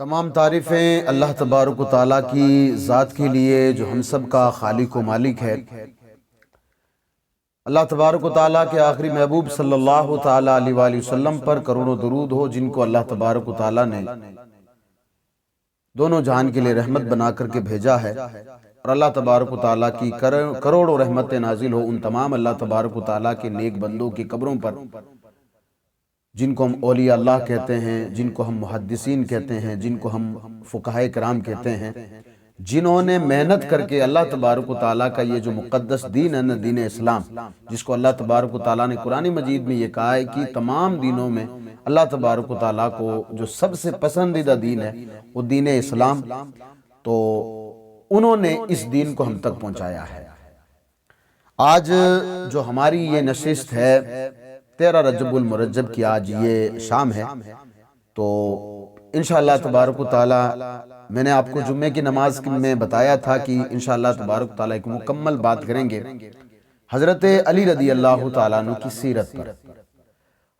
تمام تعریفیں اللہ تبارک و تعالیٰ کی ذات کے لیے جو ہم سب کا خالق و مالک ہے۔ اللہ تبارک و تعالیٰ کے آخری محبوب صلی اللہ تعالیٰ علیہ وآلہ وسلم پر کروڑوں درود ہو، جن کو اللہ تبارک و تعالیٰ نے دونوں جہان کے لیے رحمت بنا کر کے بھیجا ہے، اور اللہ تبارک و تعالیٰ کی کروڑوں رحمتیں نازل ہو ان تمام اللہ تبارک و تعالیٰ کے نیک بندوں کی قبروں پر، جن کو ہم اولیاء اللہ کہتے ہیں، جن کو ہم محدثین کہتے ہیں، جن کو ہم فقہاء کرام کہتے ہیں، جنہوں نے محنت کر کے اللہ تبارک و تعالیٰ کا یہ جو مقدس دین ہے نا، دین اسلام، جس کو اللہ تبارک و تعالیٰ نے قرآن مجید میں یہ کہا ہے کہ تمام دینوں میں اللہ تبارک و تعالیٰ کو جو سب سے پسندیدہ دین ہے وہ دین اسلام، تو انہوں نے اس دین کو ہم تک پہنچایا ہے۔ آج جو ہماری یہ نشست ہے 13 رجب المرجب کی آج یہ شام ہے، تو انشاءاللہ تبارک و تعالیٰ میں نے آپ کو جمعے کی نماز میں بتایا تھا کہ انشاءاللہ تبارک و تعالیٰ ایک مکمل بات کریں گے حضرت علی رضی اللہ تعالیٰ عنہ کی سیرت پر۔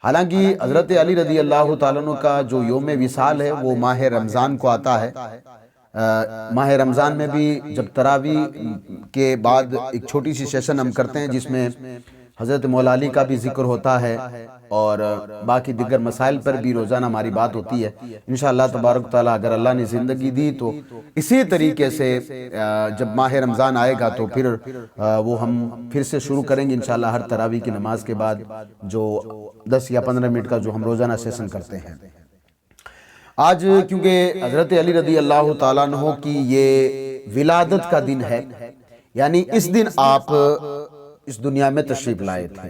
حالانکہ حضرت علی رضی اللہ تعالیٰ عنہ کا جو یوم وصال ہے وہ ماہ رمضان کو آتا ہے۔ ماہ رمضان میں بھی جب تراویح کے بعد ایک چھوٹی سی سیشن ہم کرتے ہیں جس میں حضرت مولا علی کا بھی ذکر ہوتا ہے اور باقی دیگر مسائل پر بھی روزانہ ہماری بات ہوتی ہے۔ انشاءاللہ تبارک تعالیٰ اگر اللہ نے زندگی دی تو اسی طریقے سے جب ماہ رمضان آئے گا تو پھر وہ ہم پھر سے شروع کریں گے انشاءاللہ ہر تراویح کی نماز کے بعد جو 10 یا 15 منٹ کا جو ہم روزانہ سیشن کرتے ہیں۔ آج کیونکہ حضرت علی رضی اللہ تعالیٰ عنہ کی یہ ولادت کا دن ہے، یعنی اس دن آپ اس دنیا میں تشریف لائے تھے۔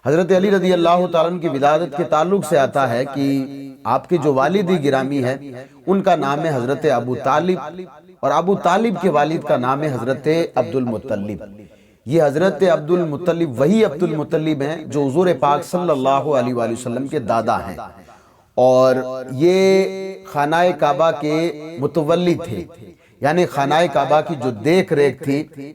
حضرت علی رضی اللہ تعالیٰ عنہ کی ولادت کے تعلق سے آتا ہے کہ آپ کے جو والد گرامی ہے ان کا نام ہے حضرت ابو طالب، اور ابو طالب کے والد کا نام ہے حضرت عبد المطلب۔ یہ حضرت عبد المطلب وہی عبد المطلب ہیں جو حضور پاک صلی اللہ علیہ وآلہ وسلم کے دادا ہیں، اور یہ خانہ کعبہ کے متولی تھے، یعنی خانہ کعبہ کی جو دیکھ ریکھ تھی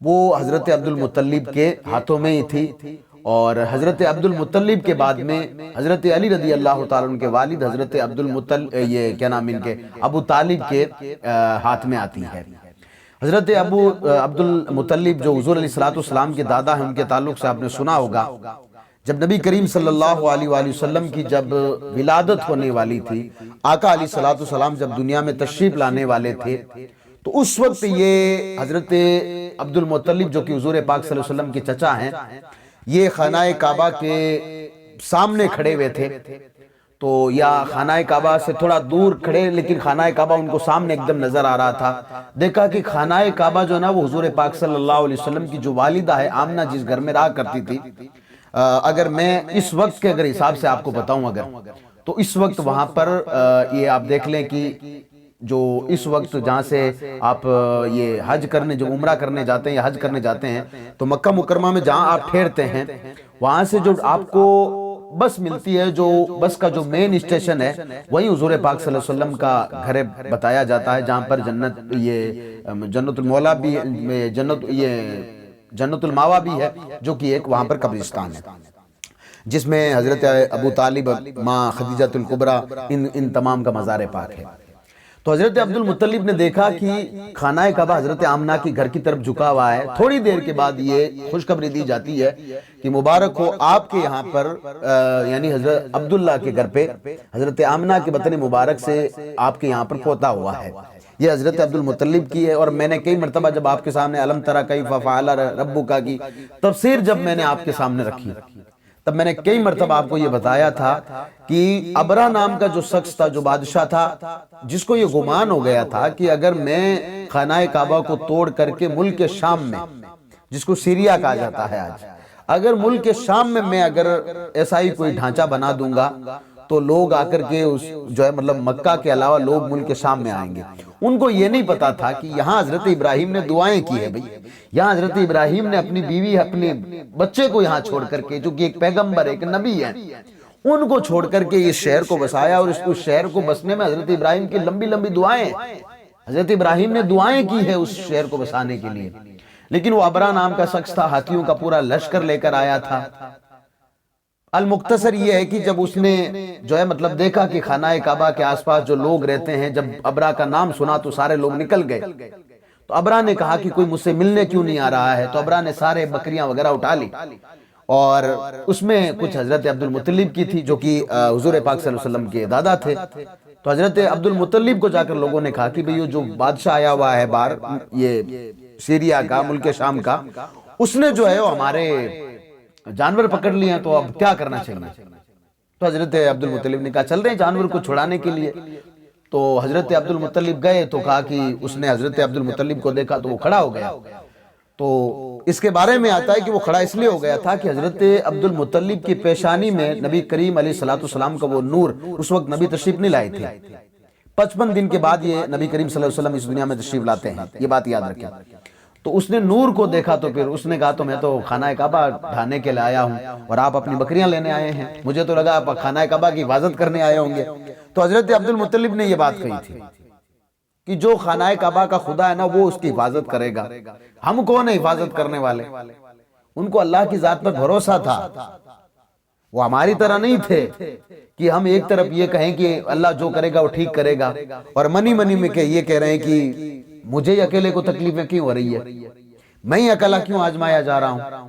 وہ حضرت عبد المطلب کے ہاتھوں میں ہی تھی، اور حضرت عبد المطلب کے بعد میں حضرت علی رضی اللہ تعالیٰ عنہ کے والد حضرت عبد المطلب یہ کیا نام ان کے ابو طالب کے ہاتھ میں آتی ہے۔ حضرت عبد المطلب جو حضور علیہ السلام کے دادا ہیں، ان کے تعلق سے آپ نے سنا ہوگا جب نبی کریم صلی اللہ علیہ وآلہ وسلم کی جب ولادت ہونے والی تھی، آقا علیہ السلام جب دنیا میں تشریف لانے والے تھے، تو اس وقت یہ حضرت عبد المطلب جو کہ حضور پاک صلی اللہ علیہ وسلم کے چچا ہیں، یہ خانہ کعبہ کے سامنے کھڑے ہوئے تھے، تو یا خانہ کعبہ سے تھوڑا دور کھڑے، لیکن خانہ کعبہ ان کو سامنے ایک دم نظر آ رہا تھا۔ دیکھا کہ خانہ کعبہ جو نا وہ حضور پاک صلی اللہ علیہ وسلم کی جو والدہ ہے آمنہ جس گھر میں رہا کرتی تھی، اگر میں اس وقت کے اگر حساب سے آپ کو بتاؤں اگر تو اس وقت وہاں پر یہ آپ دیکھ لیں کہ جو اس وقت جہاں سے آپ یہ حج کرنے جو عمرہ کرنے جاتے ہیں یا حج کرنے جاتے ہیں تو مکہ مکرمہ میں جہاں آپ ٹھہرتے ہیں وہاں سے جو آپ کو بس ملتی ہے، جو بس کا جو مین اسٹیشن ہے وہی حضور پاک صلی اللہ علیہ وسلم کا گھر بتایا جاتا ہے، جہاں پر جنت المولا بھی جنت الماوا بھی ہے، جو کہ ایک وہاں پر قبرستان ہے جس میں حضرت ابو طالب، ماں خدیجہ الکبریٰ، ان تمام کا مزار پاک ہے۔ تو حضرت عبد المطلب نے دیکھا کہ خانہ کعبہ حضرت آمنہ کی گھر کی طرف جھکا ہوا ہے۔ تھوڑی دیر کے بعد یہ خوشخبری دی جاتی ہے کہ مبارک ہو آپ کے یہاں پر یعنی حضرت عبداللہ کے گھر پہ حضرت آمنہ کے بطن مبارک سے آپ کے یہاں پر پوتا ہوا ہے۔ یہ حضرت عبد المطلب کی ہے، اور میں نے کئی مرتبہ جب آپ کے سامنے علم تری کیف فعل ربک کی تفسیر جب میں نے آپ کے سامنے رکھی تب میں نے کئی مرتبہ آپ کو یہ بتایا تھا کہ ابرہ نام کا جو شخص تھا، جو بادشاہ تھا، جس کو یہ گمان ہو گیا تھا کہ اگر میں خانہ کعبہ کو توڑ کر کے ملک شام میں، جس کو سیریا کہا جاتا ہے آج، اگر ملک شام میں اگر ایسا ہی کوئی ڈھانچہ بنا دوں گا تو لوگ آ کر کے جو ہے مطلب مکہ کے علاوہ لوگ ملک شام میں آئیں گے۔ ان کو یہ نہیں پتا تھا کہ یہاں حضرت ابراہیم نے دعائیں کی ہے بھئی، یہاں حضرت ابراہیم نے اپنی بیوی اپنے بچے کو یہاں چھوڑ کر کے، جو کہ ایک پیغمبر ایک نبی ہے، ان کو چھوڑ کر کے اس شہر کو بسایا، اور اس شہر کو بسنے میں حضرت ابراہیم کی لمبی لمبی دعائیں، حضرت ابراہیم نے دعائیں کی ہے اس شہر کو بسانے کے لیے۔ لیکن وہ ابرہ نام کا شخص تھا، ہاتھیوں کا پورا لشکر لے کر آیا تھا، المختصر یہ ہے کہ جب اس نے جو ہے مطلب دیکھا کہ خانہ کعبہ کے آس پاس جو لوگ رہتے ہیں، جب ابرا کا نام سنا تو سارے لوگ نکل گئے. تو ابرا نے کہا کہ کوئی مجھ سے ملنے کیوں نہیں آ رہا ہے. تو ابرا نے سارے بکریاں وغیرہ اٹھا لی، اور اس میں کچھ حضرت عبد المطلب کی تھی جو کہ حضور پاک صلی اللہ علیہ وسلم کے دادا تھے. تو حضرت عبد المطلب کو جا کر لوگوں نے کہا کہ بھئی یہ جو بادشاہ آیا ہوا ہے باہر، یہ سیریا کا، ملک شام کا، اس نے جو ہے وہ ہمارے جانور پکڑ لیے ہیں، تو اب کیا کرنا چاہیے. تو حضرت عبد المطلب نے کہا چل رہے ہیں جانور کو چھڑانے کے لیے. تو حضرت عبد المطلب گئے تو کہا کہ اس نے حضرت عبد المطلب کو دیکھا تو وہ کھڑا ہو گیا. تو اس کے بارے میں آتا ہے کہ وہ کھڑا اس لیے ہو گیا تھا کہ حضرت عبد المطلب کی پیشانی میں نبی کریم علیہ الصلوۃ والسلام کا وہ نور، اس وقت نبی تشریف نہیں لائے تھے. 55 دن کے بعد یہ نبی کریم صلی اللہ علیہ وسلم اس دنیا میں تشریف لاتے ہیں، یہ بات یاد رکھیں. تو اس نے نور کو دیکھا تو پھر اس نے کہا تو میں تو خانہ کعبہ ڈھانے کے لیے آیا ہوں اور آپ اپنی بکریاں لینے آئے ہیں، مجھے تو لگا آپ خانہ کعبہ کی حفاظت کرنے آئے ہوں گے. تو حضرت عبد المطلب نے یہ بات کہی تھی کہ جو خانہ کعبہ کا خدا ہے نا وہ اس کی حفاظت کرے گا. ہم کون ہیں حفاظت کرنے والے؟ ان کو اللہ کی ذات پر بھروسہ تھا. وہ ہماری طرح نہیں تھے کہ ہم ایک طرف یہ کہیں کہ اللہ جو کرے گا وہ ٹھیک کرے گا، اور منی میں کہ یہ کہہ رہے ہیں کہ مجھے ہی اکیلے کو تکلیفیں کیوں ہو رہی ہے، میں ہی اکیلا کیوں آزمایا جا رہا ہوں،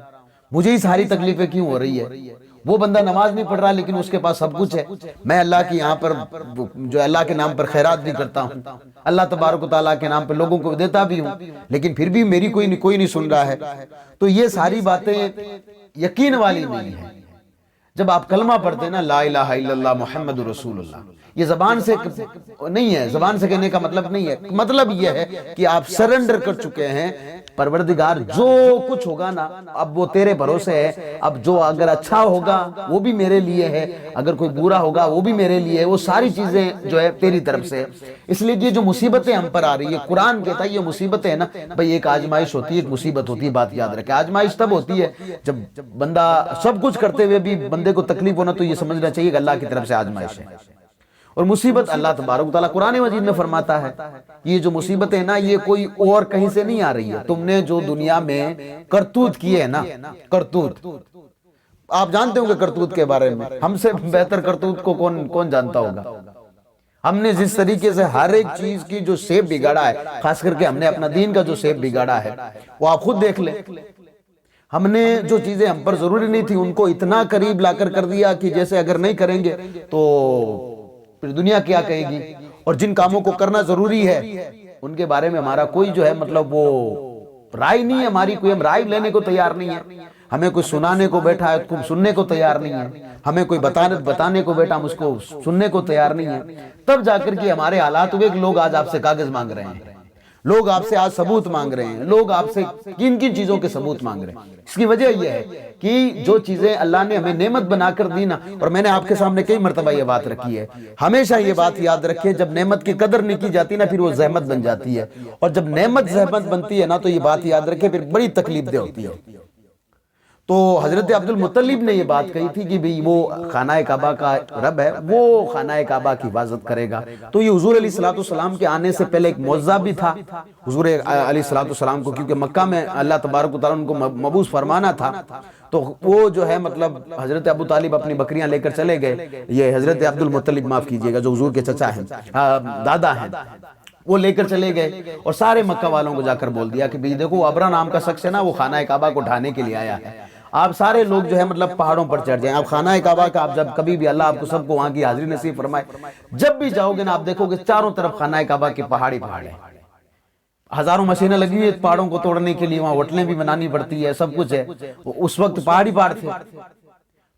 مجھے ہی ساری تکلیفیں کیوں ہو رہی ہے. وہ بندہ نماز نہیں پڑھ رہا لیکن اس کے پاس سب کچھ ہے. میں اللہ کی یہاں پر جو اللہ کے نام پر خیرات بھی کرتا ہوں، اللہ تبارک و تعالیٰ کے نام پر لوگوں کو دیتا بھی ہوں، لیکن پھر بھی میری کوئی نہیں سن رہا ہے. تو یہ ساری باتیں یقین والی نہیں ہیں. جب آپ کلمہ پڑھتے ہیں نا لا الہ الا اللہ محمد رسول اللہ، یہ زبان سے نہیں ہے، زبان سے کہنے کا مطلب نہیں ہے. مطلب یہ ہے کہ آپ سرنڈر کر چکے ہیں، پروردگار جو کچھ ہوگا نا اب وہ تیرے بھروسے ہے. اب جو اگر اچھا ہوگا وہ بھی میرے لیے ہے، اگر کوئی برا ہوگا وہ بھی میرے لیے ہے، وہ ساری چیزیں جو ہے تیری طرف سے. اس لیے یہ جو مصیبتیں ہم پر آ رہی ہے، قرآن کہتا ہے یہ مصیبتیں نا بھئی ایک آزمائش ہوتی ہے، ایک مصیبت ہوتی ہے. بات یاد رکھیں، آزمائش تب ہوتی ہے جب بندہ سب کچھ کرتے ہوئے بھی بندے کو تکلیف ہونا، تو یہ سمجھنا چاہیے کہ اللہ کی طرف سے آزمائش ہے. اور مصیبت اللہ تبارک و تعالیٰ قرآن مجید میں فرماتا ہے یہ جو مصیبتیں نا یہ کوئی اور کہیں سے نہیں آ رہی ہے. تم نے جو دنیا میں کرتوت کیے ہیں نا، کرتوت آپ جانتے ہوں گے کرتوت کے بارے میں، ہم سے بہتر کرتوت کو کون جانتا ہوگا. ہم نے جس طریقے سے ہر ایک چیز کی جو شیپ بگاڑا ہے، خاص کر کے ہم نے اپنا دین کا جو شیپ بگاڑا ہے وہ آپ خود دیکھ لیں. ہم نے جو چیزیں ہم پر ضروری نہیں تھی ان کو اتنا قریب لا کر دیا کہ جیسے اگر نہیں کریں گے تو پھر دنیا کیا کہے گی. اور جن کاموں کو کرنا ضروری ہے ان کے بارے میں ہمارا کوئی جو ہے مطلب وہ رائے نہیں ہے، ہماری کوئی ہم رائے لینے کو تیار نہیں ہے. ہمیں کوئی سنانے کو بیٹھا ہے تو سننے کو تیار نہیں ہے، ہمیں کوئی بتانے کو بیٹھا ہم اس کو سننے کو تیار نہیں ہے. تب جا کر کے ہمارے حالات ہوئے کہ لوگ آج آپ سے کاغذ مانگ رہے ہیں، لوگ آپ سے آج ثبوت مانگ رہے ہیں، لوگ آپ سے کن چیزوں کے ثبوت مانگ رہے ہیں. اس کی وجہ یہ ہے کہ جو چیزیں اللہ نے ہمیں نعمت بنا کر دی نا، اور میں نے آپ کے سامنے کئی مرتبہ یہ بات رکھی ہے، ہمیشہ یہ بات یاد رکھیں جب نعمت کی قدر نہیں کی جاتی نا پھر وہ زحمت بن جاتی ہے، اور جب نعمت زحمت بنتی ہے نا تو یہ بات یاد رکھیں پھر بڑی تکلیف دہ ہوتی ہے. تو حضرت عبد المطلب نے یہ بات کہی تھی کہ بھئی وہ خانہ کعبہ کا رب ہے، وہ خانہ کعبہ کی حفاظت کرے گا. تو یہ حضور علیہ الصلوۃ والسلام کے آنے سے پہلے ایک معجزہ بھی تھا حضور علیہ الصلوۃ والسلام کو، کیونکہ مکہ میں اللہ تبارک و تعالیٰ ان کو مبعوث فرمانا تھا. تو وہ جو ہے مطلب حضرت ابو طالب اپنی بکریاں لے کر چلے گئے. یہ حضرت عبد المطلب معاف کیجیے گا جو حضور کے چچا ہیں، دادا ہیں، وہ لے کر چلے گئے اور سارے مکہ والوں کو جا کر بول دیا کہ بھئی دیکھو ابرا نام کا شخص ہے نا وہ خانہ کعبہ کو ڈھانے کے لیے آیا ہے. آپ سارے لوگ جو ہے مطلب پہاڑوں پر چڑھ جائیں. آپ خانہ کعبہ کا آپ جب کبھی بھی اللہ آپ کو سب کو وہاں کی حاضری نصیب فرمائے، جب بھی جاؤ گے نا آپ دیکھو گے چاروں طرف خانہ کعبہ کے پہاڑی پہاڑ ہیں. ہزاروں مشینیں لگی ہوئی پہاڑوں کو توڑنے کے لیے، وہاں ہوٹلیں بھی بنانی پڑتی ہے، سب کچھ ہے. اس وقت پہاڑی پہاڑ تھے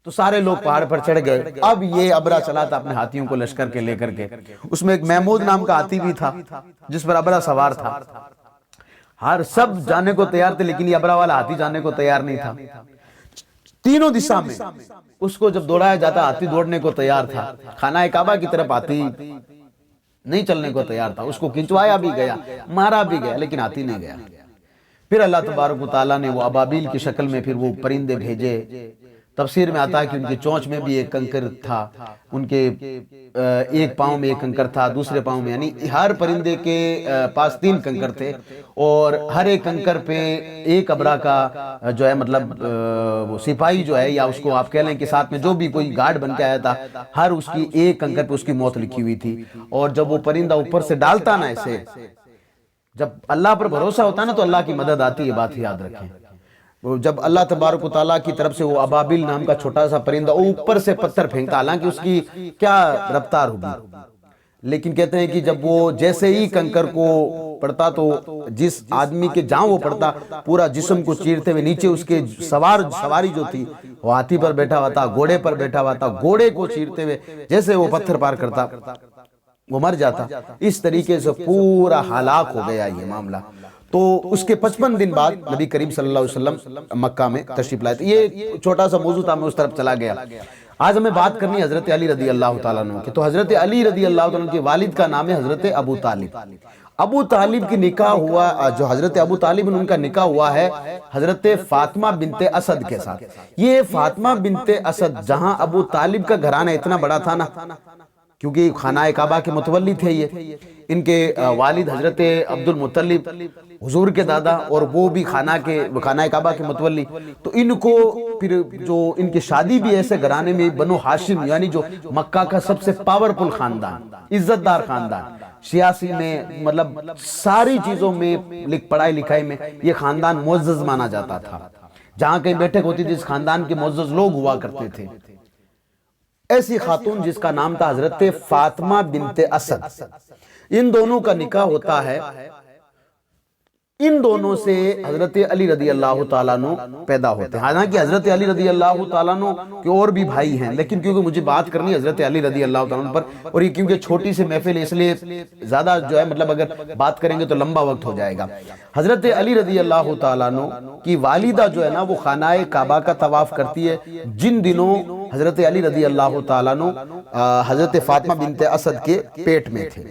تو سارے لوگ پہاڑ پر چڑھ گئے. اب یہ ابرا چلا تھا اپنے ہاتھیوں کو لشکر کے لے کر کے. اس میں ایک محمود نام کا ہاتھی بھی تھا جس پر ابرا سوار تھا. ہر سب جانے کو تیار تھے لیکن یہ ابرا والا ہاتھی جانے کو تیار نہیں تھا. تینوں دشا میں اس کو جب دوڑایا جاتا ہاتھی دوڑنے کو تیار تھا، خانہ کعبہ کی طرف ہاتھی نہیں چلنے کو تیار تھا. اس کو کھنچوایا بھی گیا، مارا بھی گیا، لیکن ہاتھی نہیں گیا. پھر اللہ تبارک و تعالیٰ نے وہ ابابیل کی شکل میں پھر وہ پرندے بھیجے تفسیر میں آتا ہے کہ ان کی چونچ میں بھی ایک کنکر تھا، ان کے ایک پاؤں میں ایک کنکر تھا، دوسرے پاؤں میں، یعنی ہر پرندے کے پاس 3 کنکر تھے، اور ہر ایک کنکر پہ ایک ابرا کا جو ہے مطلب وہ سپاہی جو ہے، یا اس کو آپ کہہ لیں کہ ساتھ میں جو بھی کوئی گارڈ بن کے آیا تھا، ہر اس کی ایک کنکر پہ اس کی موت لکھی ہوئی تھی۔ اور جب وہ پرندہ اوپر سے ڈالتا نا ایسے، جب اللہ پر بھروسہ ہوتا ہے نا تو اللہ کی مدد آتی ہے، بات یاد رکھیں۔ جب اللہ تبارک و تعالیٰ کی طرف سے وہ ابابیل نام کا چھوٹا سا پرندہ اوپر سے پتھر پھینکتا، حالانکہ اس کی کیا رفتار ہوگی، لیکن کہتے ہیں کہ جب وہ جیسے ہی کنکر کو پڑتا تو جس آدمی کے جہاں وہ پڑتا پورا جسم کو چیرتے ہوئے نیچے اس کے سواری جو تھی وہ ہاتھی پر بیٹھا ہوا تھا، گھوڑے پر بیٹھا ہوا تھا، گھوڑے کو چیرتے ہوئے جیسے وہ پتھر پار کرتا وہ مر جاتا۔ اس طریقے سے پورا ہلاک ہو گیا یہ معاملہ۔ تو اس کے 55 دن بعد نبی کریم صلی اللہ علیہ وسلم مکہ میں تشریف لائے تھے۔ یہ چھوٹا سا موضوع تھا، میں اس طرف چلا گیا۔ آج ہمیں بات کرنی ہے حضرت علی رضی اللہ تعالیٰ عنہ کی۔ تو حضرت علی رضی اللہ تعالیٰ عنہ کے والد کا نام ہے حضرت ابو طالب۔ ابو طالب کی نکاح ہوا، جو حضرت ابو طالب ان کا نکاح ہوا ہے حضرت فاطمہ بنت اسد کے ساتھ۔ یہ فاطمہ بنت اسد، جہاں ابو طالب کا گھرانہ اتنا بڑا تھا نا، کیونکہ خانہ کعبہ کے متولی تھے یہ، ان کے والد حضرت عبد المطلب حضور کے دادا، اور وہ بھی خانہ کعبہ کے متولی، تو ان کو پھر جو ان کی شادی بھی ایسے گھرانے میں، بنو ہاشم یعنی جو مکہ کا سب سے پاورفل خاندان، عزت دار خاندان، سیاسی میں مطلب ساری چیزوں میں، پڑھائی لکھائی میں یہ خاندان معزز مانا جاتا تھا۔ جہاں کہیں بیٹھک ہوتی تھی اس خاندان کے معزز لوگ ہوا کرتے تھے۔ ایسی خاتون جس کا نام تھا حضرت فاطمہ بنت اسد، ان دونوں کا نکاح ہوتا ہے، ان دونوں سے حضرت علی رضی اللہ تعالیٰ عنہ پیدا ہوتے ہیں۔ حالانکہ حضرت علی رضی اللہ تعالیٰ عنہ کے اور بھی بھائی ہیں، لیکن کیونکہ مجھے بات کرنی ہے حضرت علی رضی اللہ تعالیٰ عنہ پر، اور یہ کیونکہ چھوٹی سی محفل ہے اس لیے زیادہ جو ہے مطلب اگر بات کریں گے تو لمبا وقت ہو جائے گا۔ حضرت علی رضی اللہ تعالیٰ عنہ کی والدہ جو ہے نا وہ خانہ کعبہ کا طواف کرتی ہے، جن دنوں حضرت علی رضی اللہ تعالیٰ عنہ حضرت فاطمہ بنت اسد کے پیٹ میں تھے۔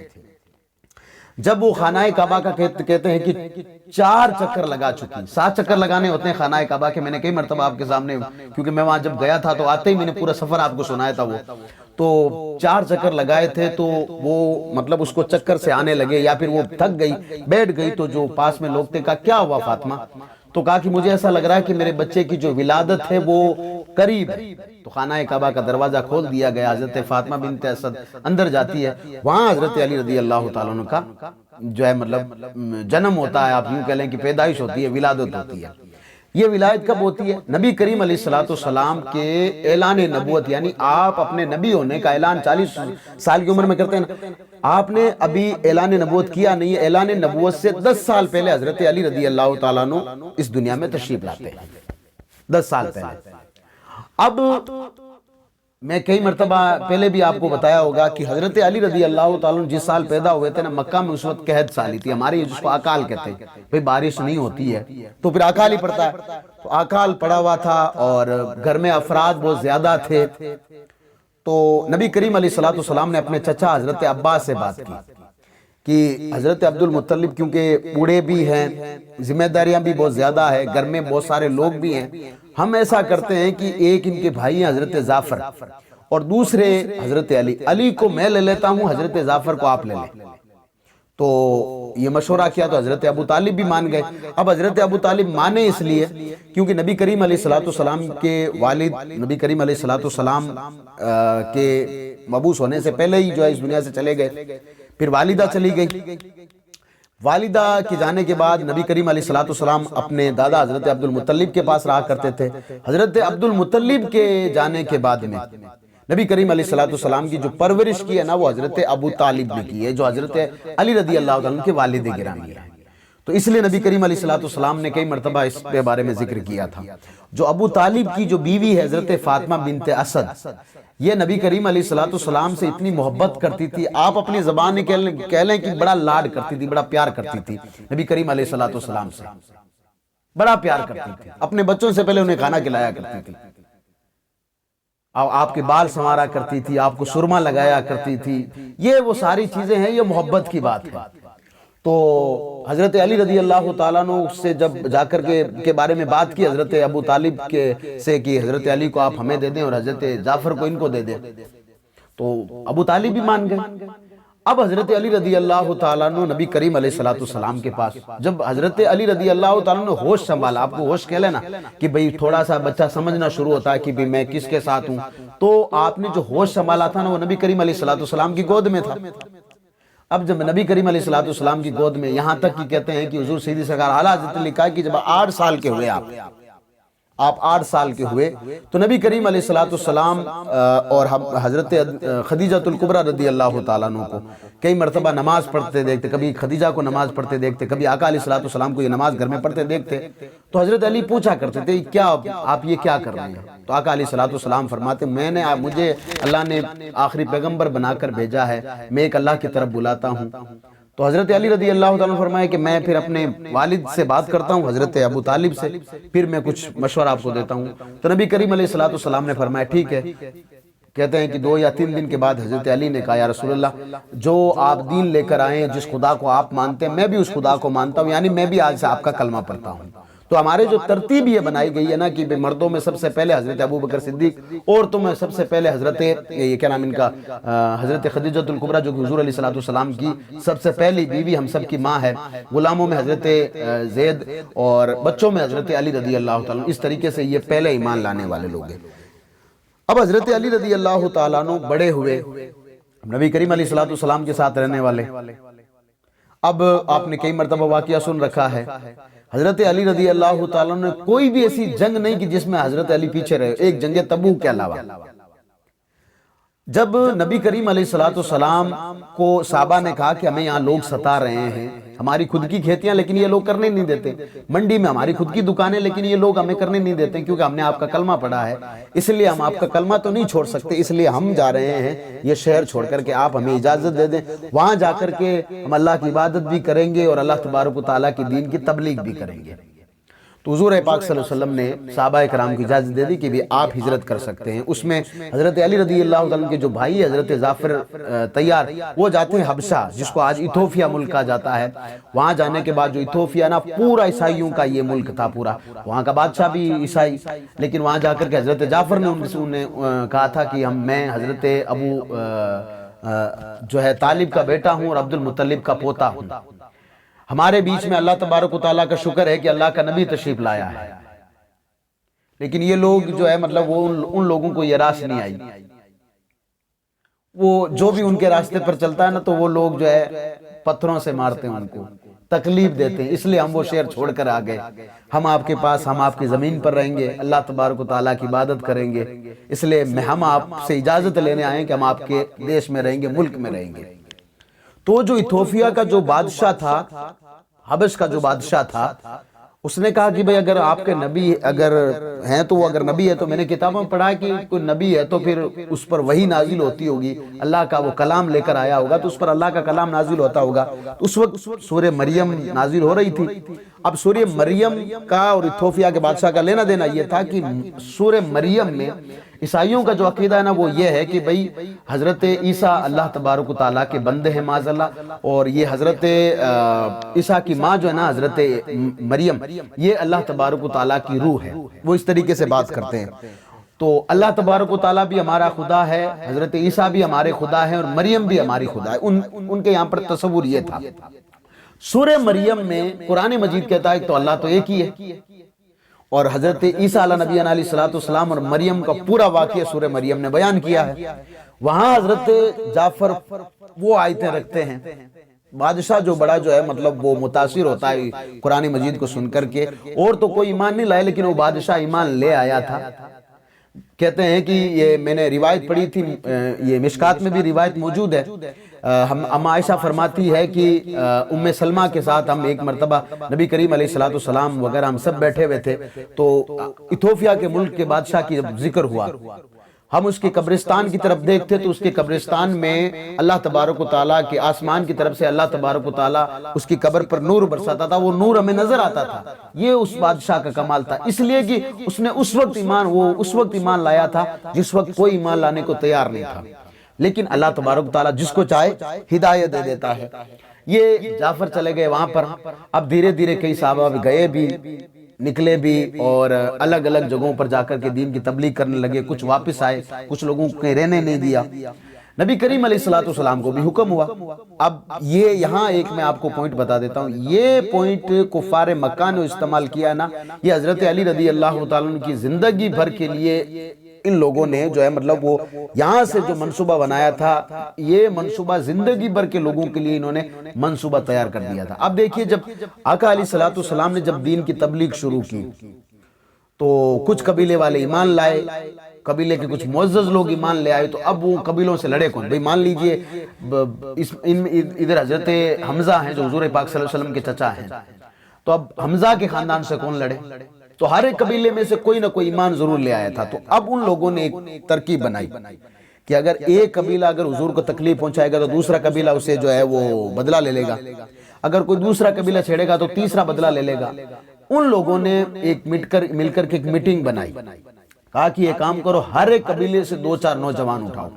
جب وہ خانہ کعبہ کا کہتے ہیں کہ 4 چکر لگا چکی، 7 چکر لگانے ہوتے ہیں خانہ کعبہ کے، میں نے کئی مرتبہ آپ کے سامنے، کیونکہ میں وہاں جب گیا تھا تو آتے ہی میں نے پورا سفر آپ کو سنایا تھا، وہ تو 4 چکر لگائے تھے، تو وہ مطلب اس کو چکر سے آنے لگے، یا پھر وہ تھک گئی بیٹھ گئی، تو جو پاس میں لوگ تھے کہا کیا ہوا فاطمہ؟ تو کہا کہ مجھے ایسا لگ رہا ہے کہ میرے بچے کی جو ولادت ہے وہ قریب ہے۔ تو خانہ کعبہ کا دروازہ کھول دیا گیا، حضرت فاطمہ بنت اسد اندر جاتی ہے، وہاں حضرت علی رضی اللہ تعالیٰ عنہ کا جو ہے مطلب جنم ہوتا ہے، آپ یوں کہہ لیں کہ پیدائش ہوتی ہے، ولادت ہوتی ہے۔ یہ ولادت کب ہوتی ہے؟ نبی کریم علیہ السلام کے اعلان نبوت، یعنی آپ اپنے نبی ہونے کا اعلان 40 سال کی عمر میں کرتے ہیں نا، آپ نے ابھی اعلان نبوت کیا نہیں ہے، اعلان نبوت سے 10 سال پہلے حضرت علی رضی اللہ تعالیٰ عنہ اس دنیا میں تشریف لاتے ہیں، 10 سال پہلے۔ اب میں کئی مرتبہ پہلے بھی آپ کو بتایا ہوگا کہ حضرت علی رضی اللہ تعالیٰ عنہ جس سال پیدا ہوئے تھے نا، مکہ میں اس وقت قحط سالی تھی ہماری، جس کو اکال کہتے ہیں، بھئی بارش نہیں ہوتی ہے تو پھر اکال ہی پڑتا ہے، تو اکال پڑا ہوا تھا اور گھر میں افراد بہت زیادہ تھے۔ تو نبی کریم علیہ السلام نے اپنے چچا حضرت عباس سے بات کی کہ حضرت عبد المطلب کیونکہ بوڑھے بھی ہیں، ذمہ داریاں بھی بہت زیادہ ہے، گھر میں بہت سارے لوگ بھی ہیں، ہم ایسا کرتے ہیں کہ ایک ان کے بھائی ہیں حضرت جعفر اور دوسرے حضرت علی کو میں لے لیتا ہوں، حضرت جعفر کو آپ لے لیں۔ تو یہ مشورہ کیا تو حضرت ابو طالب بھی مان گئے۔ اب حضرت ابو طالب مانے اس لیے کیونکہ نبی کریم علیہ السلام کے والد نبی کریم علیہ السلام کے مبعوث ہونے سے پہلے ہی جو ہے اس دنیا سے چلے گئے، پھر والدہ چلی گئی۔ والدہ کے جانے کے بعد نبی کریم علیہ السلام اپنے دادا حضرت عبد المطلب کے پاس رہا کرتے تھے۔ حضرت عبد المطلب کے جانے کے بعد میں نبی کریم علیہ السلام کی جو پرورش کی ہے نا وہ حضرت ابو طالب نے کی ہے، جو حضرت علی رضی اللہ عنہ کے والد گرامی ہے۔ تو اس لیے نبی کریم علیہ السلام نے کئی مرتبہ اس کے بارے میں ذکر کیا تھا۔ جو ابو طالب کی جو بیوی ہے حضرت فاطمہ بنت اسد، یہ نبی کریم علیہ السلام سے اتنی محبت کرتی تھی، آپ اپنی زبان میں کہہ لیں کہ بڑا لاڈ کرتی تھی، بڑا پیار کرتی تھی نبی کریم علیہ السلام سے، بڑا پیار کرتی تھی، اپنے بچوں سے پہلے انہیں کھانا کھلایا کرتی تھی، آپ کے بال سنوارا کرتی تھی، آپ کو سرما لگایا کرتی تھی۔ یہ وہ ساری چیزیں ہیں، یہ محبت کی بات ہے۔ تو حضرت علی رضی اللہ تعالیٰ عنہ سے جب جا کر کے بارے میں بات کی حضرت ابو طالب سے کہ حضرت علی کو آپ ہمیں دے دیں اور حضرت جعفر کو ان کو دے دیں، تو ابو طالب بھی مان گئے۔ اب حضرت علی رضی اللہ تعالیٰ عنہ نبی کریم علیہ السلام کے پاس، جب حضرت علی رضی اللہ تعالیٰ عنہ ہوش سنبھالا، آپ کو ہوش کہہ لینا کہ بھئی تھوڑا سا بچہ سمجھنا شروع ہوتا ہے کہ بھئی میں کس کے ساتھ ہوں، تو آپ نے جو ہوش سنبھالا تھا نا وہ نبی کریم علیہ السلام کی گود میں تھا۔ اب جب نبی کریم علیہ السلام کی گود میں، یہاں تک کہ کہتے ہیں کہ حضور سیدی سرکار اعلیٰ حضرت نے لکھا ہے کہ جب 8 سال کے ہوئے آپ 8 سال کے ہوئے تو نبی کریم علیہ السلام اور حضرت خدیجہ الکبریٰ رضی اللہ تعالیٰ عنہ کو کئی مرتبہ نماز پڑھتے دیکھتے، کبھی خدیجہ کو نماز پڑھتے دیکھتے، کبھی آقا علیہ السلام کو یہ نماز گھر میں پڑھتے دیکھتے، تو حضرت علی پوچھا کرتے تھے کیا آپ یہ کیا کر رہے ہیں؟ تو آقا علیہ السلام فرماتے مجھے اللہ نے آخری پیغمبر بنا کر بھیجا ہے، میں ایک اللہ کی طرف بلاتا ہوں۔ تو حضرت علی رضی اللہ تعالیٰ فرمائے کہ میں پھر اپنے والد سے بات کرتا ہوں، حضرت ابو طالب سے، پھر میں کچھ مشورہ آپ کو دیتا ہوں۔ تو نبی کریم علیہ السلام نے فرمایا ٹھیک ہے۔ کہتے ہیں کہ 2 یا 3 دن کے بعد حضرت علی نے کہا یا رسول اللہ، جو آپ دین لے کر آئے ہیں، جس خدا کو آپ مانتے ہیں میں بھی اس خدا کو مانتا ہوں، یعنی میں بھی آج سے آپ کا کلمہ پڑھتا ہوں۔ تو ہمارے جو ترتیب یہ بنائی گئی ہے نا کہ مردوں میں سب سے پہلے حضرت ابوبکر صدیق، عورتوں میں سب سے پہلے حضرت یہ کیا نام ان کا حضرت خدیجہ الکبریٰ جو کہ حضور علیہ السلام کی سب سے پہلی بیوی، ہم سب کی ماں ہے، غلاموں میں حضرت زید اور بچوں میں حضرت علی رضی اللہ تعالیٰ، اس طریقے سے یہ پہلے ایمان لانے والے لوگ ہیں۔ اب حضرت علی رضی اللہ تعالیٰ عنہ بڑے ہوئے، نبی کریم علیہ السلام کے ساتھ رہنے والے۔ اب آپ نے کئی مرتبہ واقعہ سن رکھا ہے، حضرت علی رضی اللہ تعالیٰ نے کوئی بھی ایسی جنگ نہیں کی جس میں حضرت علی پیچھے رہے، ایک جنگ تبوک کے علاوہ۔ جب نبی کریم علیہ السلام کو صحابہ نے کہا کہ ہمیں یہاں لوگ ستا رہے ہیں، ہماری خود کی کھیتیاں لیکن یہ لوگ کرنے نہیں دیتے، منڈی میں ہماری خود کی دکانیں لیکن یہ لوگ ہمیں کرنے نہیں دیتے کیونکہ ہم نے آپ کا کلمہ پڑھا ہے، اس لیے ہم آپ کا کلمہ تو نہیں چھوڑ سکتے، اس لیے ہم جا رہے ہیں یہ شہر چھوڑ کر کے، آپ ہمیں اجازت دے دیں، وہاں جا کر کے ہم اللہ کی عبادت بھی کریں گے اور اللہ تبارک و تعالیٰ کی دین کی تبلیغ بھی کریں گے۔ تو حضور پاک صلی اللہ علیہ وسلم نے صحابہ کرام کی اجازت دے دی کہ بھی آپ ہجرت کر سکتے ہیں۔ اس میں حضرت علی رضی اللہ عنہ کے جو بھائی حضرت جعفر طیار، وہ جاتے ہیں حبشہ، جس کو آج ایتھوپیا ملک کہا جاتا ہے۔ وہاں جانے کے بعد جو ایتھوپیا نا پورا عیسائیوں کا یہ ملک تھا، پورا وہاں کا بادشاہ بھی عیسائی، لیکن وہاں جا کر کے حضرت جعفر نے انہیں کہا تھا کہ میں حضرت ابو جو ہے طالب کا بیٹا ہوں اور عبد المطلب کا پوتا ہوں، ہمارے بیچ میں اللہ تبارک و تعالیٰ کا شکر ہے کہ اللہ کا نبی تشریف لایا ہے، لیکن یہ لوگ جو ہے مطلب وہ ان لوگوں کو یہ راس نہیں آئی، وہ جو بھی ان کے راستے پر چلتا ہے نا تو وہ لوگ جو ہے پتھروں سے مارتے ہیں، ان کو تکلیف دیتے ہیں، اس لیے ہم وہ شہر چھوڑ کر آ گئے، ہم آپ کے پاس، ہم آپ کی زمین پر رہیں گے، اللہ تبارک و تعالیٰ کی عبادت کریں گے، اس لیے ہم آپ سے اجازت لینے آئے ہیں کہ ہم آپ کے دیش میں رہیں گے، ملک میں رہیں گے۔ تو جو ایتھوپیا کا جو بادشاہ تھا، حبش کا جو بادشاہ تھا، اس نے کہا کہ بھئی اگر آپ کے نبی اگر ہیں تو وہ اگر نبی ہے تو میں نے کتابوں میں پڑھا ہے کہ کوئی نبی ہے تو پھر اس پر وحی نازل ہوتی ہوگی، اللہ کا وہ کلام لے کر آیا ہوگا تو اس پر اللہ کا کلام نازل ہوتا ہوگا۔ اس وقت سورہ مریم نازل ہو رہی تھی۔ اب سورہ مریم کا اور ایتھوپیا کے بادشاہ کا لینا دینا یہ تھا کہ سورہ مریم میں عیسائیوں کا جو عقیدہ ہے نا وہ یہ ہے کہ بھئی حضرت عیسیٰ اللہ تبارک و تعالیٰ کے بندے ہیں معاذ اللہ، اور یہ حضرت عیسیٰ کی ماں جو ہے نا حضرت مریم، یہ اللہ تبارک و تعالیٰ کی روح ہے، وہ اس طریقے سے بات کرتے ہیں۔ تو اللہ تبارک و تعالیٰ بھی ہمارا خدا ہے، حضرت عیسیٰ بھی ہمارے خدا ہے اور مریم بھی ہماری خدا ہے، ان کے یہاں پر تصور یہ تھا۔ سورہ مریم میں قرآن مجید کہتا ہے تو اللہ تو ایک ہی ہے، اور حضرت عیسیٰ علیہ نبی علیہ السلام اور مریم کا پورا واقعہ سورہ مریم نے بیان کیا ہے۔ وہاں حضرت جعفر وہ آیتیں رکھتے ہیں، بادشاہ جو بڑا جو ہے مطلب وہ متاثر ہوتا ہے قرآن مجید کو سن کر کے، اور تو کوئی ایمان نہیں لائے لیکن وہ بادشاہ ایمان لے آیا تھا۔ کہتے ہیں کہ یہ میں نے روایت پڑھی تھی، یہ مشکات میں بھی روایت موجود ہے، ہم عائشہ فرماتی ہے کہ ام سلمہ کے ساتھ ہم ایک مرتبہ نبی کریم علیہ السلام وغیرہ ہم سب بیٹھے ہوئے تھے، تو ایتھوپیا کے ملک کے بادشاہ کی جب ذکر ہوا، ہم اس کے قبرستان کی طرف دیکھتے تو اس کے قبرستان میں اللہ تبارک و تعالیٰ کے آسمان کی طرف سے اللہ تبارک و تعالیٰ اس کی قبر پر نور برساتا تھا، وہ نور ہمیں نظر آتا تھا۔ یہ اس بادشاہ کا کمال تھا، اس لیے کہ اس نے اس وقت ایمان لایا تھا جس وقت کوئی ایمان لانے کو تیار نہیں تھا، لیکن اللہ تبارک و تعالیٰ جس کو چاہے ہدایت دے دیتا ہے۔ یہ جعفر چلے گئے وہاں پر. اب دھیرے دھیرے کئی صحابہ گئے بھی نکلے بھی اور الگ الگ جگہوں پر جا کر کے دین کی تبلیغ کرنے لگے. کچھ واپس آئے, کچھ لوگوں کو کہیں رہنے نہیں دیا. نبی کریم علیہ السلام کو بھی حکم ہوا. اب یہ یہاں ایک میں آپ کو پوائنٹ بتا دیتا ہوں, یہ پوائنٹ کفار مکہ نے استعمال کیا نا, یہ حضرت علی رضی اللہ تعالیٰ عنہ کی زندگی بھر کے لیے ان لوگوں نے جو ہے مطلب وہ یہاں سے جو منصوبہ بنایا تھا, یہ منصوبہ زندگی بھر کے لوگوں کے لیے انہوں نے منصوبہ تیار کر دیا تھا. اب دیکھیے جب آقا علیہ السلام نے جب دین کی تبلیغ شروع کی تو کچھ قبیلے والے ایمان لائے, قبیلے کے کچھ معزز لوگ ایمان لے آئے. تو اب وہ قبیلوں سے لڑے کون؟ بھئی مان لیجئے ادھر حضرت حمزہ ہیں جو حضور پاک صلی اللہ علیہ وسلم کے چچا ہیں, تو اب حمزہ کے خاندان سے کون لڑے؟ تو ہر ایک قبیلے میں سے کوئی نہ کوئی ایمان ضرور لے آیا تھا. تو اب ان لوگوں نے ایک ترکیب بنائی کہ اگر ایک قبیلہ اگر حضور کو تکلیف پہنچائے گا تو دوسرا قبیلہ اسے جو ہے وہ بدلہ لے لے گا, اگر کوئی دوسرا قبیلہ چھیڑے گا تو تیسرا بدلہ لے لے گا. ان لوگوں نے ایک مل کر کے ایک میٹنگ بنائی, کہا کہ یہ کام کرو, ہر ایک قبیلے سے 2-4 نوجوان اٹھاؤ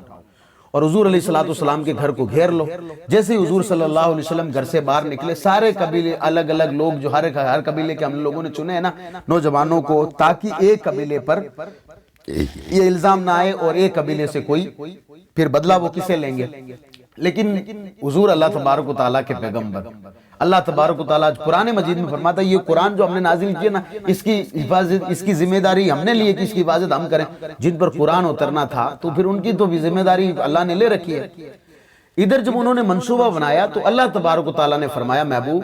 اور حضور علیہ السلام کے گھر کو گھیر لو. جیسے ہی حضور صلی اللہ علیہ وسلم گھر سے باہر نکلے, سارے قبیلے الگ الگ لوگ جو ہر قبیلے کے ہم لوگوں نے چنے ہیں نا نوجوانوں کو, تاکہ ایک قبیلے پر یہ الزام نہ آئے اور ایک قبیلے سے کوئی پھر بدلہ وہ کسے لیں گے. لیکن حضور اللہ تبارک و تعالیٰ کے پیغمبر, اللہ تبارک و تعالیٰ قرآن مجید میں فرماتا ہے یہ قرآن جو ہم نے نازل کیا نا, اس کی حفاظت, اس کی ذمہ داری ہم نے لی ہے کہ اس کی حفاظت ہم کریں. جن پر قرآن اترنا تھا تو پھر ان کی تو بھی ذمہ داری اللہ نے لے رکھی ہے. ادھر جب انہوں نے منصوبہ بنایا تو اللہ تبارک و تعالیٰ نے فرمایا محبوب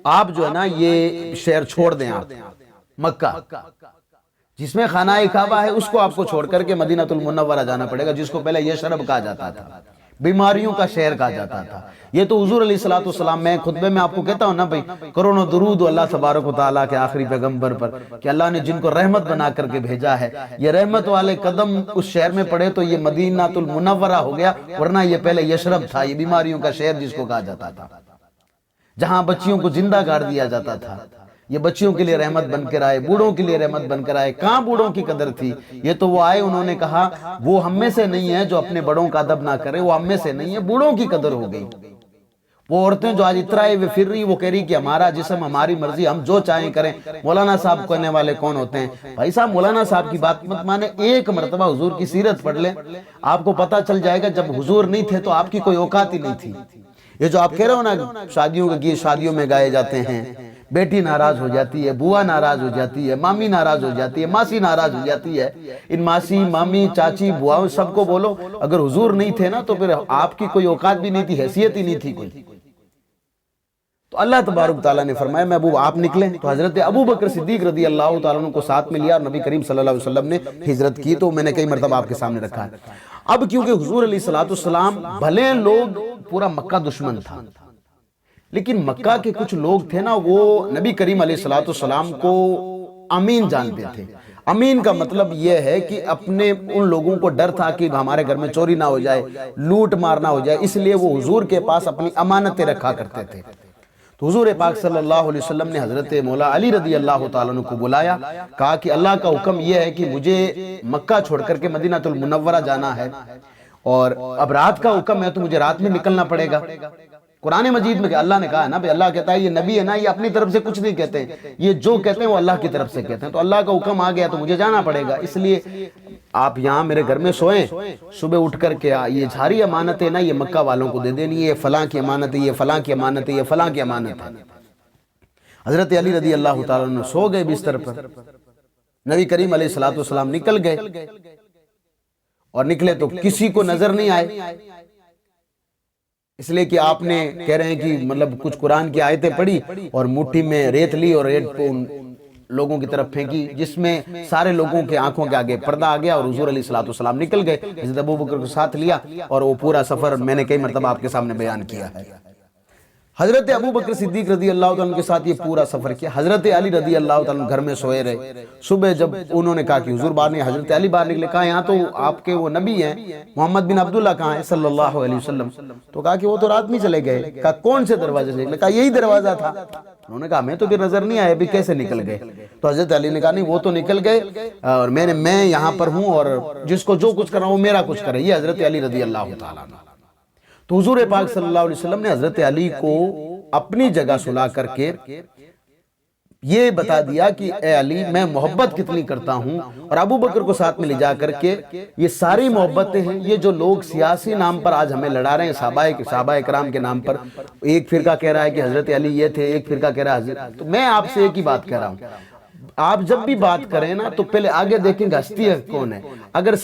آپ جو ہے نا یہ شہر چھوڑ دیں, آپ مکہ جس میں خانہ کعبہ ہے اس کو آپ کو چھوڑ کر کے مدینہ المنورہ جانا پڑے گا, جس کو پہلے یشرب کہا جاتا تھا, بیماریوں کا شہر کہا جاتا تھا. یہ تو حضور علیہ السلام, میں خطبے میں آپ کو کہتا ہوں نا بھائی کروڑوں درود اللہ تبارک و تعالیٰ کے آخری پیغمبر پر کہ اللہ نے جن کو رحمت بنا کر کے بھیجا ہے, یہ رحمت والے قدم اس شہر میں پڑے تو یہ مدینہ المنورہ ہو گیا, ورنہ یہ پہلے یشرب تھا, یہ بیماریوں کا شہر جس کو کہا جاتا تھا, جہاں بچیوں کو زندہ گاڑ دیا جاتا تھا. یہ بچیوں کے لیے رحمت بن کر آئے, بوڑھوں کے لیے رحمت بن کر آئے. کہاں بوڑھوں کی قدر تھی؟ یہ تو وہ آئے, انہوں نے کہا وہ ہم میں سے نہیں ہے جو اپنے بڑوں کا ادب نہ کرے, وہ ہم میں سے نہیں ہے, بوڑھوں کی قدر ہو گئی. وہ عورتیں جو آج اترائے ہوئے پھر رہی, وہ کہہ رہی کہ ہمارا جسم ہماری مرضی, ہم جو چاہیں کریں. مولانا صاحب کہنے والے کون ہوتے ہیں؟ بھائی صاحب مولانا صاحب کی بات مت مانے, ایک مرتبہ حضور کی سیرت پڑھ لیں, آپ کو پتہ چل جائے گا جب حضور نہیں تھے تو آپ کی کوئی اوقات ہی نہیں تھی. یہ جو آپ کہہ رہے ہو نا شادیوں کے گیت شادیوں میں گائے جاتے ہیں, بیٹی ناراض ہو جاتی ہے, بوا ناراض ہو جاتی ہے, مامی ناراض ہو جاتی ہے, ماسی ناراض ہو جاتی ہے. ان ماسی, مامی, چاچی, بوا سب کو بولو اگر حضور نہیں تھے نا تو پھر آپ کی کوئی اوقات بھی نہیں تھی, حیثیت ہی نہیں تھی کوئی. تو اللہ تبارک تعالیٰ نے فرمایا محبوب آپ نکلیں. تو حضرت ابو بکر صدیق رضی اللہ تعالیٰ عنہ کو ساتھ میں لیا اور نبی کریم صلی اللہ علیہ وسلم نے ہجرت کی. تو میں نے کئی مرتبہ آپ کے سامنے رکھا ہے. اب کیونکہ حضور علیہ السلام بھلے لوگ پورا مکہ دشمن تھا, لیکن مکہ کے کچھ لوگ تھے نا وہ نبی کریم علیہ السلام کو امین جانتے تھے. امین کا مطلب یہ ہے کہ اپنے ان لوگوں کو ڈر تھا کہ ہمارے گھر میں چوری نہ ہو جائے, لوٹ مار نہ ہو جائے, اس لیے وہ حضور کے پاس اپنی امانتیں رکھا کرتے تھے. تو حضور پاک صلی اللہ علیہ وسلم نے حضرت مولا علی رضی اللہ تعالیٰ عنہ کو بلایا, کہا کہ اللہ کا حکم یہ ہے کہ مجھے مکہ چھوڑ کر کے مدینہ المنورہ جانا ہے, اور اب رات کا حکم ہے تو مجھے رات میں نکلنا پڑے گا. قرآن مجید میں کہ اللہ نے کہا ہے نا بھئی, اللہ کہتا ہے یہ نبی ہے نا, یہ اپنی طرف سے کچھ نہیں کہتے ہیں, یہ جو کہتے ہیں وہ اللہ کی طرف سے کہتے ہیں. تو اللہ کا حکم آ گیا تو مجھے جانا پڑے گا, اس لیے آپ یہاں میرے گھر میں سوئیں, صبح اٹھ کر کے یہ ساری امانتیں نا یہ مکہ والوں کو دے دینی, یہ فلاں کی امانت ہے, یہ فلاں کی امانت ہے, یہ فلاں کی امانت ہے. حضرت علی رضی اللہ تعالیٰ عنہ سو گئے بستر پر. نبی کریم علیہ السلام نکل گئے, اور نکلے تو کسی کو نظر نہیں آئے, اس لیے کہ آپ نے کہہ رہے ہیں کہ مطلب کچھ قرآن کی آیتیں پڑھی اور مٹھی میں ریت لی اور ریت کو ان لوگوں کی طرف پھینکی, جس میں سارے لوگوں کے آنکھوں کے آگے پردہ آ گیا, اور حضور علیہ السلام نکل گئے. حضرت ابو بکر کو ساتھ لیا, اور وہ پورا سفر میں نے کئی مرتبہ آپ کے سامنے بیان کیا ہے. حضرت ابو بکر صدیق رضی اللہ تعالیٰ کے ساتھ یہ پورا سفر کیا. حضرت علی رضی اللہ تعالیٰ گھر میں سوئے رہے. صبح جب انہوں نے کہا کہ حضور باہر نہیں, حضرت علی باہر نکلے, کہا یہاں تو آپ کے وہ نبی ہیں محمد بن عبداللہ کہاں ہیں صلی اللہ علیہ وسلم. تو کہا کہ وہ تو رات میں چلے گئے. کہا کون سے دروازے سے نکلے؟ کہا یہی دروازہ تھا. انہوں نے کہا ہمیں تو پھر نظر نہیں آیا, بھی کیسے نکل گئے؟ تو حضرت علی نے کہا نہیں وہ تو نکل گئے, اور میں یہاں پر ہوں, اور جس کو جو کچھ کر رہا ہوں وہ میرا کچھ کرے. یہ حضرت علی رضی اللہ تعالیٰ. تو حضور پاک صلی اللہ علیہ وسلم نے حضرت علی کو اپنی جگہ سلا کر کے یہ بتا دیا کہ اے علی میں محبت کتنی کرتا ہوں، اور ابو بکر کو ساتھ میں لے جا کر کے یہ ساری محبتیں ہیں، یہ جو لوگ سیاسی نام پر آج ہمیں لڑا رہے ہیں، صحابہ اکرام کے نام پر، ایک فرقہ کہہ رہا ہے کہ حضرت علی یہ تھے، ایک فرقہ کہہ رہا ہے حضرت، تو میں آپ سے ایک ہی بات کہہ رہا ہوں، آپ جب بھی بات کریں نا تو پہلے آگے دیکھیں گے ہستی کون ہے. اگر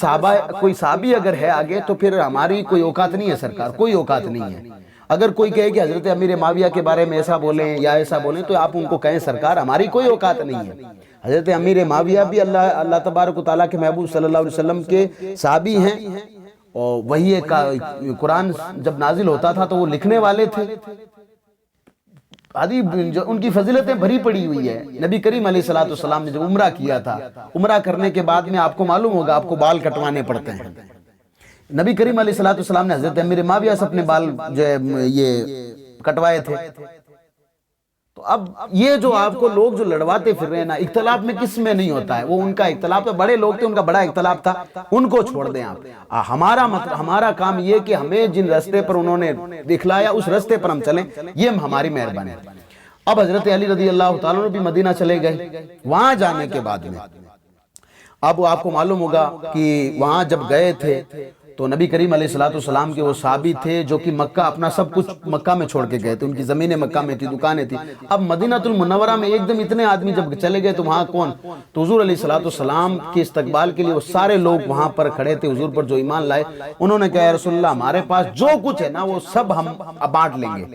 کوئی صحابی اگر ہے آگے تو پھر ہماری کوئی اوقات نہیں ہے سرکار، کوئی اوقات نہیں ہے. اگر کوئی کہے کہ حضرت امیر معاویہ کے بارے میں ایسا بولیں یا ایسا بولیں تو آپ ان کو کہیں سرکار ہماری کوئی اوقات نہیں ہے. حضرت امیر معاویہ بھی اللہ تبارک و تعالیٰ کے محبوب صلی اللہ علیہ وسلم کے صحابی ہیں، اور وہی قرآن جب نازل ہوتا تھا تو وہ لکھنے والے تھے. ان کی فضیلتیں بھری پڑی ہوئی ہے. نبی کریم علیہ السلام نے جب عمرہ کیا تھا، عمرہ کرنے کے بعد میں آپ کو معلوم ہوگا آپ کو بال کٹوانے پڑتے ہیں. نبی کریم علیہ السلام نے حضرت امیر معاویہ سے اپنے بال جو یہ کٹوائے تھے. تو اب یہ جو آپ کو لوگ جو لڑواتے پھر رہے ہیں نا، اختلاف میں کس میں نہیں ہوتا ہے، وہ ان کا اختلاف ہے. بڑے لوگ تھے، ان کا بڑا اختلاف تھا، ان کو چھوڑ دیں آپ. ہمارا کام یہ کہ ہمیں جن راستے پر انہوں نے دکھلایا اس راستے پر ہم چلیں، یہ ہماری مہربانی ہے. اب حضرت علی رضی اللہ تعالیٰ عنہ بھی مدینہ چلے گئے. وہاں جانے کے بعد میں اب آپ کو معلوم ہوگا کہ وہاں جب گئے تھے تو نبی کریم علیہ السلام کے وہ صحابی تھے جو کہ مکہ اپنا سب کچھ مکہ میں چھوڑ کے گئے تھے. ان کی زمینیں مکہ میں تھی، دکانیں تھی. اب مدینہ المنورہ میں ایک دم اتنے آدمی جب چلے گئے تو وہاں کون؟ تو حضور علیہ السلام کے استقبال کے لیے وہ سارے لوگ وہاں پر کھڑے تھے. حضور پر جو ایمان لائے انہوں نے کہا یا رسول اللہ ہمارے پاس جو کچھ ہے نا وہ سب ہم بانٹ لیں گے.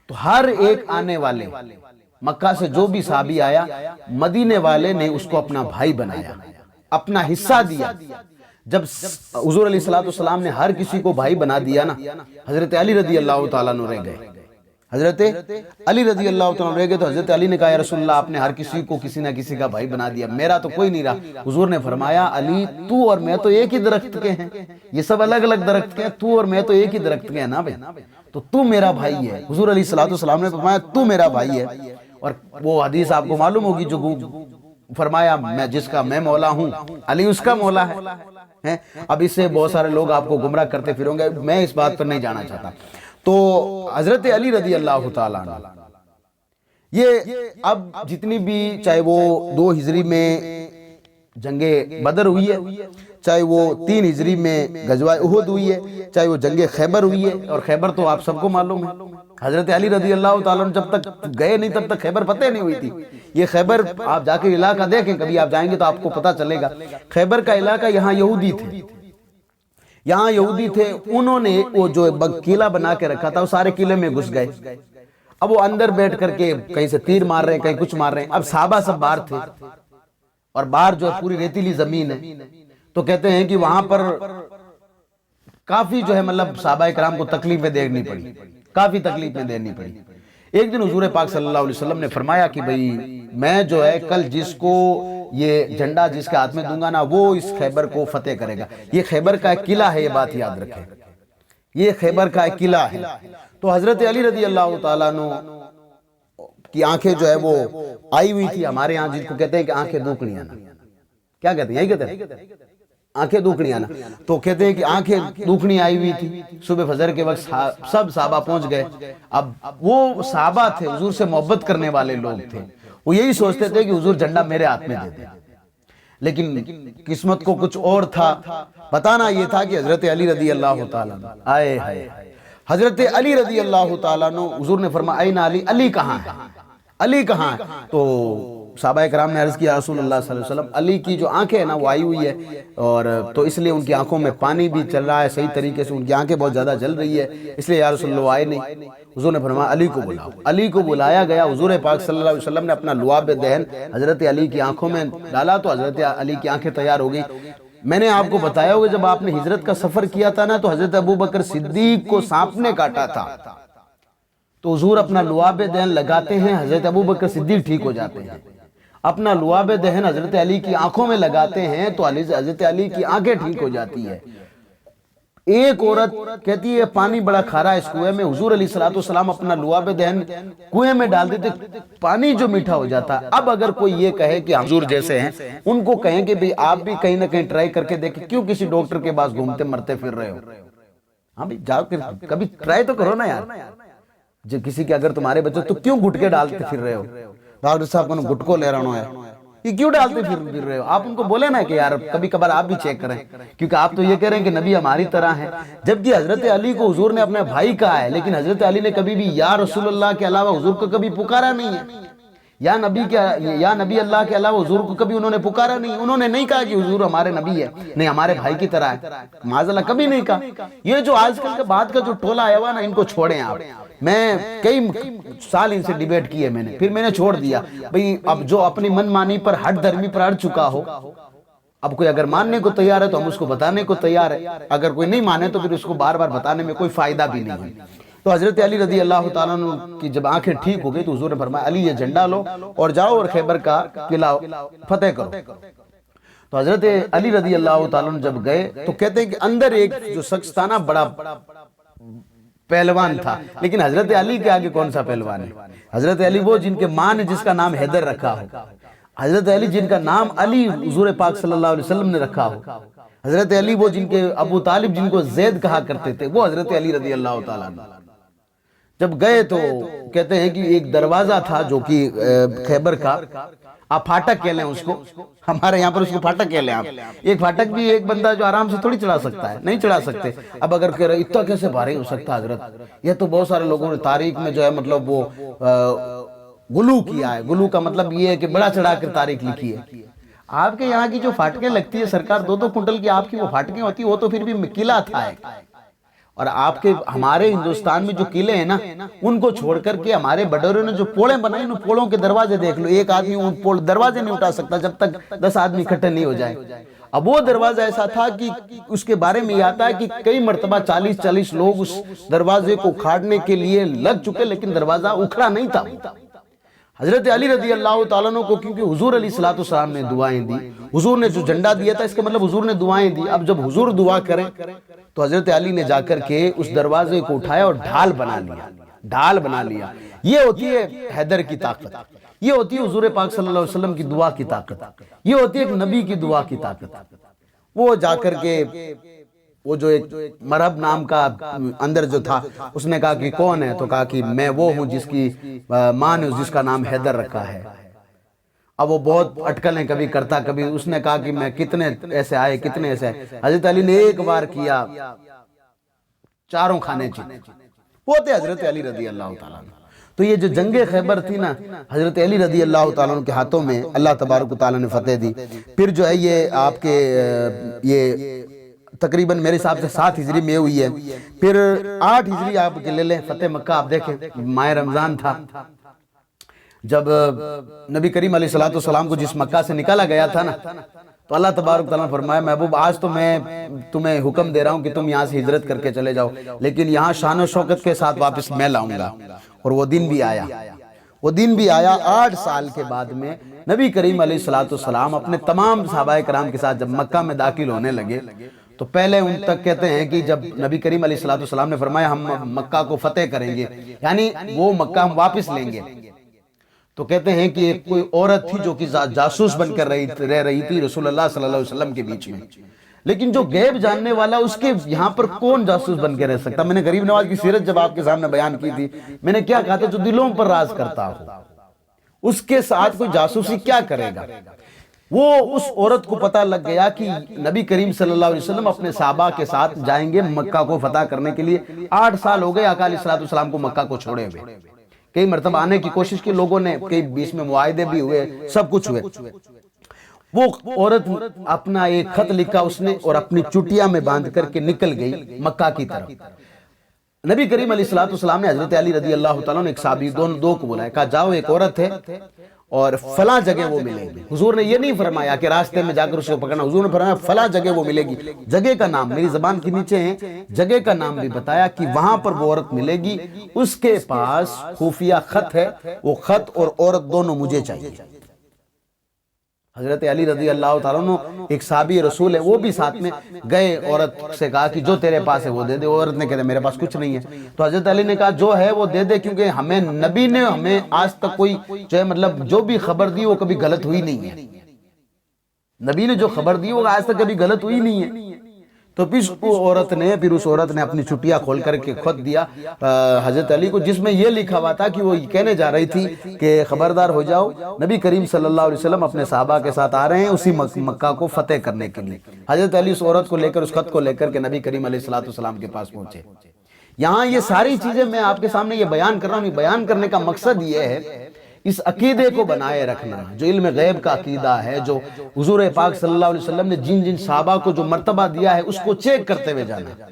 تو ہر ایک آنے والے مکہ سے جو بھی صحابی آیا، مدینے والے نے اس کو اپنا بھائی بنایا، اپنا حصہ دیا. جب حضور علیہ السلام نے ہر کسی کو بھائی بنا دیا نا، حضرت علی رضی اللہ تعالیٰ عنہ رہ گئے. حضرت علی رضی اللہ تعالیٰ عنہ رہ گئے تو حضرت علی نے کہا یا رسول اللہ آپ نے ہر کسی کو کسی نہ کسی کا بھائی بنا دیا، میرا تو کوئی نہیں رہا. حضور نے فرمایا علی تو اور میں تو ایک ہی درخت کے ہیں، یہ سب الگ الگ درخت کے ہیں، تو اور میں تو ایک ہی درخت کے ہیں نا بھائی، تو میرا بھائی ہے. حضور علیہ السلام نے فرمایا تو میرا بھائی ہے. اور وہ حدیث آپ کو معلوم ہوگی جو فرمایا میں جس کا میں مولا ہوں علی اس کا مولا ہے. اب اس سے بہت سارے لوگ آپ کو گمراہ کرتے پھروں گے، میں اس بات پر نہیں جانا چاہتا. تو حضرت علی رضی اللہ تعالیٰ عنہ یہ اب جتنی بھی چاہے وہ 2 ہجری میں جنگ بدر ہوئی ہے، چاہے وہ 3 ہجری میں غزوہ احد ہوئی ہے، چاہے وہ جنگ خیبر ہوئی ہے، اور خیبر تو آپ سب کو معلوم ہے. حضرت علی رضی اللہ تعالیٰ عنہ جب تک گئے نہیں تب تک خیبر فتح نہیں ہوئی تھی. یہ خیبر آپ جا کے علاقہ دیکھیں، کبھی آپ جائیں گے تو آپ کو پتہ چلے گا. خیبر کا علاقہ یہاں یہودی تھے، انہوں نے وہ جو قلعہ بنا کے رکھا تھا وہ سارے قلعے میں گھس گئے. اب وہ اندر بیٹھ کر کے کہیں سے تیر مار رہے ہیں، کہیں کچھ مار رہے ہیں. اب صحابہ سب باہر تھے اور باہر جو ہے پوری ریتیلی زمین ہے. تو کہتے ہیں کہ وہاں پر کافی جو ہے مطلب صحابہ کرام کو تکلیفیں دینی پڑی، کافی تکلیفیں دینی پڑی. ایک دن حضور پاک صلی اللہ علیہ وسلم نے فرمایا کہ بھئی میں جو ہے کل جس کو یہ جھنڈا جس کے ہاتھ میں دوں گا نا وہ اس خیبر کو فتح کرے گا. یہ خیبر کا ایک قلعہ ہے، یہ بات یاد رکھیں، یہ خیبر کا ایک قلعہ ہے. تو حضرت علی رضی اللہ تعالیٰ عنہ کی آنکھیں جو ہے وہ آئی ہوئی تھی. ہمارے یہاں جن کو کہتے ہیں کہ آنکھیں دوکڑی آنا، کیا کہتے ہیں؟ یہی کہتے ہیں آنکھیں دوکھنی آنا. تو کہتے ہیں کہ آنکھیں دوکھنی آئی ہوئی تھی. صبح فجر کے وقت سب صحابہ پہنچ گئے. اب وہ صحابہ تھے، حضور سے محبت کرنے والے لوگ تھے، وہ یہی سوچتے تھے کہ حضور جھنڈا میرے ہاتھ میں دے دیں. لیکن قسمت کو کچھ اور تھا. بتانا یہ تھا کہ حضرت علی رضی اللہ تعالیٰ آئے ہیں. حضرت علی رضی اللہ تعالیٰ عنہ حضور نے فرمایا این علی، علی کہاں ہے، علی کہاں ہے؟ تو صحابہ کرام نے عرض کیا رسول اللہ صلی اللہ علیہ وسلم علی کی جو آنکھیں ہیں نا وہ آئی ہوئی ہے، اور تو اس لیے ان کی آنکھوں میں پانی بھی چل رہا ہے صحیح طریقے سے، ان کی آنکھیں بہت زیادہ جل رہی ہے، اس لیے یا رسول اللہ آئے نہیں. حضور نے فرمایا علی کو بلاؤ. علی کو بلایا گیا. حضور پاک صلی اللہ علیہ وسلم نے اپنا لعاب دہن حضرت علی کی آنکھوں میں ڈالا تو حضرت علی کی آنکھیں تیار ہو گئی. میں نے آپ کو بتایا ہوگا جب آپ نے ہجرت کا سفر کیا تھا نا تو حضرت ابو بکر صدیق کو سانپ نے کاٹا تھا، تو حضور اپنا لعاب دہن لگاتے ہیں، حضرت ابو بکر صدیق ٹھیک ہو جاتے ہیں. اپنا لعاب دہن حضرت علی کی آنکھوں میں لگاتے ہیں تو حضرت علی کی آنکھیں ٹھیک ہو جاتی ہے. ایک عورت کہتی ہے پانی بڑا کھارا ہے اس کنویں میں، حضور علیہ السلام اپنا لعاب دہن کنویں میں ڈال دیتے، پانی جو میٹھا ہو جاتا. اب اگر کوئی یہ کہے کہ حضور جیسے ہیں، ان کو کہیں کہ بھی آپ بھی کہیں نہ کہیں ٹرائی کر کے دیکھیں، کیوں کسی ڈاکٹر کے پاس گھومتے مرتے پھر رہے ہو؟ ہاں بھائی جاؤ کبھی ٹرائی تو کرو نا یار، جو کسی کے اگر تمہارے بچے تو کیوں گٹکے ڈالتے پھر رہے ہو؟ ڈاکٹر صاحب کو گٹکو لے رہا ہوں، یہ کیوں ڈالتے پھر رہے ہو؟ آپ ان کو بولے نا کہ یار کبھی کبھار آپ بھی چیک کریں، کیونکہ آپ تو یہ کہہ رہے ہیں کہ نبی ہماری طرح ہیں، جبکہ حضرت علی کو حضور نے اپنے بھائی کہا ہے، لیکن حضرت علی نے کبھی بھی یا رسول اللہ کے علاوہ حضور کو کبھی پکارا نہیں ہے، یا نبی اللہ کے علاوہ حضور کو کبھی انہوں نے پکارا نہیں، انہوں نے نہیں کہا کہ حضور ہمارے نبی ہے، نہیں ہمارے بھائی کی طرح ہے، معاذ اللہ کبھی نہیں کہا۔ یہ جو آج کل کے بعد کا جو ٹولہ آیا ہوا نا، ان کو چھوڑیں آپ، میں کئی سال ان سے ڈیبیٹ کی ہے میں نے، پھر میں نے چھوڑ دیا بھئی، اب جو اپنی من مانی پر ہٹ دھرمی پر اڑ چکا ہو، اب کوئی اگر ماننے کو تیار ہے تو ہم اس کو بتانے کو تیار ہے، اگر کوئی نہیں مانے تو پھر اس کو بار بار بتانے میں کوئی فائدہ بھی نہیں ہے۔ تو حضرت علی رضی اللہ تعالیٰ عنہ کی جب آنکھیں ٹھیک ہو گئی تو حضور نے فرمایا علی یہ جھنڈا لو اور جاؤ اور خیبر کا قلعہ فتح کرو۔ تو حضرت علی رضی اللہ تعالیٰ عنہ جب گئے تو کہتے ہیں کہ اندر ایک جو شخص تھا نا بڑا پہلوان تھا، لیکن حضرت علی کے آگے کون سا پہلوان ہے؟ حضرت علی وہ جن کے ماں نے جس کا نام حیدر رکھا ہو، حضرت علی جن کا نام علی حضور پاک صلی اللہ علیہ وسلم نے رکھا ہو، حضرت علی وہ جن کے ابو طالب جن کو زید کہا کرتے تھے، وہ حضرت علی رضی اللہ تعالیٰ عنہ جب گئے تو کہتے ہیں کہ ایک دروازہ تھا جو کہ خیبر کا، آپ پھاٹک کہہ لیں اس کو، ہمارے یہاں پر اس کو پھاٹک کہہ لیں آپ، ایک پھاٹک بھی ایک بندہ جو آرام سے تھوڑی چڑھا سکتا ہے، نہیں چڑھا سکتے۔ اب اگر کہہ رہے اتنا کیسے بھاری ہو سکتا حضرت، یہ تو بہت سارے لوگوں نے تاریخ میں جو ہے مطلب وہ غلو کیا ہے، غلو کا مطلب یہ ہے کہ بڑا چڑھا کر تاریخ لکھی ہے۔ آپ کے یہاں کی جو پھاٹکیں لگتی ہے سرکار 2-2 کنٹل کی آپ کی وہ پھاٹکیں ہوتی ہیں، وہ تو پھر بھی قلعہ تھا ایک، اور آپ کے ہمارے ہندوستان میں جو قلعے ہیں نا ان کو چھوڑ کر کے ہمارے بڈوروں نے جو پوڑیں بنائی، ان پوڑوں کے دروازے دیکھ لو، ایک آدمی ان دروازے نہیں اٹھا سکتا جب تک 10 آدمی اکٹھے نہیں ہو جائے۔ اب وہ دروازہ ایسا تھا کہ اس کے بارے میں یہ آتا ہے کہ کئی مرتبہ 40 لوگ اس دروازے کو کھاڑنے کے لیے لگ چکے، لیکن دروازہ اکھڑا نہیں تھا۔ حضرت علی رضی اللہ تعالیٰ عنہ کو کیونکہ حضور علیہ السلام نے دعائیں دی، حضور نے جو جھنڈا دیا تھا اس کا مطلب حضور نے دعائیں دی، اب جب حضور دعا کریں تو حضرت علی نے جا کر کے اس دروازے کو اٹھایا اور ڈھال بنا لیا۔ یہ ہوتی ہے حیدر کی طاقت، یہ ہوتی ہے حضور پاک صلی اللہ علیہ وسلم کی دعا کی طاقت، یہ ہوتی ہے ایک نبی کی دعا کی طاقت۔ وہ جا کر کے وہ جو ایک مرحب نام کا اندر جو تھا اس نے کہا کہ کون ہے، تو کہا کہ میں وہ ہوں جس کی ماں نے جس کا نام حیدر رکھا ہے۔ اب وہ بہت اٹکلیں کبھی کرتا، کبھی اس نے کہا کہ میں کتنے ایسے آئے، کتنے ایسے آئے۔ حضرت علی نے ایک بار کیا، 4 کھانے چیتے، وہ تھے حضرت علی رضی اللہ تعالیٰ عنہ۔ تو یہ جو جنگ خیبر تھی نا حضرت علی رضی اللہ تعالیٰ عنہ کے ہاتھوں میں اللہ تبارک و تعالیٰ نے فتح دی۔ پھر جو ہے یہ آپ کے یہ تقریباً میرے حساب سے 7 ہجری میں ہوئی ہے، پھر 8 ہجری آپ کے لے لیں فتح مکہ۔ آپ دیکھیں ماہ رمضان تھا جب نبی کریم علیہ السلام کو جس مکہ سے نکالا گیا تھا نا، تو اللہ تبارک تعالیٰ نے فرمایا محبوب آج تو میں تمہیں حکم دے رہا ہوں کہ تم یہاں سے ہجرت کر کے چلے جاؤ، لیکن یہاں شان و شوکت کے ساتھ واپس میں لاؤں گا۔ اور وہ دن بھی آیا 8 سال کے بعد میں نبی کریم علیہ السلام اپنے تمام صحابہ کرام کے ساتھ جب مکہ میں داخل ہونے لگے تو پہلے ان تک کہتے ہیں کہ جب نبی کریم علیہ السلام نے فرمایا ہم مکہ کو فتح کریں گے، یعنی وہ مکہ ہم واپس لیں گے، تو کہتے ہیں کہ ایک کوئی عورت تھی جو کہ جاسوس بن کر رہ رہی تھی رسول اللہ صلی اللہ علیہ وسلم کے بیچ میں، لیکن جو غیب جاننے والا اس کے یہاں پر کون جاسوس بن کے رہ سکتا؟ میں نے غریب نواز کی سیرت جب آپ کے سامنے بیان کی تھی، میں نے کیا کہا تھا؟ جو دلوں پر راز کرتا ہو اس کے ساتھ کوئی جاسوسی کیا کرے گا؟ وہ اس عورت کو پتہ لگ گیا کہ نبی کریم صلی اللہ علیہ وسلم اپنے صحابہ کے ساتھ جائیں گے مکہ کو فتح کرنے کے لیے۔ 8 سال ہو گئے آقا علیہ السلام کو مکہ کو چھوڑے ہوئے، کئی مرتبہ آنے کی کوشش کی لوگوں نے، کئی بیچ میں معاہدے بھی ہوئے، سب کچھ ہوئے۔ وہ عورت اپنا ایک خط لکھا اس نے اور اپنی چٹیا میں باندھ کر کے نکل گئی مکہ کی طرف۔ نبی کریم علیہ السلام نے حضرت علی رضی اللہ تعالیٰ نے ایک صحابی دو کو بلایا، کہا جاؤ ایک عورت ہے اور فلاں جگہ وہ ملے گی۔ حضور نے یہ نہیں فرمایا کہ راستے میں جا کر اسے پکڑنا، حضور نے فرمایا فلاں جگہ وہ ملے گی، جگہ کا نام میری زبان کے نیچے ہے، جگہ کا نام بھی بتایا کہ وہاں پر وہ عورت ملے گی، اس کے پاس خفیہ خط ہے، وہ خط اور عورت دونوں مجھے چاہیے۔ حضرت علی رضی اللہ تعالیٰ عنہ ایک صحابی رسول ہے، وہ بھی ساتھ میں گئے، عورت سے کہا کہ جو تیرے پاس ہے وہ دے دے۔ عورت نے کہا میرے پاس کچھ نہیں ہے، تو حضرت علی نے کہا جو ہے وہ دے دے، کیونکہ ہمیں نبی نے ہمیں آج تک کوئی جو ہے مطلب جو بھی خبر دی وہ کبھی غلط ہوئی نہیں ہے، نبی نے جو خبر دی وہ آج تک کبھی غلط ہوئی نہیں ہے۔ تو پھر اس عورت نے اپنی چٹیا کھول کر کے خط دیا حضرت علی کو، جس میں یہ لکھا ہوا تھا کہ وہ کہنے جا رہی تھی کہ خبردار ہو جاؤ، نبی کریم صلی اللہ علیہ وسلم اپنے صحابہ کے ساتھ آ رہے ہیں اسی مکہ کو فتح کرنے کے لیے۔ حضرت علی اس عورت کو لے کر، اس خط کو لے کر کے نبی کریم علیہ السلام کے پاس پہنچے۔ یہاں یہ ساری چیزیں میں آپ کے سامنے یہ بیان کر رہا ہوں، یہ بیان کرنے کا مقصد یہ ہے اس عقیدے کو بنائے رکھنا، جو علم غیب کا عقیدہ ہے، جو حضور پاک صلی اللہ علیہ وسلم نے جن جن صحابہ کو جو مرتبہ دیا ہے اس کو چیک کرتے ہوئے جانا۔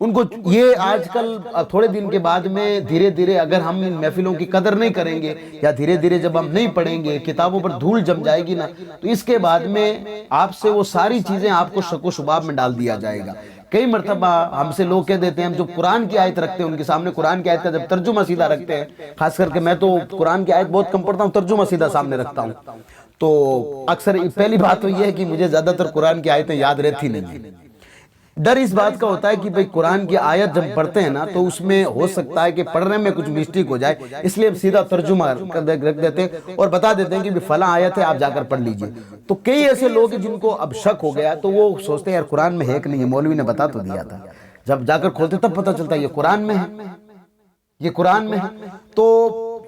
ان کو یہ آج کل تھوڑے دن کے بعد میں دھیرے دھیرے اگر ہم ان محفلوں کی قدر نہیں کریں گے، یا دھیرے دھیرے جب ہم نہیں پڑھیں گے، کتابوں پر دھول جم جائے گی نا، تو اس کے بعد میں آپ سے وہ ساری چیزیں آپ کو شک و شباب میں ڈال دیا جائے گا۔ کئی مرتبہ ہم سے لوگ کہہ دیتے ہیں، ہم جو قرآن کی آیت رکھتے ہیں ان کے سامنے قرآن کی آیت کا جب ترجمہ سیدھا رکھتے ہیں، خاص کر کے میں تو قرآن کی آیت بہت کم پڑھتا ہوں، ترجمہ سیدھا سامنے رکھتا ہوں، تو اکثر پہلی بات تو یہ ہے کہ مجھے زیادہ تر قرآن کی آیتیں یاد رہتی نہیں ہیں۔ ڈر اس بات کا ہوتا ہے کہ بھئی قرآن کی آیت جب پڑھتے ہیں نا تو اس میں ہو سکتا ہے کہ پڑھنے میں کچھ مسٹیک ہو جائے، اس لیے ہم سیدھا ترجمہ رکھ دیتے ہیں اور بتا دیتے ہیں کہ فلاں آیت ہے آپ جا کر پڑھ لیجئے۔ تو کئی ایسے لوگ ہیں جن کو اب شک ہو گیا تو وہ سوچتے ہیں یار قرآن میں ہے کہ نہیں، مولوی نے بتا تو دیا تھا، جب جا کر کھولتے تب پتہ چلتا ہے یہ قرآن میں ہے، یہ قرآن میں ہے۔ تو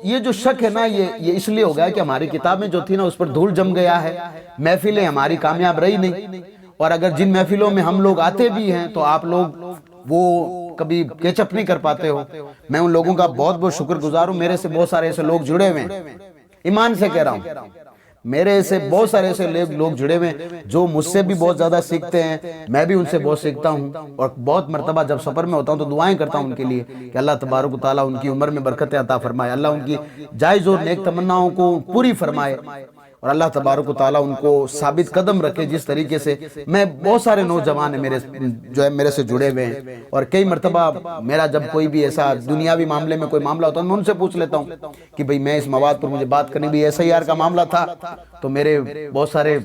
یہ جو شک ہے نا یہ اس لیے ہو گیا کہ ہماری کتاب میں جو تھی نا اس پر دھول جم گیا ہے، محفلیں ہماری کامیاب رہی نہیں، اور اگر جن محفلوں میں ہم لوگ آتے بھی ہیں تو آپ لوگ وہ کبھی کیچ اپ نہیں کر پاتے ہو۔ میں ان لوگوں کا بہت بہت شکر گزار ہوں، میرے سے بہت سارے ایسے لوگ جڑے ہوئے ہیں، ایمان سے کہہ رہا ہوں، میرے سے بہت سارے ایسے لوگ جڑے ہوئے ہیں جو مجھ سے بھی بہت زیادہ سیکھتے ہیں، میں بھی ان سے بہت سیکھتا ہوں، اور بہت مرتبہ جب سفر میں ہوتا ہوں تو دعائیں کرتا ہوں ان کے لیے کہ اللہ تبارک و تعالیٰ ان کی عمر میں برکت عطا فرمائے، اللہ ان کی جائز اور نیک تمناؤں کو پوری فرمائے، اور اللہ تبارک و تعالیٰ ان کو ثابت قدم رکھے۔ جس طریقے سے میں بہت سارے نوجوان ہیں میرے سے جڑے ہوئے ہیں، اور کئی مرتبہ میرا جب کوئی بھی ایسا دنیاوی معاملے میں کوئی معاملہ ہوتا ہے میں ان سے پوچھ لیتا ہوں کہ بھئی میں اس مواد پر مجھے بات کرنی بھی، SIR کا معاملہ تھا تو میرے بہت سارے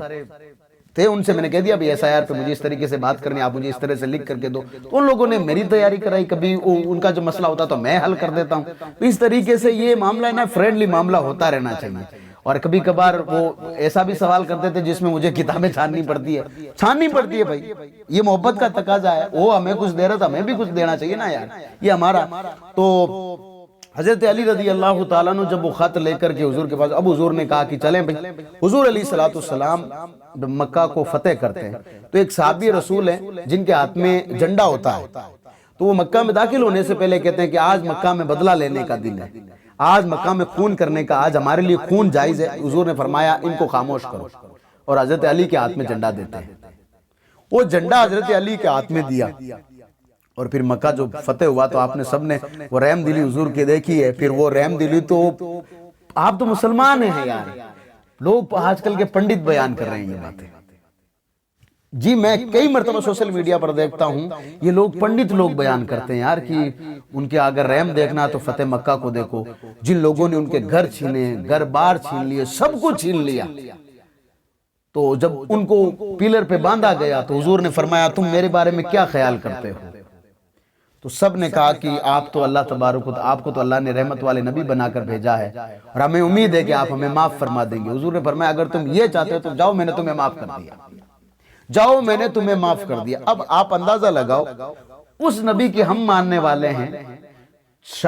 تھے، ان سے میں نے کہہ دیا بھی SIR پہ مجھے اس طریقے سے بات کرنی، آپ مجھے اس طرح سے لکھ کر کے دو، تو ان لوگوں نے میری تیاری کرائی، کبھی ان کا جو مسئلہ ہوتا تو میں حل کر دیتا ہوں۔ اس طریقے سے یہ معاملہ ہے نا فرینڈلی معاملہ ہوتا رہنا چاہیے، اور کبھی کبھار وہ ایسا بھی سوال کرتے تھے جس میں مجھے کتابیں چھاننی پڑتی ہے بھائی، یہ محبت کا تقاضا ہے، وہ ہمیں کچھ دے رہا تھا ہمیں بھی کچھ دینا چاہیے نا یار، یہ ہمارا۔ تو حضرت علی رضی اللہ تعالیٰ عنہ جب وہ خط لے کر کے حضور کے پاس، اب حضور نے کہا کہ چلیں بھائی، حضور علیہ السلام مکہ کو فتح کرتے ہیں تو ایک صحابی رسول ہیں جن کے ہاتھ میں جھنڈا ہوتا ہے، تو وہ مکہ میں داخل ہونے سے پہلے کہتے ہیں کہ آج مکہ میں بدلہ لینے کا دن ہے، آج مکہ میں خون کرنے کا، آج ہمارے لیے خون جائز ہے۔ حضور نے فرمایا ان کو خاموش کرو، اور حضرت علی کے ہاتھ میں جھنڈا دیتے ہیں۔ وہ جھنڈا حضرت علی کے ہاتھ میں دیا، اور پھر مکہ جو فتح ہوا تو آپ نے سب نے وہ رحم دلی حضور کی دیکھی ہے، پھر وہ رحم دلی تو آپ تو مسلمان ہیں یار، لوگ آج کل کے پنڈت بیان کر رہے ہیں یہ باتیں، جی میں کئی مرتبہ سوشل میڈیا پر دیکھتا ہوں یہ لوگ پنڈت لوگ بیان کرتے ہیں یار کہ ان کے اگر رحم دیکھنا تو فتح مکہ کو دیکھو، جن لوگوں نے ان کے گھر چھینے، گھر بار چھین لیے، سب کچھ چھین لیا، تو جب ان کو پیلر پہ باندھا گیا تو حضور نے فرمایا تم میرے بارے میں کیا خیال کرتے ہو؟ تو سب نے کہا کہ آپ تو اللہ تبارک آپ کو تو اللہ نے رحمت والے نبی بنا کر بھیجا ہے، اور ہمیں امید ہے کہ آپ ہمیں معاف فرما دیں گے۔ حضور نے فرمایا اگر تم یہ چاہتے ہو تو جاؤ، میں نے تمہیں معاف کر دیا، جاؤ میں نے تمہیں معاف کر دیا۔ اب آپ اندازہ لگاؤ اس نبی کے ہم ماننے والے ہیں،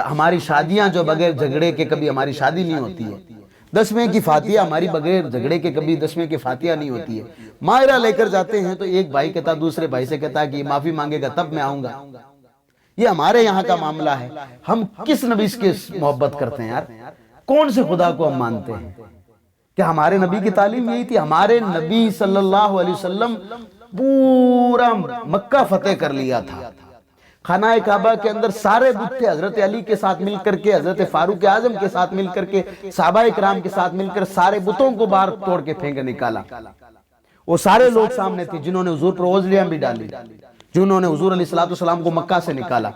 ہماری شادیاں جو بغیر جھگڑے کے کبھی ہماری شادی نہیں ہوتی ہے، 10ویں کی فاتحہ ہماری بغیر جھگڑے کے کبھی 10ویں کی فاتحہ نہیں ہوتی ہے، مائرہ لے کر جاتے ہیں تو ایک بھائی کہتا دوسرے بھائی سے کہتا ہے کہ یہ معافی مانگے گا تب میں آؤں گا، یہ ہمارے یہاں کا معاملہ ہے۔ ہم کس نبی کی محبت کرتے ہیں یار؟ کون سے خدا کو ہم مانتے ہیں؟ کہ ہمارے نبی کی تعلیم یہی تھی؟ ہمارے نبی صلی اللہ علیہ وسلم پورا مکہ فتح کر لیا تھا، خانہ کعبہ کے اندر سارے بت تھے، حضرت علی کے ساتھ مل کر کے، حضرت فاروق اعظم کے ساتھ مل کر کے، صحابہ کرام کے ساتھ مل کر سارے بتوں کو باہر توڑ کے پھینک نکالا۔ وہ سارے لوگ سامنے تھے جنہوں نے حضور پر اوزلیاں بھی ڈالی، جنہوں نے حضور علیہ السلام کو مکہ سے نکالا،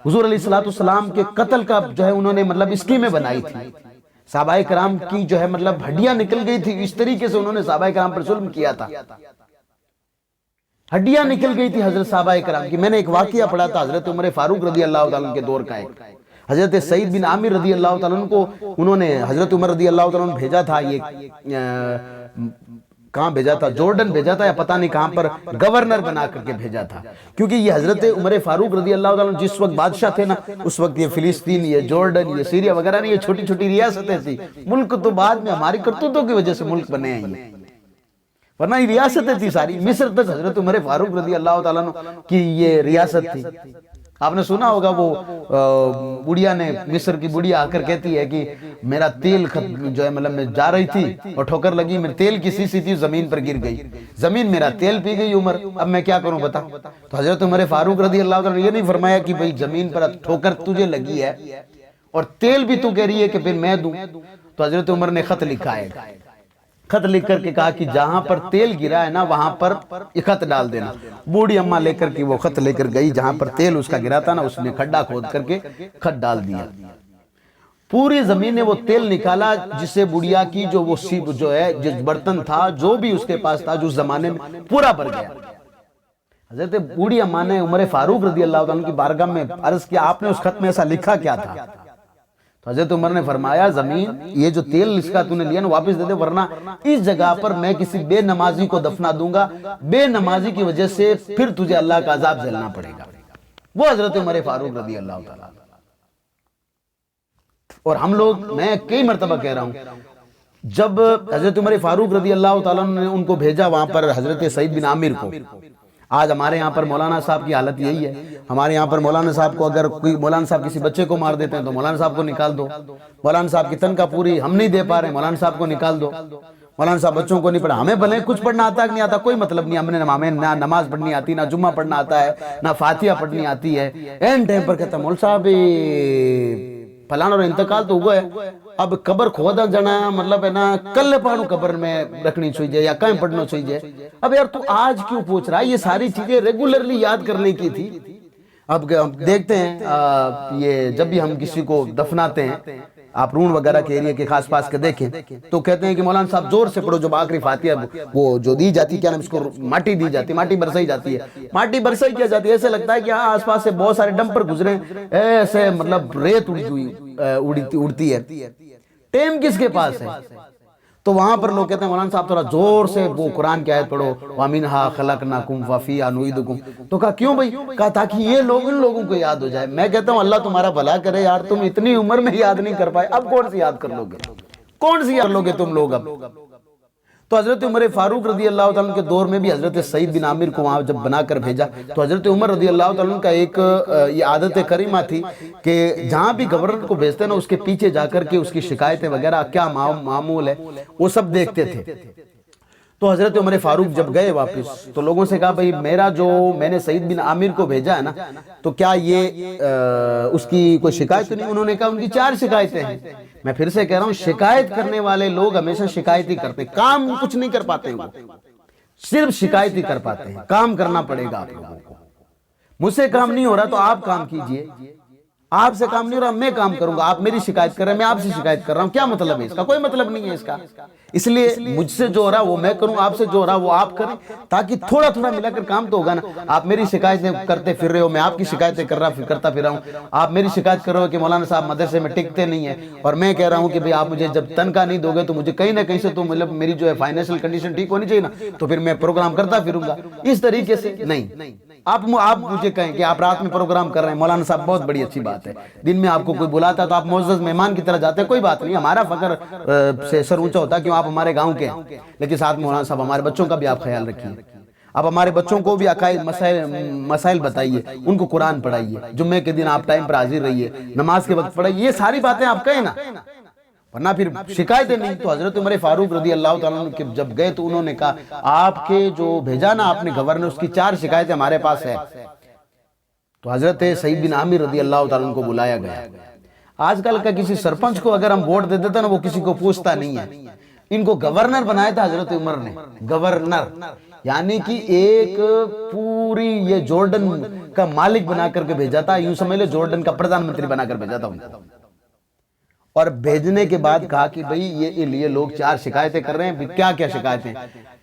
حضور علیہ السلام کے قتل کا جو ہے انہوں نے مطلب اسکیمیں بنائی تھی، صحابہ کرام کی جو ہے مطلب ہڈیاں نکل گئی تھی، اس طریقے سے انہوں نے صحابہ کرام پر ظلم کیا تھا، ہڈیاں نکل گئی تھی حضرت صحابہ کرام کی۔ میں نے ایک واقعہ پڑھا تھا حضرت عمر فاروق رضی اللہ تعالیٰ عنہ کے دور کا، ایک حضرت سعید بن عامر رضی اللہ تعالیٰ عنہ کو انہوں نے حضرت عمر رضی اللہ تعالیٰ عنہ بھیجا تھا یہ کہاں بھیجا تھا؟ جارڈن بھیجا تھا یا پتہ نہیں کہاں پر گورنر بنا کر کے بھیجا تھا، کیونکہ یہ حضرت عمر فاروق رضی اللہ تعالیٰ جس وقت بادشاہ تھے نا، اس وقت یہ فلسطین، یہ جارڈن، یہ سیریا وغیرہ نہیں، یہ چھوٹی چھوٹی ریاستیں تھی. ملک تو بعد میں ہماری کرتوتوں کی وجہ سے ملک بنے ہیں یہ، ورنہ یہ ریاستیں تھی ساری. مصر تک حضرت عمر فاروق رضی اللہ تعالیٰ کی یہ ریاست تھی. آپ نے سنا ہوگا وہ بڑھیا نے، مصر کی بڑھیا آ کر کہتی ہے کہ میرا تیل جو ہے مطلب میں جا رہی تھی اور ٹھوکر لگی، میرے تیل کی سیسی تھی، زمین پر گر گئی، زمین میرا تیل پی گئی عمر، اب میں کیا کروں بتا. تو حضرت عمر فاروق رضی اللہ تعالیٰ نے یہ نہیں فرمایا کہ بھئی زمین پر ٹھوکر تجھے لگی ہے اور تیل بھی تو کہہ رہی ہے کہ پھر میں دوں. تو حضرت عمر نے خط لکھا ہے، خط لکھ کر کے کہا کہ جہاں پر تیل گرا ہے نا وہاں پر یہ خط ڈال دینا. بوڑھی اماں لے کر کے وہ خط لے کر گئی، جہاں پر تیل اس کا گرا تھا نا اس نے کھڈا کھود کر کے خط ڈال دیا. پوری زمین نے وہ تیل نکالا، جسے بڑھیا کی جو وہ سیب جو ہے جس برتن تھا جو بھی اس کے پاس تھا جو زمانے میں پورا بھر گیا. حضرت بوڑھی اماں نے عمر فاروق رضی اللہ عنہ کی بارگاہ میں عرض کیا آپ نے اس خط میں ایسا لکھا کیا تھا؟ تو حضرت عمر نے فرمایا زمین یہ جو تیل اس کا تو نے لیا نا واپس دے دے، ورنہ اس جگہ پر میں کسی بے نمازی کو دفنا دوں گا، بے نمازی کی وجہ سے پھر تجھے اللہ کا عذاب جھیلنا پڑے گا. وہ حضرت عمر فاروق رضی اللہ تعالیٰ. اور ہم لوگ، میں کئی مرتبہ کہہ رہا ہوں، جب حضرت عمر فاروق رضی اللہ تعالیٰ نے ان کو بھیجا وہاں پر حضرت سعید بن عامر کو. آج ہمارے یہاں پر مولانا صاحب کی حالت یہی ہے. ہمارے یہاں پر مولانا صاحب کو اگر کوئی مولانا صاحب کسی بچے کو مار دیتے ہیں تو مولانا صاحب کو نکال دو. مولانا صاحب کی تنخواہ پوری ہم نہیں دے پا رہے، مولانا صاحب کو نکال دو. مولانا صاحب بچوں کو نہیں پڑھا، ہمیں بھلے کچھ پڑھنا آتا ہے کہ نہیں آتا کوئی مطلب نہیں، ہمیں نہ نماز پڑھنی آتی، نہ جمعہ پڑھنا آتا ہے، نہ فاتحہ پڑھنی آتی ہے. این ٹائم پر کہتا ہے مول صاحب فلانا اور انتقال تو ہوا ہے، اب قبر کھودا جانا مطلب ہے نا کل پانو قبر میں رکھنی چاہیے یا کہیں پڑھنا چاہیے. اب یار تو آج کیوں پوچھ رہا ہے؟ یہ ساری چیزیں ریگولرلی یاد کرنے کی تھی. اب دیکھتے ہیں یہ جب بھی ہم کسی کو دفناتے ہیں، آپ رون وغیرہ کے ایریے کے خاص پاس کے دیکھیں تو کہتے ہیں کہ مولانا صاحب زور سے پڑھو، جب آخری فاتحہ وہ جو دی جاتی کیا نام اس کو ماٹی دی جاتی، ماٹی برسائی جاتی ہے. ماٹی برسائی کیا جاتی ہے، ایسے لگتا ہے کہ ہاں آس پاس سے بہت سارے ڈمپر گزرے، ایسے مطلب ریت اڑتی ہے. ٹیم کس کے پاس ہے؟ تو وہاں پر لوگ کہتے ہیں مولانا صاحب تھوڑا زور سے وہ قرآن کی آیت پڑھو، وَمِنْهَا خَلَقْنَاكُمْ وَفِيهَا نُعِيدُكُمْ. تو کہا کیوں بھائی؟ کہا تاکہ یہ لوگ ان لوگوں کو یاد ہو جائے. میں کہتا ہوں اللہ تمہارا بھلا کرے یار، تم اتنی عمر میں یاد نہیں کر پائے، اب کون سی یاد کر لو گے؟ کون سی یاد لو گے تم لوگ اب؟ تو حضرت عمر فاروق رضی اللہ تعالیٰ کے دور میں بھی حضرت سعید بن عامر کو وہاں جب بنا کر بھیجا تو حضرت عمر رضی اللہ تعالیٰ کا ایک یہ عادت کریمہ تھی کہ جہاں بھی گورنر کو بھیجتے نا اس کے پیچھے جا کر کے اس کی شکایتیں وغیرہ کیا معمول ہے وہ سب دیکھتے تھے. تو حضرت عمر فاروق جب گئے واپس تو لوگوں سے کہا بھئی میرا جو میں نے سعید بن عامر کو بھیجا ہے نا تو کیا یہ اس کی کوئی شکایت نہیں؟ انہوں نے کہا ان کی 4 شکایتیں ہیں. میں پھر سے کہہ رہا ہوں شکایت کرنے والے لوگ ہمیشہ شکایت ہی کرتے ہیں، کام کچھ نہیں کر پاتے ہیں، وہ صرف شکایت ہی کر پاتے ہیں. کام کرنا پڑے گا آپ لوگوں کو. مجھ سے کام نہیں ہو رہا تو آپ کام کیجئے، آپ سے کام نہیں ہو رہا میں کام کروں گا. آپ میری شکایت کر رہے ہیں، میں آپ سے شکایت کر رہا ہوں، کیا مطلب ہے اس کا؟ کوئی مطلب نہیں ہے اس کا. اس لیے مجھ سے جو ہو رہا وہ میں کروں، آپ سے جو ہو رہا وہ آپ کریں، تاکہ تھوڑا تھوڑا ملا کر کام تو ہوگا نا. آپ میری شکایتیں کرتے پھر رہے ہو، میں آپ کی شکایتیں کرتا پھر رہا ہوں. آپ میری شکایت کر رہے ہو کہ مولانا صاحب مدرسے میں ٹکتے نہیں ہیں، اور میں کہہ رہا ہوں کہ بھئی آپ مجھے جب تنخواہ نہیں دو گے تو مجھے کہیں نہ کہیں سے تو مطلب میری جو ہے فائنینشل کنڈیشن ٹھیک ہونی چاہیے نا، تو پھر میں پروگرام کرتا پھروں گا. اس طریقے سے نہیں. آپ مجھے کہیں کہ آپ رات میں پروگرام کر رہے ہیں، مولانا صاحب بہت بڑی اچھی بات ہے. دن میں آپ کو کوئی بلاتا تو آپ معزز مہمان کی طرح جاتے ہیں، کوئی بات نہیں، ہمارا فخر سے سر اونچا ہوتا ہے کیوں آپ ہمارے گاؤں کے ہیں. لیکن ساتھ مولانا صاحب ہمارے بچوں کا بھی آپ خیال رکھیے. آپ ہمارے بچوں کو بھی عقائد مسائل بتائیے، ان کو قرآن پڑھائیے، جمعے کے دن آپ ٹائم پر حاضر رہیے، نماز کے وقت پڑھائیے. یہ ساری باتیں آپ کہیں نا، ورنہ پھر شکایتیں نہیں. تو حضرت عمر فاروق رضی اللہ تعالیٰ عنہ جب گئے تو انہوں نے کہا آپ کے جو بھیجا نا آپ نے گورنر، اس کی 4 شکایتیں ہمارے پاس ہے. تو حضرت سعید بن عامر رضی اللہ تعالیٰ عنہ کو بلایا گیا. آج کل کا کسی سرپنچ کو اگر ہم ووٹ دے دیتا نا وہ کسی کو پوچھتا نہیں ہے. ان کو گورنر بنایا تھا حضرت عمر نے، گورنر یعنی کہ ایک پوری یہ جارڈن کا مالک بنا کر کے بھیجا تھا، یوں سمجھ لے جارڈن کا پردھان منتری بنا کر بھیجا تھا ان کو. اور بھیجنے کے بعد کہا کہ بھئی یہ لوگ 4 شکایتیں کر رہے ہیں. کیا کیا شکایتیں؟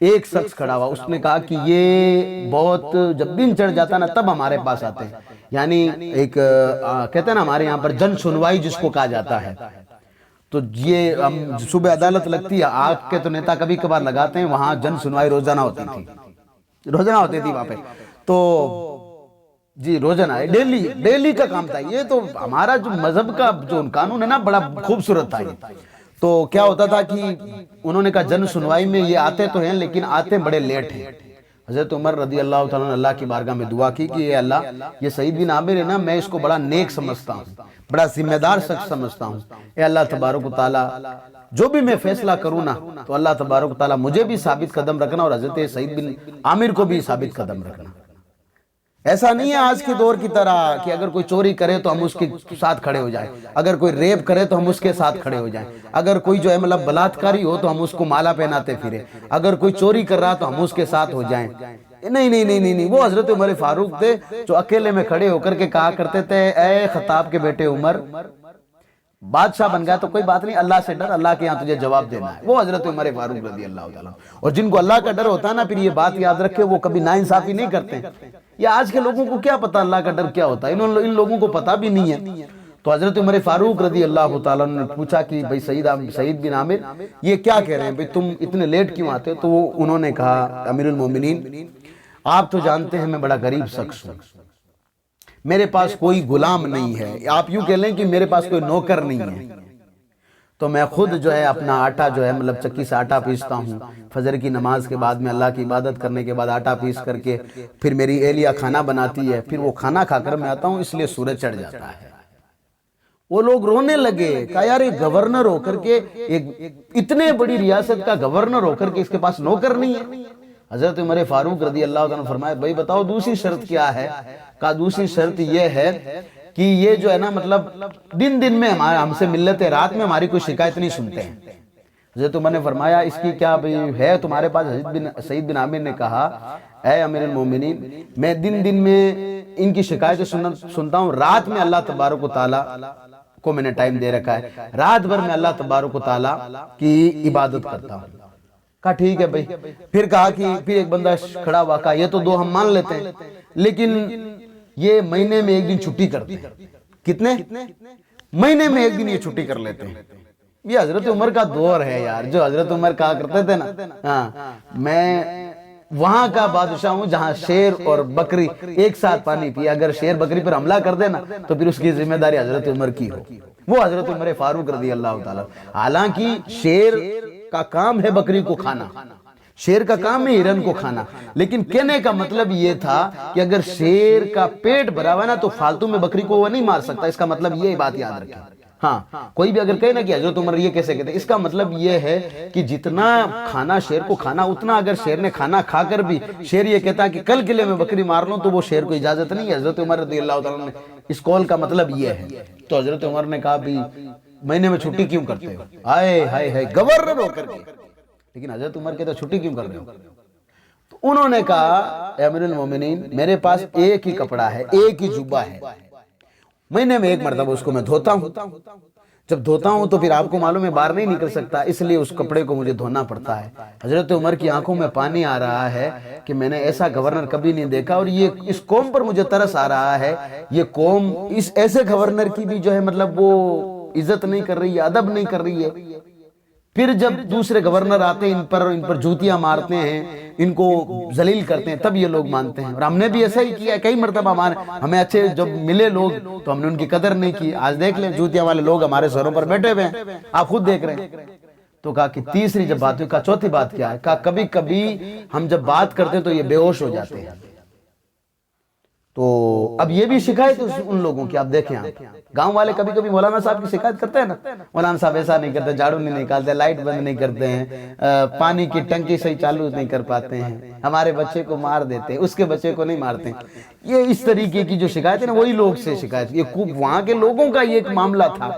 ایک شخص کھڑا ہوا، اس نے کہا کہ یہ بہت جب دن چڑھ جاتا نا تب ہمارے پاس آتے ہیں، یعنی ایک کہتے ہیں نا ہمارے یہاں پر جن سنوائی جس کو کہا جاتا ہے. تو یہ صبح عدالت لگتی ہے، آپ کے تو نیتا کبھی کبھار لگاتے ہیں، وہاں جن سنوائی روزانہ ہوتی تھی وہاں پہ، تو جی روزانہ ڈیلی کا کام تھا یہ۔ تو ہمارا جو مذہب کا جو قانون ہے نا بڑا خوبصورت تھا یہ۔ تو کیا ہوتا تھا کہ انہوں نے کہا جن سنوائی میں یہ آتے تو ہیں لیکن آتے بڑے لیٹ ہیں۔ حضرت عمر رضی اللہ تعالیٰ نے اللہ کی بارگاہ میں دعا کی کہ اے اللہ، یہ سعید بن عامر ہے نا، میں اس کو بڑا نیک سمجھتا ہوں، بڑا ذمہ دار شخص سمجھتا ہوں، اے اللہ تبارک و تعالیٰ جو بھی میں فیصلہ کروں نا تو اللہ تبارک و تعالیٰ مجھے بھی ثابت قدم رکھنا اور حضرت سعید بن عامر کو بھی ثابت قدم رکھنا۔ ایسا نہیں ہے آج کے دور کی طرح کہ اگر کوئی چوری کرے تو ہم اس کے ساتھ کھڑے ہو جائیں، اگر کوئی ریپ کرے تو ہم اس کے ساتھ کھڑے ہو جائیں، اگر کوئی جو ہے مطلب بلاತ್ಕಾری ہو تو ہم اس کو مالا پہناتے پھرے، اگر کوئی چوری کر رہا تو ہم اس کے ساتھ ہو جائیں۔ نہیں، وہ حضرت عمر فاروق تھے جو اکیلے میں کھڑے ہو کر کے کہا کرتے تھے، اے خطاب کے بیٹے عمر، بادشاہ بن گیا تو کوئی بات نہیں، اللہ سے ڈر، اللہ کے یہاں تجھے جواب دینا ہے۔ وہ حضرت عمر فاروق رضی اللہ تعالیٰ۔ اور جن کو اللہ کا ڈر ہوتا ہے نا، پھر یہ بات یاد رکھے، وہ کبھی ناانصافی نہیں کرتے۔ یہ آج کے لوگوں کو کیا پتا اللہ کا ڈر کیا ہوتا ہے، ان لوگوں کو پتا بھی نہیں ہے۔ تو حضرت عمر فاروق رضی اللہ تعالیٰ نے پوچھا کہ بھئی سعید بن عامر یہ کیا کہہ رہے ہیں، بھئی تم اتنے لیٹ کیوں آتے؟ تو انہوں نے کہا، امیر المومنین آپ تو جانتے ہیں میں بڑا غریب شخص ہوں، میرے پاس کوئی غلام نہیں ہے، آپ یوں کہہ لیں کہ میرے پاس کوئی نوکر نہیں ہے، تو میں خود جو ہے اپنا آٹا جو ہے مطلب چکی سے آٹا پیستا ہوں، فجر کی نماز کے بعد میں اللہ کی عبادت کرنے کے بعد آٹا پیس کر کے پھر میری اہلیہ کھانا بناتی ہے، پھر وہ کھانا کھا کر میں آتا ہوں، اس لیے سورج چڑھ جاتا ہے۔ وہ لوگ رونے لگے، کہا یار ایک گورنر ہو کر کے، اتنے بڑی ریاست کا گورنر ہو کر کے اس کے پاس نوکر نہیں ہے۔ حضرت عمر فاروق رضی اللہ عنہ نے فرمایا، بھائی بتاؤ دوسری شرط کیا ہے؟ کہا دوسری شرط یہ ہے کہ یہ جو ہے نا مطلب دن میں ہم سے مل لیتے، رات میں ہماری کوئی شکایت نہیں سنتے ہیں۔ حضرت عمر نے فرمایا اس کی کیا ہے تمہارے پاس؟ سعید بن عامر نے کہا، اے امیر المومنین میں دن میں ان کی شکایتیں سنتا ہوں، رات میں اللہ تبارک و تعالیٰ کو میں نے ٹائم دے رکھا ہے، رات بھر میں اللہ تبارک و تعالیٰ کی عبادت کرتا ہوں۔ کہا ٹھیک ہے بھائی۔ پھر کہا کہ پھر ایک بندہ کھڑا ہوا، کہا یہ تو دو ہم مان لیتے ہیں، لیکن یہ مہینے میں ایک دن چھٹی کرتے ہیں۔ کتنے؟ مہینے میں ایک دن یہ چھٹی کر لیتے ہیں۔ یہ حضرت عمر کا دور ہے یار، جو حضرت عمر کہا کرتے تھے نا، ہاں میں وہاں کا بادشاہ ہوں جہاں شیر اور بکری ایک ساتھ پانی پیے، اگر شیر بکری پر حملہ کر دے نا تو پھر اس کی ذمہ داری حضرت عمر کی ہو۔ وہ حضرت عمر فاروق رضی اللہ تعالیٰ۔ حالانکہ شیر کا کام ہے بکری کو کھانا، شیر کا کام ہے ہرن کو کھانا، لیکن کہنے کا مطلب یہ تھا کہ اگر شیر کا پیٹ بھرا ہوا نا تو فالتو میں بکری کو وہ نہیں مار سکتا۔ اس کا مطلب یہ بات یاد رکھیں۔ ہاں کوئی بھی اگر کہے نا کہ حضرت عمر یہ کیسے کہتے ہیں، اس کا مطلب یہ ہے کہ جتنا کھانا شیر کو کھانا، اتنا اگر شیر نے کھانا کھا کر بھی شیر یہ کہتا ہے کہ کل کے لیے میں بکری مار لوں تو وہ شیر کو اجازت نہیں ہے۔ حضرت عمر رضی اللہ تعالیٰ نے اس قول کا مطلب یہ ہے۔ تو حضرت عمر نے کہا بھی مہینے میں چھٹی کیوں کرتے ہو؟ آئے ہائے ہائے گورنر ہو کر کے، لیکن حضرت عمر کہتے چھٹی کیوں کر رہے ہو؟ تو انہوں نے کہا، اے امیر المومنین میرے پاس ایک ہی کپڑا ہے، ایک ہی جبہ ہے، مہینے میں ایک مرتبہ اس کو میں دھوتا ہوں، جب دھوتا ہوں تو پھر آپ کو معلوم ہے باہر نہیں نکل سکتا، اس لیے اس کپڑے کو مجھے دھونا پڑتا ہے۔ حضرت عمر کی آنکھوں میں پانی آ رہا ہے کہ میں نے ایسا گورنر کبھی نہیں دیکھا، اور یہ اس قوم پر مجھے ترس آ رہا ہے، یہ قوم اس ایسے گورنر کی بھی جو ہے مطلب وہ عزت نہیں کر رہی ہے، ادب نہیں کر رہی ہے۔ پھر جب دوسرے گورنر آتے ہیں ان پر جوتیاں مارتے ہیں، ان کو ذلیل کرتے ہیں، تب یہ لوگ مانتے ہیں۔ اور ہم نے بھی ایسا ہی کیا ہے، کئی مرتبہ ہمیں اچھے جب ملے لوگ تو ہم نے ان کی قدر نہیں کی۔ آج دیکھ لیں جوتیاں والے لوگ ہمارے سروں پر بیٹھے ہوئے ہیں، آپ خود دیکھ رہے ہیں۔ تو کہا کہ تیسری جب بات ہوئی، کہا چوتھی بات کیا ہے؟ کہا کبھی کبھی ہم جب بات کرتے ہیں تو یہ بے ہوش ہو جاتے ہیں۔ تو اب یہ بھی شکایت ان لوگوں کی، آپ دیکھیں آپ گاؤں والے کبھی کبھی مولانا صاحب کی شکایت کرتے ہیں نا، مولانا صاحب ایسا نہیں کرتے، جھاڑو نہیں نکالتے، لائٹ بند نہیں کرتے ہیں، پانی کی ٹنکی صحیح چالو نہیں کر پاتے ہیں، ہمارے بچے کو مار دیتے ہیں، اس کے بچے کو نہیں مارتے ہیں۔ یہ اس طریقے کی جو شکایت ہے نا، وہی لوگ سے شکایت، یہ وہاں کے لوگوں کا یہ ایک معاملہ تھا۔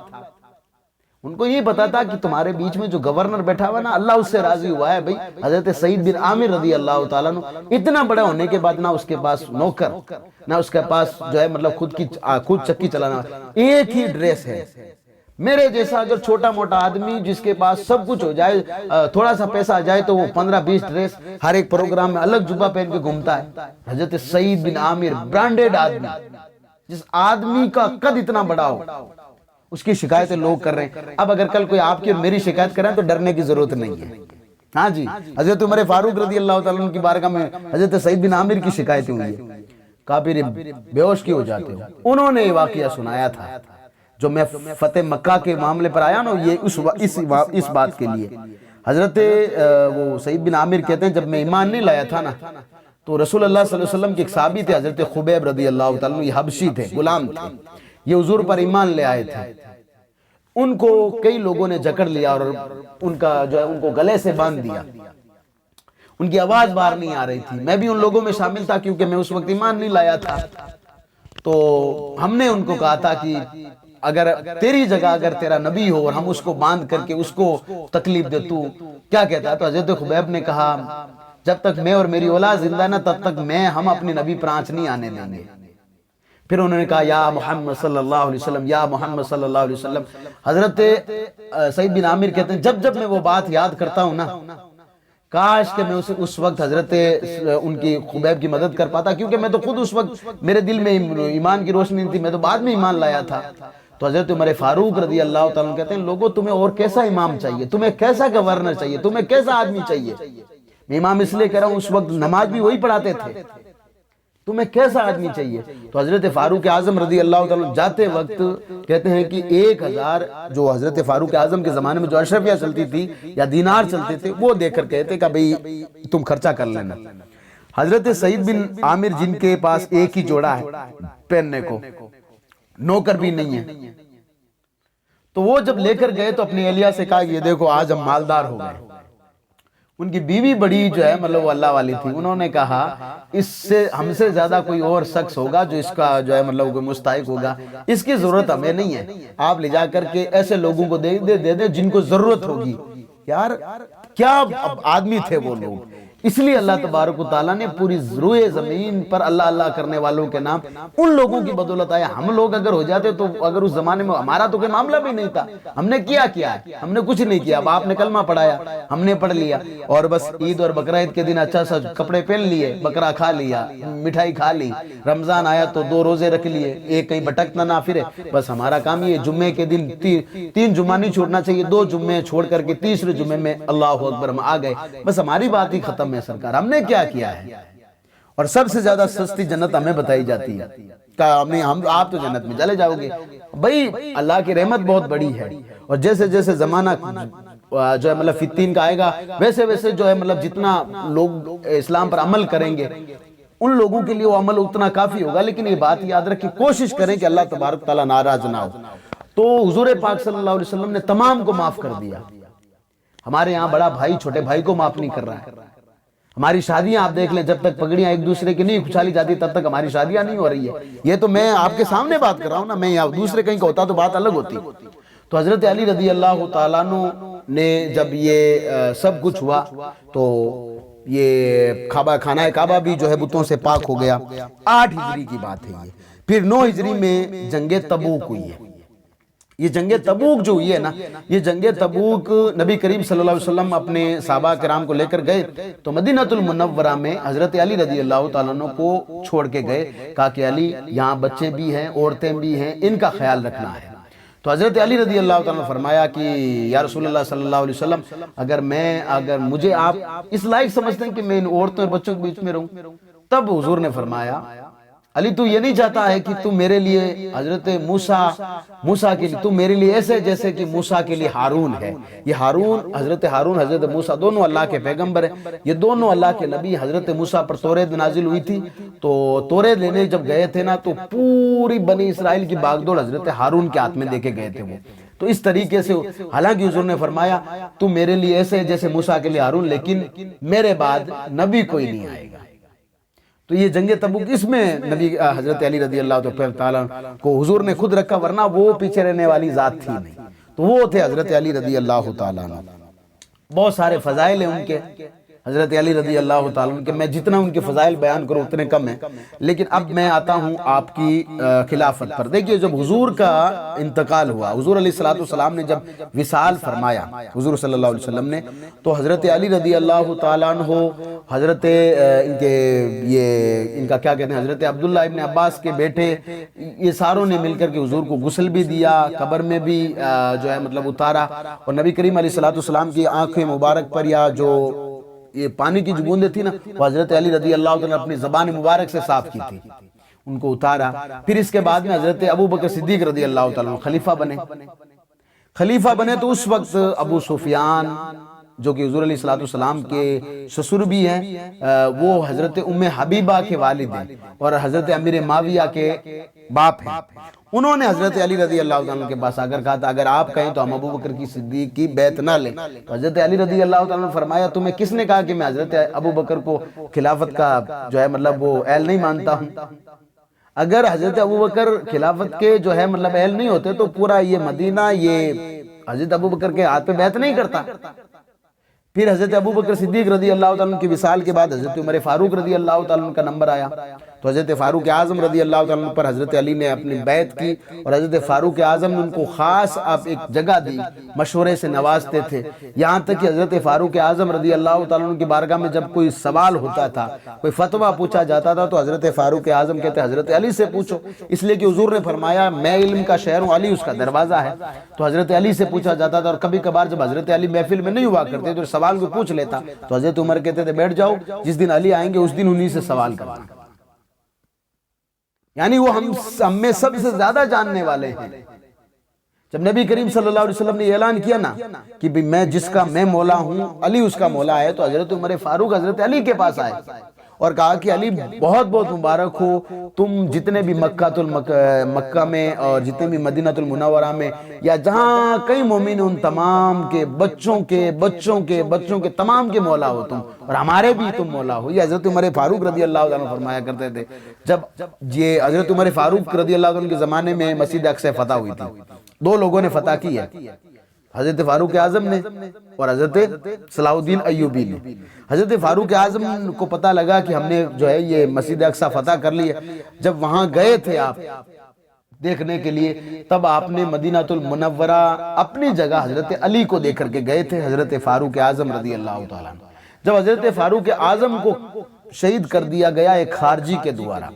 ان کو یہ پتا تھا کہ تمہارے بیچ میں جو گورنر بیٹھا ہوا نا، اللہ اس سے راضی ہوا ہے۔ بھئی حضرت سعید بن عامر رضی اللہ تعالیٰ عنہ اتنا بڑا ہونے کے بعد نہ اس کے پاس نوکر، نہ اس کے پاس جو ہے مطلب خود چکی چلانا، ایک ہی ڈریس ہے۔ میرے جیسا اگر چھوٹا موٹا آدمی جس کے پاس سب کچھ ہو جائے، تھوڑا سا پیسہ آ جائے تو وہ 15-20 ڈریس ہر ایک پروگرام میں الگ جبہ پہن کے گھومتا ہے۔ حضرت سعید بن عامر برانڈیڈ آدمی، جس آدمی کا قد اتنا بڑا ہو، اس کی شکایتیں لوگ کر رہے ہیں. اب اگر کل کوئی آپ کی اور میری شکایت کریں تو ڈرنے کی ضرورت نہیں ہے. ہاں جی، حضرت عمر فاروق رضی اللہ تعالیٰ عنہ کی بارگاہ میں حضرت سعید بن عامر کی شکایتیں ہوئی ہیں، کہا پھر بے ہوش کیوں ہو جاتے ہو. انہوں نے یہ واقعہ سنایا تھا جو میں فتح مکہ کے معاملے پر آیا نا، یہ اس بات کے لیے. حضرت وہ سعید بن عامر کہتے ہیں جب میں ایمان نہیں لایا تھا نا تو رسول اللہ صلی اللہ علیہ وسلم کے ایک صحابی تھے حضرت خبیب رضی اللہ تعالیٰ عنہ، یہ حبشی تھے، غلام تھے، یہ حضور پر ایمان لے آئے تھے. ان کو کئی لوگوں نے جکڑ لیا اور ان کو گلے سے باندھ دیا، ان کی آواز باہر نہیں آ رہی تھی. میں بھی ان لوگوں میں شامل تھا کیونکہ میں اس وقت ایمان نہیں لایا تھا. تو ہم نے ان کو کہا تھا کہ اگر تیری جگہ اگر تیرا نبی ہو اور ہم اس کو باندھ کر کے اس کو تکلیف دے تو کیا کہتا ہے؟ تو حضرت خبیب نے کہا جب تک میں اور میری اولاد زندہ نہ تب تک ہم اپنے نبی پر آنچ نہیں آنے دیں گے. پھر انہوں نے کہا یا محمد صلی اللہ علیہ وسلم، یا محمد صلی اللہ علیہ وسلم. حضرت سعید بن عامر کہتے ہیں جب میں وہ بات یاد کرتا ہوں نا، کاش کہ میں اس وقت حضرت ان کی خبیب کی مدد کر پاتا، کیونکہ میں تو خود اس وقت میرے دل میں ایمان کی روشنی نہیں تھی، میں تو بعد میں ایمان لایا تھا. تو حضرت عمر فاروق رضی اللہ تعالیٰ عنہ کہتے ہیں لوگوں تمہیں اور کیسا امام چاہیے، تمہیں کیسا گورنر چاہیے، تمہیں کیسا آدمی چاہیے. میں امام اس لیے کہہ رہا ہوں اس وقت نماز بھی وہی پڑھاتے تھے، تمہیں کیسا آدمی چاہیے. تو حضرت فاروق اعظم رضی اللہ تعالیٰ جاتے وقت کہتے ہیں کہ 1000 جو حضرت فاروق اعظم کے زمانے میں جو اشرفیہ چلتی تھی یا دینار چلتے تھے وہ دے کر کہتے کہ بھئی تم خرچہ کر لینا. حضرت سعید بن عامر جن کے پاس ایک ہی جوڑا ہے پہننے کو، نوکر بھی نہیں ہے، تو وہ جب لے کر گئے تو اپنی اہلیہ سے کہا یہ دیکھو آج ہم مالدار ہو گئے. ان کی بیوی بڑی جو ہے مطلب وہ اللہ والی تھی، انہوں نے کہا اس سے ہم سے زیادہ کوئی اور شخص ہوگا جو اس کا جو ہے مطلب مستحق ہوگا، اس کی ضرورت ہمیں نہیں ہے، آپ لے جا کر کے ایسے لوگوں کو دے دے جن کو ضرورت ہوگی. یار کیا آدمی تھے وہ لوگ. اس لیے اللہ تبارک و تعالیٰ نے پوری روئے زمین پر اللہ اللہ کرنے والوں کے نام ان لوگوں کی بدولت آیا. ہم لوگ اگر ہو جاتے تو اگر اس زمانے میں ہمارا تو کوئی معاملہ بھی نہیں تھا، ہم نے کیا ہے؟ ہم نے کچھ نہیں کیا. اب آپ نے کلمہ پڑھایا، ہم نے پڑھ لیا اور بس عید اور بقرہ عید کے دن اچھا سا کپڑے پہن لیے، بکرا کھا لیا، مٹھائی کھا لی، رمضان آیا تو 2 روزے رکھ لیے، ایک کہیں بھٹکنا نہ پھرے. بس ہمارا کام یہ جمعے کے دن 3 جمعہ نہیں چھوڑنا چاہیے، 2 جمعے چھوڑ کر کے تیسرے جمعے میں اللہ اکبر ہم آ گئے. بس ہماری بات ہی ختم ہے سرکار. ہم نے کیا ہے؟ اور سب سے زیادہ سستی جنت ہمیں بتائی جاتی ہے کہ آپ تو جنت میں چلے جاؤ گے. بھئی اللہ کی رحمت بہت بڑی ہے، اور جیسے جیسے زمانہ جو ہے مطلب فتین کا آئے گا ویسے ویسے جو ہے مطلب جتنا لوگ اسلام پر عمل کریں گے ان لوگوں کے لیے وہ عمل اتنا کافی ہوگا. لیکن یہ بات یاد رکھ کے کوشش کریں کہ اللہ تبارک تعالیٰ ناراض نہ ہو. تو حضور پاک صلی اللہ علیہ وسلم نے تمام کو معاف کر دیا. ہمارے یہاں بڑا بھائی چھوٹے بھائی کو معاف نہیں کر رہا ہے. ہماری شادیاں آپ دیکھ لیں، جب تک پگڑیاں ایک دوسرے کی نہیں کھچالی جاتی تب تک ہماری شادیاں نہیں ہو رہی ہے. یہ تو میں آپ کے سامنے بات کر رہا ہوں نا، میں یہاں دوسرے کہیں کا ہوتا تو بات الگ ہوتی. تو حضرت علی رضی اللہ تعالیٰ عنہ نے جب یہ سب کچھ ہوا تو یہ خانہ کعبہ بھی جو ہے بتوں سے پاک ہو گیا. 8 ہجری کی بات ہے یہ. پھر 9 ہجری میں جنگ تبوک ہوئی ہے. یہ جنگ تبوک جو ہوئی ہے نا، یہ جنگ تبوک نبی کریم صلی اللہ علیہ وسلم اپنے صحابہ کرام کو لے کر گئے تو مدینہ المنورہ میں حضرت علی رضی اللہ تعالیٰ عنہ کو چھوڑ کے گئے. کہا کہ علی یہاں بچے بھی ہیں، عورتیں بھی ہیں، ان کا خیال رکھنا ہے. تو حضرت علی رضی اللہ تعالیٰ نے فرمایا کہ یا رسول اللہ صلی اللہ علیہ وسلم اگر مجھے آپ اس لائق سمجھتے ہیں کہ میں ان عورتوں اور بچوں کے بیچ میں رہوں، تب حضور نے فرمایا علی تو یہ نہیں چاہتا ہے کہ تم میرے لیے حضرت موسیٰ کے لیے تم میرے لیے ایسے جیسے کہ موسیٰ کے لیے ہارون ہے. یہ ہارون حضرت موسیٰ دونوں اللہ کے پیغمبر ہیں. یہ دونوں اللہ کے نبی. حضرت موسیٰ پر توریت نازل ہوئی تھی تو توریت لینے جب گئے تھے نا تو پوری بنی اسرائیل کی باغ دوڑ حضرت ہارون کے ہاتھ میں دے کے گئے تھے وہ. تو اس طریقے سے حالانکہ حضور نے فرمایا تم میرے لیے ایسے جیسے موسیٰ کے لیے ہارون، لیکن میرے بعد نبی کوئی نہیں آئے گا. تو یہ جنگ تبوک اس میں نبی حضرت علی رضی اللہ تعالیٰ کو حضور نے خود رکھا، ورنہ وہ پیچھے رہنے والی ذات تھی نہیں. تو وہ تھے حضرت علی رضی اللہ تعالیٰ. بہت سارے فضائل ہیں ان کے. حضرت علی رضی اللہ تعالیٰ عنہ کہ میں جتنا ان کے فضائل بیان کروں اتنے کم ہیں، لیکن اب میں آتا ہوں آپ کی خلافت پر۔ دیکھیے جب حضور کا انتقال ہوا، حضور علیہ السلام نے جب وصال فرمایا حضور صلی اللہ علیہ وسلم نے، تو حضرت علی رضی اللہ تعالیٰ عنہ، حضرت ان کا کیا کہتے ہیں، حضرت عبداللہ ابن عباس کے بیٹے، یہ ساروں نے مل کر کے حضور کو غسل بھی دیا، قبر میں بھی جو ہے مطلب اتارا، اور نبی کریم علیہ السلام کی آنکھیں مبارک پر یا جو یہ پانی کی جو بوندیں تھی نا، وہ حضرت علی رضی اللہ تعالیٰ نے اپنی زبان مبارک سے صاف کی تھی، ان کو اتارا۔ پھر اس کے بعد میں حضرت ابو بکر صدیق رضی اللہ تعالیٰ خلیفہ بنے تو اس وقت ابو سفیان جو کہ حضور علیہ السلام کے سسر بھی ہیں، وہ حضرت ام حبیبہ کے والد ہیں اور حضرت امیر معاویہ کے باپ ہیں۔ انہوں نے حضرت علی رضی اللہ عنہ کے پاس آ کر کہا تھا اگر آپ کہیں تو ہم ابو بکر کی صدیق کی بیعت نہ لیں۔ تو حضرت علی رضی اللہ عنہ نے فرمایا تمہیں کس نے کہا کہ میں حضرت ابو بکر کو خلافت کا جو ہے مطلب وہ اہل نہیں مانتا ہوں؟ اگر حضرت ابو بکر خلافت کے جو ہے مطلب اہل نہیں ہوتے تو پورا یہ مدینہ یہ حضرت ابو بکر کے ہاتھ پہ بیعت نہیں کرتا۔ پھر حضرت ابو بکر صدیق رضی اللہ تعالیٰ کی وصال کے بعد حضرت عمر فاروق رضی اللہ تعالیٰ کا نمبر آیا، تو حضرت فاروق اعظم رضی اللہ تعالیٰ پر حضرت علی نے اپنی بیعت کی، اور حضرت فاروق اعظم نے ان کو خاص آپ ایک جگہ دی، مشورے سے نوازتے تھے، یہاں تک کہ حضرت فاروق اعظم رضی اللہ تعالیٰ کی بارگاہ میں جب کوئی سوال ہوتا تھا، کوئی فتویٰ پوچھا جاتا تھا، تو حضرت فاروق اعظم کہتے حضرت علی سے پوچھو، اس لیے کہ حضور نے فرمایا میں علم کا شہر ہوں، علی اس کا دروازہ ہے، تو حضرت علی سے پوچھا جاتا تھا۔ اور کبھی کبھار جب حضرت علی محفل میں نہیں ہوا کرتے تو سوال کو پوچھ لیتا، تو حضرت عمر کہتے تھے بیٹھ جاؤ، جس دن علی آئیں گے اس دن انہی سے سوال کرنا، یعنی وہ ہم میں سب سے زیادہ جاننے والے ہیں۔ جب نبی کریم صلی اللہ علیہ وسلم نے اعلان کیا نا کہ میں جس کا میں مولا ہوں علی اس کا مولا ہے، تو حضرت عمر فاروق حضرت علی کے پاس آئے اور کہا کہ علی بہت بہت مبارک ہو، تم جتنے بھی مکہ میں اور جتنے بھی مدینہ المنورہ میں یا جہاں کئی مومن ان تمام کے بچوں کے تمام کے مولا ہو تم، اور ہمارے بھی تم مولا ہو۔ یہ حضرت عمر فاروق رضی اللہ عنہ فرمایا کرتے تھے۔ جب یہ حضرت عمر فاروق رضی اللہ عنہ کے زمانے میں مسجد اقصی فتح ہوئی تھی، دو لوگوں نے فتح کی ہے، حضرت فاروق اعظم نے اور حضرت صلاح الدین ایوبی نے۔ حضرت فاروق اعظم کو پتہ لگا کہ ہم نے جو ہے یہ مسجد اقصی فتح کر لی ہے، جب وہاں گئے تھے آپ دیکھنے کے لیے، تب آپ نے مدینہ المنورہ اپنی جگہ حضرت علی کو دیکھ کر کے گئے تھے، حضرت فاروق اعظم رضی اللہ تعالیٰ عنہ۔ جب حضرت فاروق اعظم کو شہید کر دیا گیا ایک خارجی کے دوارا،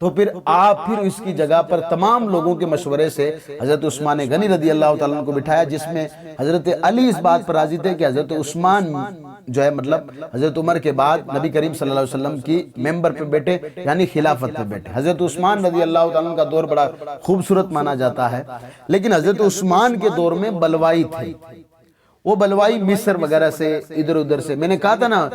تو پھر اس کی جگہ پر تمام لوگوں کے مشورے سے حضرت عثمان غنی رضی اللہ تعالیٰ عنہ کو بٹھایا، جس میں حضرت علی اس بات پر راضی تھے کہ حضرت عثمان جو ہے مطلب حضرت عمر کے بعد نبی کریم صلی اللہ علیہ وسلم کی ممبر پہ بیٹھے، یعنی خلافت پہ بیٹھے۔ حضرت عثمان رضی اللہ تعالیٰ عنہ کا دور بڑا خوبصورت مانا جاتا ہے، لیکن حضرت عثمان کے دور میں بلوائی تھی، وہ بلوائی مصر وغیرہ سے ادھر ادھر سے۔ میں نے کہا تھا نا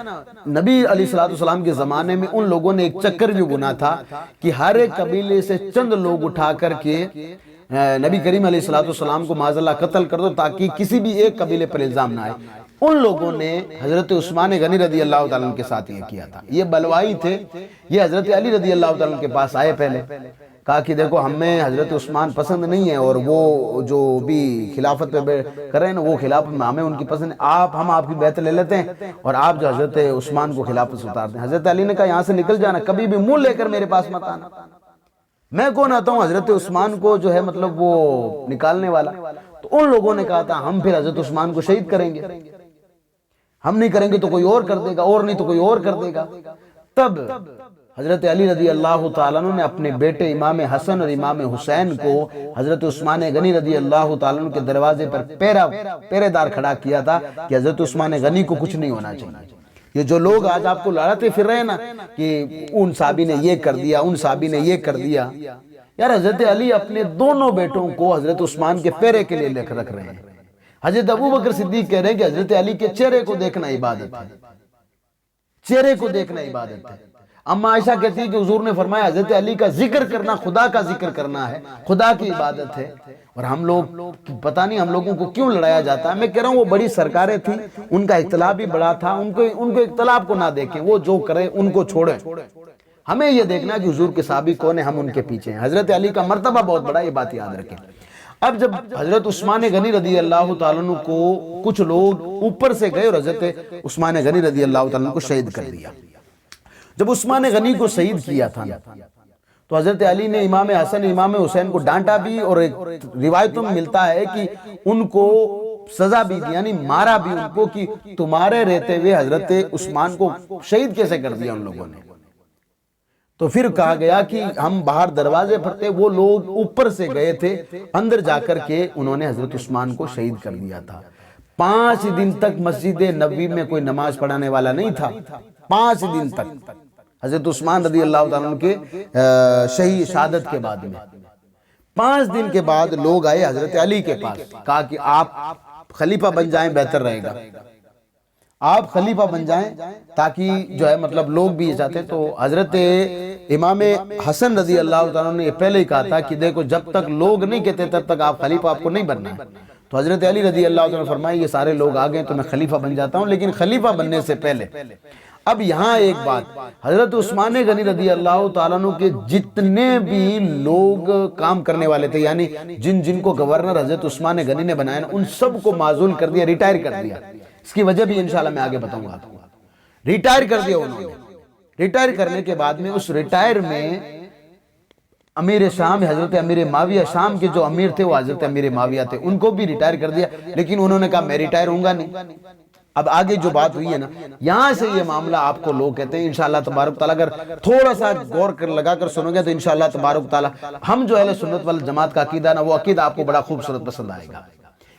نبی علیہ السلام کے زمانے میں ان لوگوں نے ایک چکر بھی بنا تھا کہ ہر ایک قبیلے سے چند لوگ اٹھا کر کے نبی کریم علیہ السلام کو معاذ اللہ قتل کر دو تاکہ کسی بھی ایک قبیلے پر الزام نہ آئے۔ ان لوگوں نے حضرت عثمان غنی رضی اللہ تعالیٰ کے ساتھ یہ کیا تھا، یہ بلوائی تھے۔ یہ حضرت علی رضی اللہ تعالیٰ کے پاس آئے، پہلے کہا کہ دیکھو ہمیں حضرت عثمان پسند نہیں ہے، اور وہ جو بھی خلافت پہ کر رہے ہیں نا وہ خلافت میں ہمیں ان کی پسند ہے، ہم آپ کی بیعت لے لیتے ہیں اور آپ جو حضرت عثمان کو خلافت سے اتار دیں۔ حضرت علی نے کہا یہاں سے نکل جانا، کبھی بھی منہ لے کر میرے پاس مت آنا، میں کون آتا ہوں حضرت عثمان کو جو ہے مطلب وہ نکالنے والا۔ تو ان لوگوں نے کہا تھا ہم پھر حضرت عثمان کو شہید کریں گے، ہم نہیں کریں گے تو کوئی اور کر دے گا، اور نہیں تو کوئی اور کر دے گا۔ تب حضرت علی رضی اللہ تعالیٰ عنہ نے اپنے بیٹے امام حسن اور امام حسین کو حضرت عثمان غنی رضی اللہ تعالیٰ عنہ کے دروازے پر پہرے دار کھڑا کیا تھا کہ حضرت عثمان غنی کو کچھ نہیں ہونا چاہیے۔ یہ جو لوگ آج آپ کو لڑاتے پھر رہے ہیں نا کہ ان صحابی نے یہ کر دیا، ان صحابی نے یہ کر دیا، یار حضرت علی اپنے دونوں بیٹوں کو حضرت عثمان کے پہرے کے لیے رکھ رہے ہیں۔ حضرت ابو بکر صدیق کہہ رہے ہیں کہ حضرت علی کے چہرے کو دیکھنا عبادت ہے، چہرے کو دیکھنا عبادت ہے۔ اما عائشہ کہتی ہے کہ حضور نے فرمایا حضرت علی کا ذکر کرنا خدا کا ذکر کرنا ہے، خدا کی عبادت ہے۔ اور ہم لوگ پتہ نہیں ہم لوگوں کو کیوں لڑایا جاتا ہے۔ میں کہہ رہا ہوں وہ بڑی سرکاریں تھیں، ان کا اختلاف بھی بڑا تھا، ان کو اختلاف کو نہ دیکھیں، وہ جو کریں ان کو چھوڑیں۔ ہمیں یہ دیکھنا کہ حضور کے صحابی کون ہیں، ہم ان کے پیچھے ہیں۔ حضرت علی کا مرتبہ بہت بڑا، یہ بات یاد رکھیں۔ اب جب حضرت عثمان غنی رضی اللہ تعالیٰ عنہ کو کچھ لوگ اوپر سے گئے اور حضرت عثمان غنی رضی اللہ تعالیٰ عنہ کو شہید کر دیا. جب عثمان غنی کو شہید کیا تھا تو حضرت علی نے امام حسن امام حسین کو ڈانٹا بھی، اور ایک روایتوں میں ملتا ہے کہ ان کو سزا بھی دی، یعنی مارا بھی ان کو کہ تمہارے رہتے ہوئے حضرت عثمان کو شہید کیسے کر دیا ان لوگوں نے. تو پھر کہا گیا کہ ہم باہر دروازے پھرتے، وہ لوگ اوپر سے گئے تھے، اندر جا کر کے انہوں نے حضرت عثمان کو شہید کر دیا تھا. 5 دن تک مسجد نبوی میں کوئی نماز پڑھانے والا نہیں تھا. 5 دن تک حضرت عثمان رضی اللہ تعالیٰ عنہ کے شہادت کے بعد میں 5 دن کے بعد لوگ آئے حضرت علی کے پاس، کہا کہ آپ خلیفہ بن جائیں، بہتر رہے گا، آپ خلیفہ بن جائیں تاکہ جو ہے مطلب لوگ بھی چاہتے. تو حضرت امام حسن رضی اللہ تعالیٰ نے پہلے ہی کہا تھا کہ دیکھو جب تک لوگ نہیں کہتے تب تک آپ خلیفہ آپ کو نہیں بننا ہے. تو حضرت علی رضی اللہ تعالیٰ نے فرمایا یہ سارے لوگ آ گئے تو میں خلیفہ بن جاتا ہوں، لیکن خلیفہ بننے سے پہلے اب یہاں ایک بات، حضرت عثمان غنی رضی اللہ تعالیٰ عنہ کے جتنے بھی لوگ کام کرنے والے تھے، یعنی جن کو گورنر حضرت عثمان غنی نے بنایا ان سب کو معزول کر دیا، ریٹائر کر دیا. اس کی وجہ بھی انشاءاللہ میں آگے بتاؤں گا. ریٹائر کر دیا انہوں نے. ریٹائر کرنے کے بعد میں اس ریٹائر میں امیر شام حضرت امیر معاویہ، شام کے جو امیر تھے وہ حضرت امیر معاویہ تھے، ان کو بھی ریٹائر کر دیا، لیکن انہوں نے کہا میں ریٹائر ہوں گا نہیں. اب آگے جو بات ہوئی ہے نا، یہاں سے یہ معاملہ آپ کو لوگ کہتے ہیں انشاءاللہ تبارک تعالیٰ اگر تھوڑا سا غور کر لگا کر سنو گے تو انشاءاللہ تبارک تعالیٰ ہم جو اہل سنت والجماعت کا عقیدہ نا وہ عقیدہ آپ کو بڑا خوبصورت پسند آئے گا.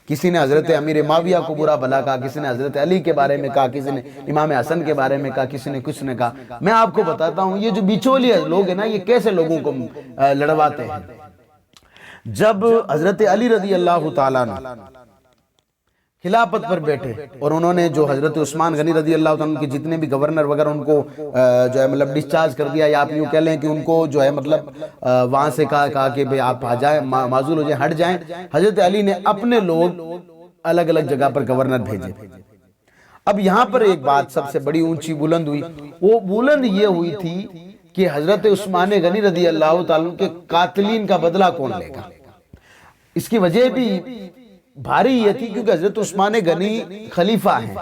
کسی نے حضرت امیر معاویہ کو برا بھلا کہا، کسی نے حضرت علی کے بارے میں کہا، کسی نے امام حسن کے بارے میں کہا، کسی نے کچھ نے کہا. میں آپ کو بتاتا ہوں یہ جو بیچولی لوگ ہیں نا یہ کیسے لوگوں کو لڑواتے ہیں. جب حضرت علی رضی اللہ تعالیٰ عنہ خلافت پر بیٹھے اور انہوں نے جو حضرت عثمان غنی رضی اللہ عنہ کے جتنے بھی گورنر وغیرہ ان کو جو ہے مطلب ڈسچارج کر دیا، یا آپ یوں کہہ لیں کہ ان کو جو ہے مطلب وہاں سے کہا کہ بھئی آپ آ جائیں، معزول ہو جائیں، ہٹ جائیں. حضرت علی نے اپنے لوگ الگ الگ جگہ پر گورنر بھیجے. اب یہاں پر ایک بات سب سے بڑی اونچی بلند ہوئی، وہ بلند یہ ہوئی تھی کہ حضرت عثمان غنی رضی اللہ تعالیٰ کے قاتلین کا بدلہ کون لے گا. اس کی وجہ بھی بھاری یہ تھی کیونکہ حضرت عثمان غنی خلیفہ ہیں،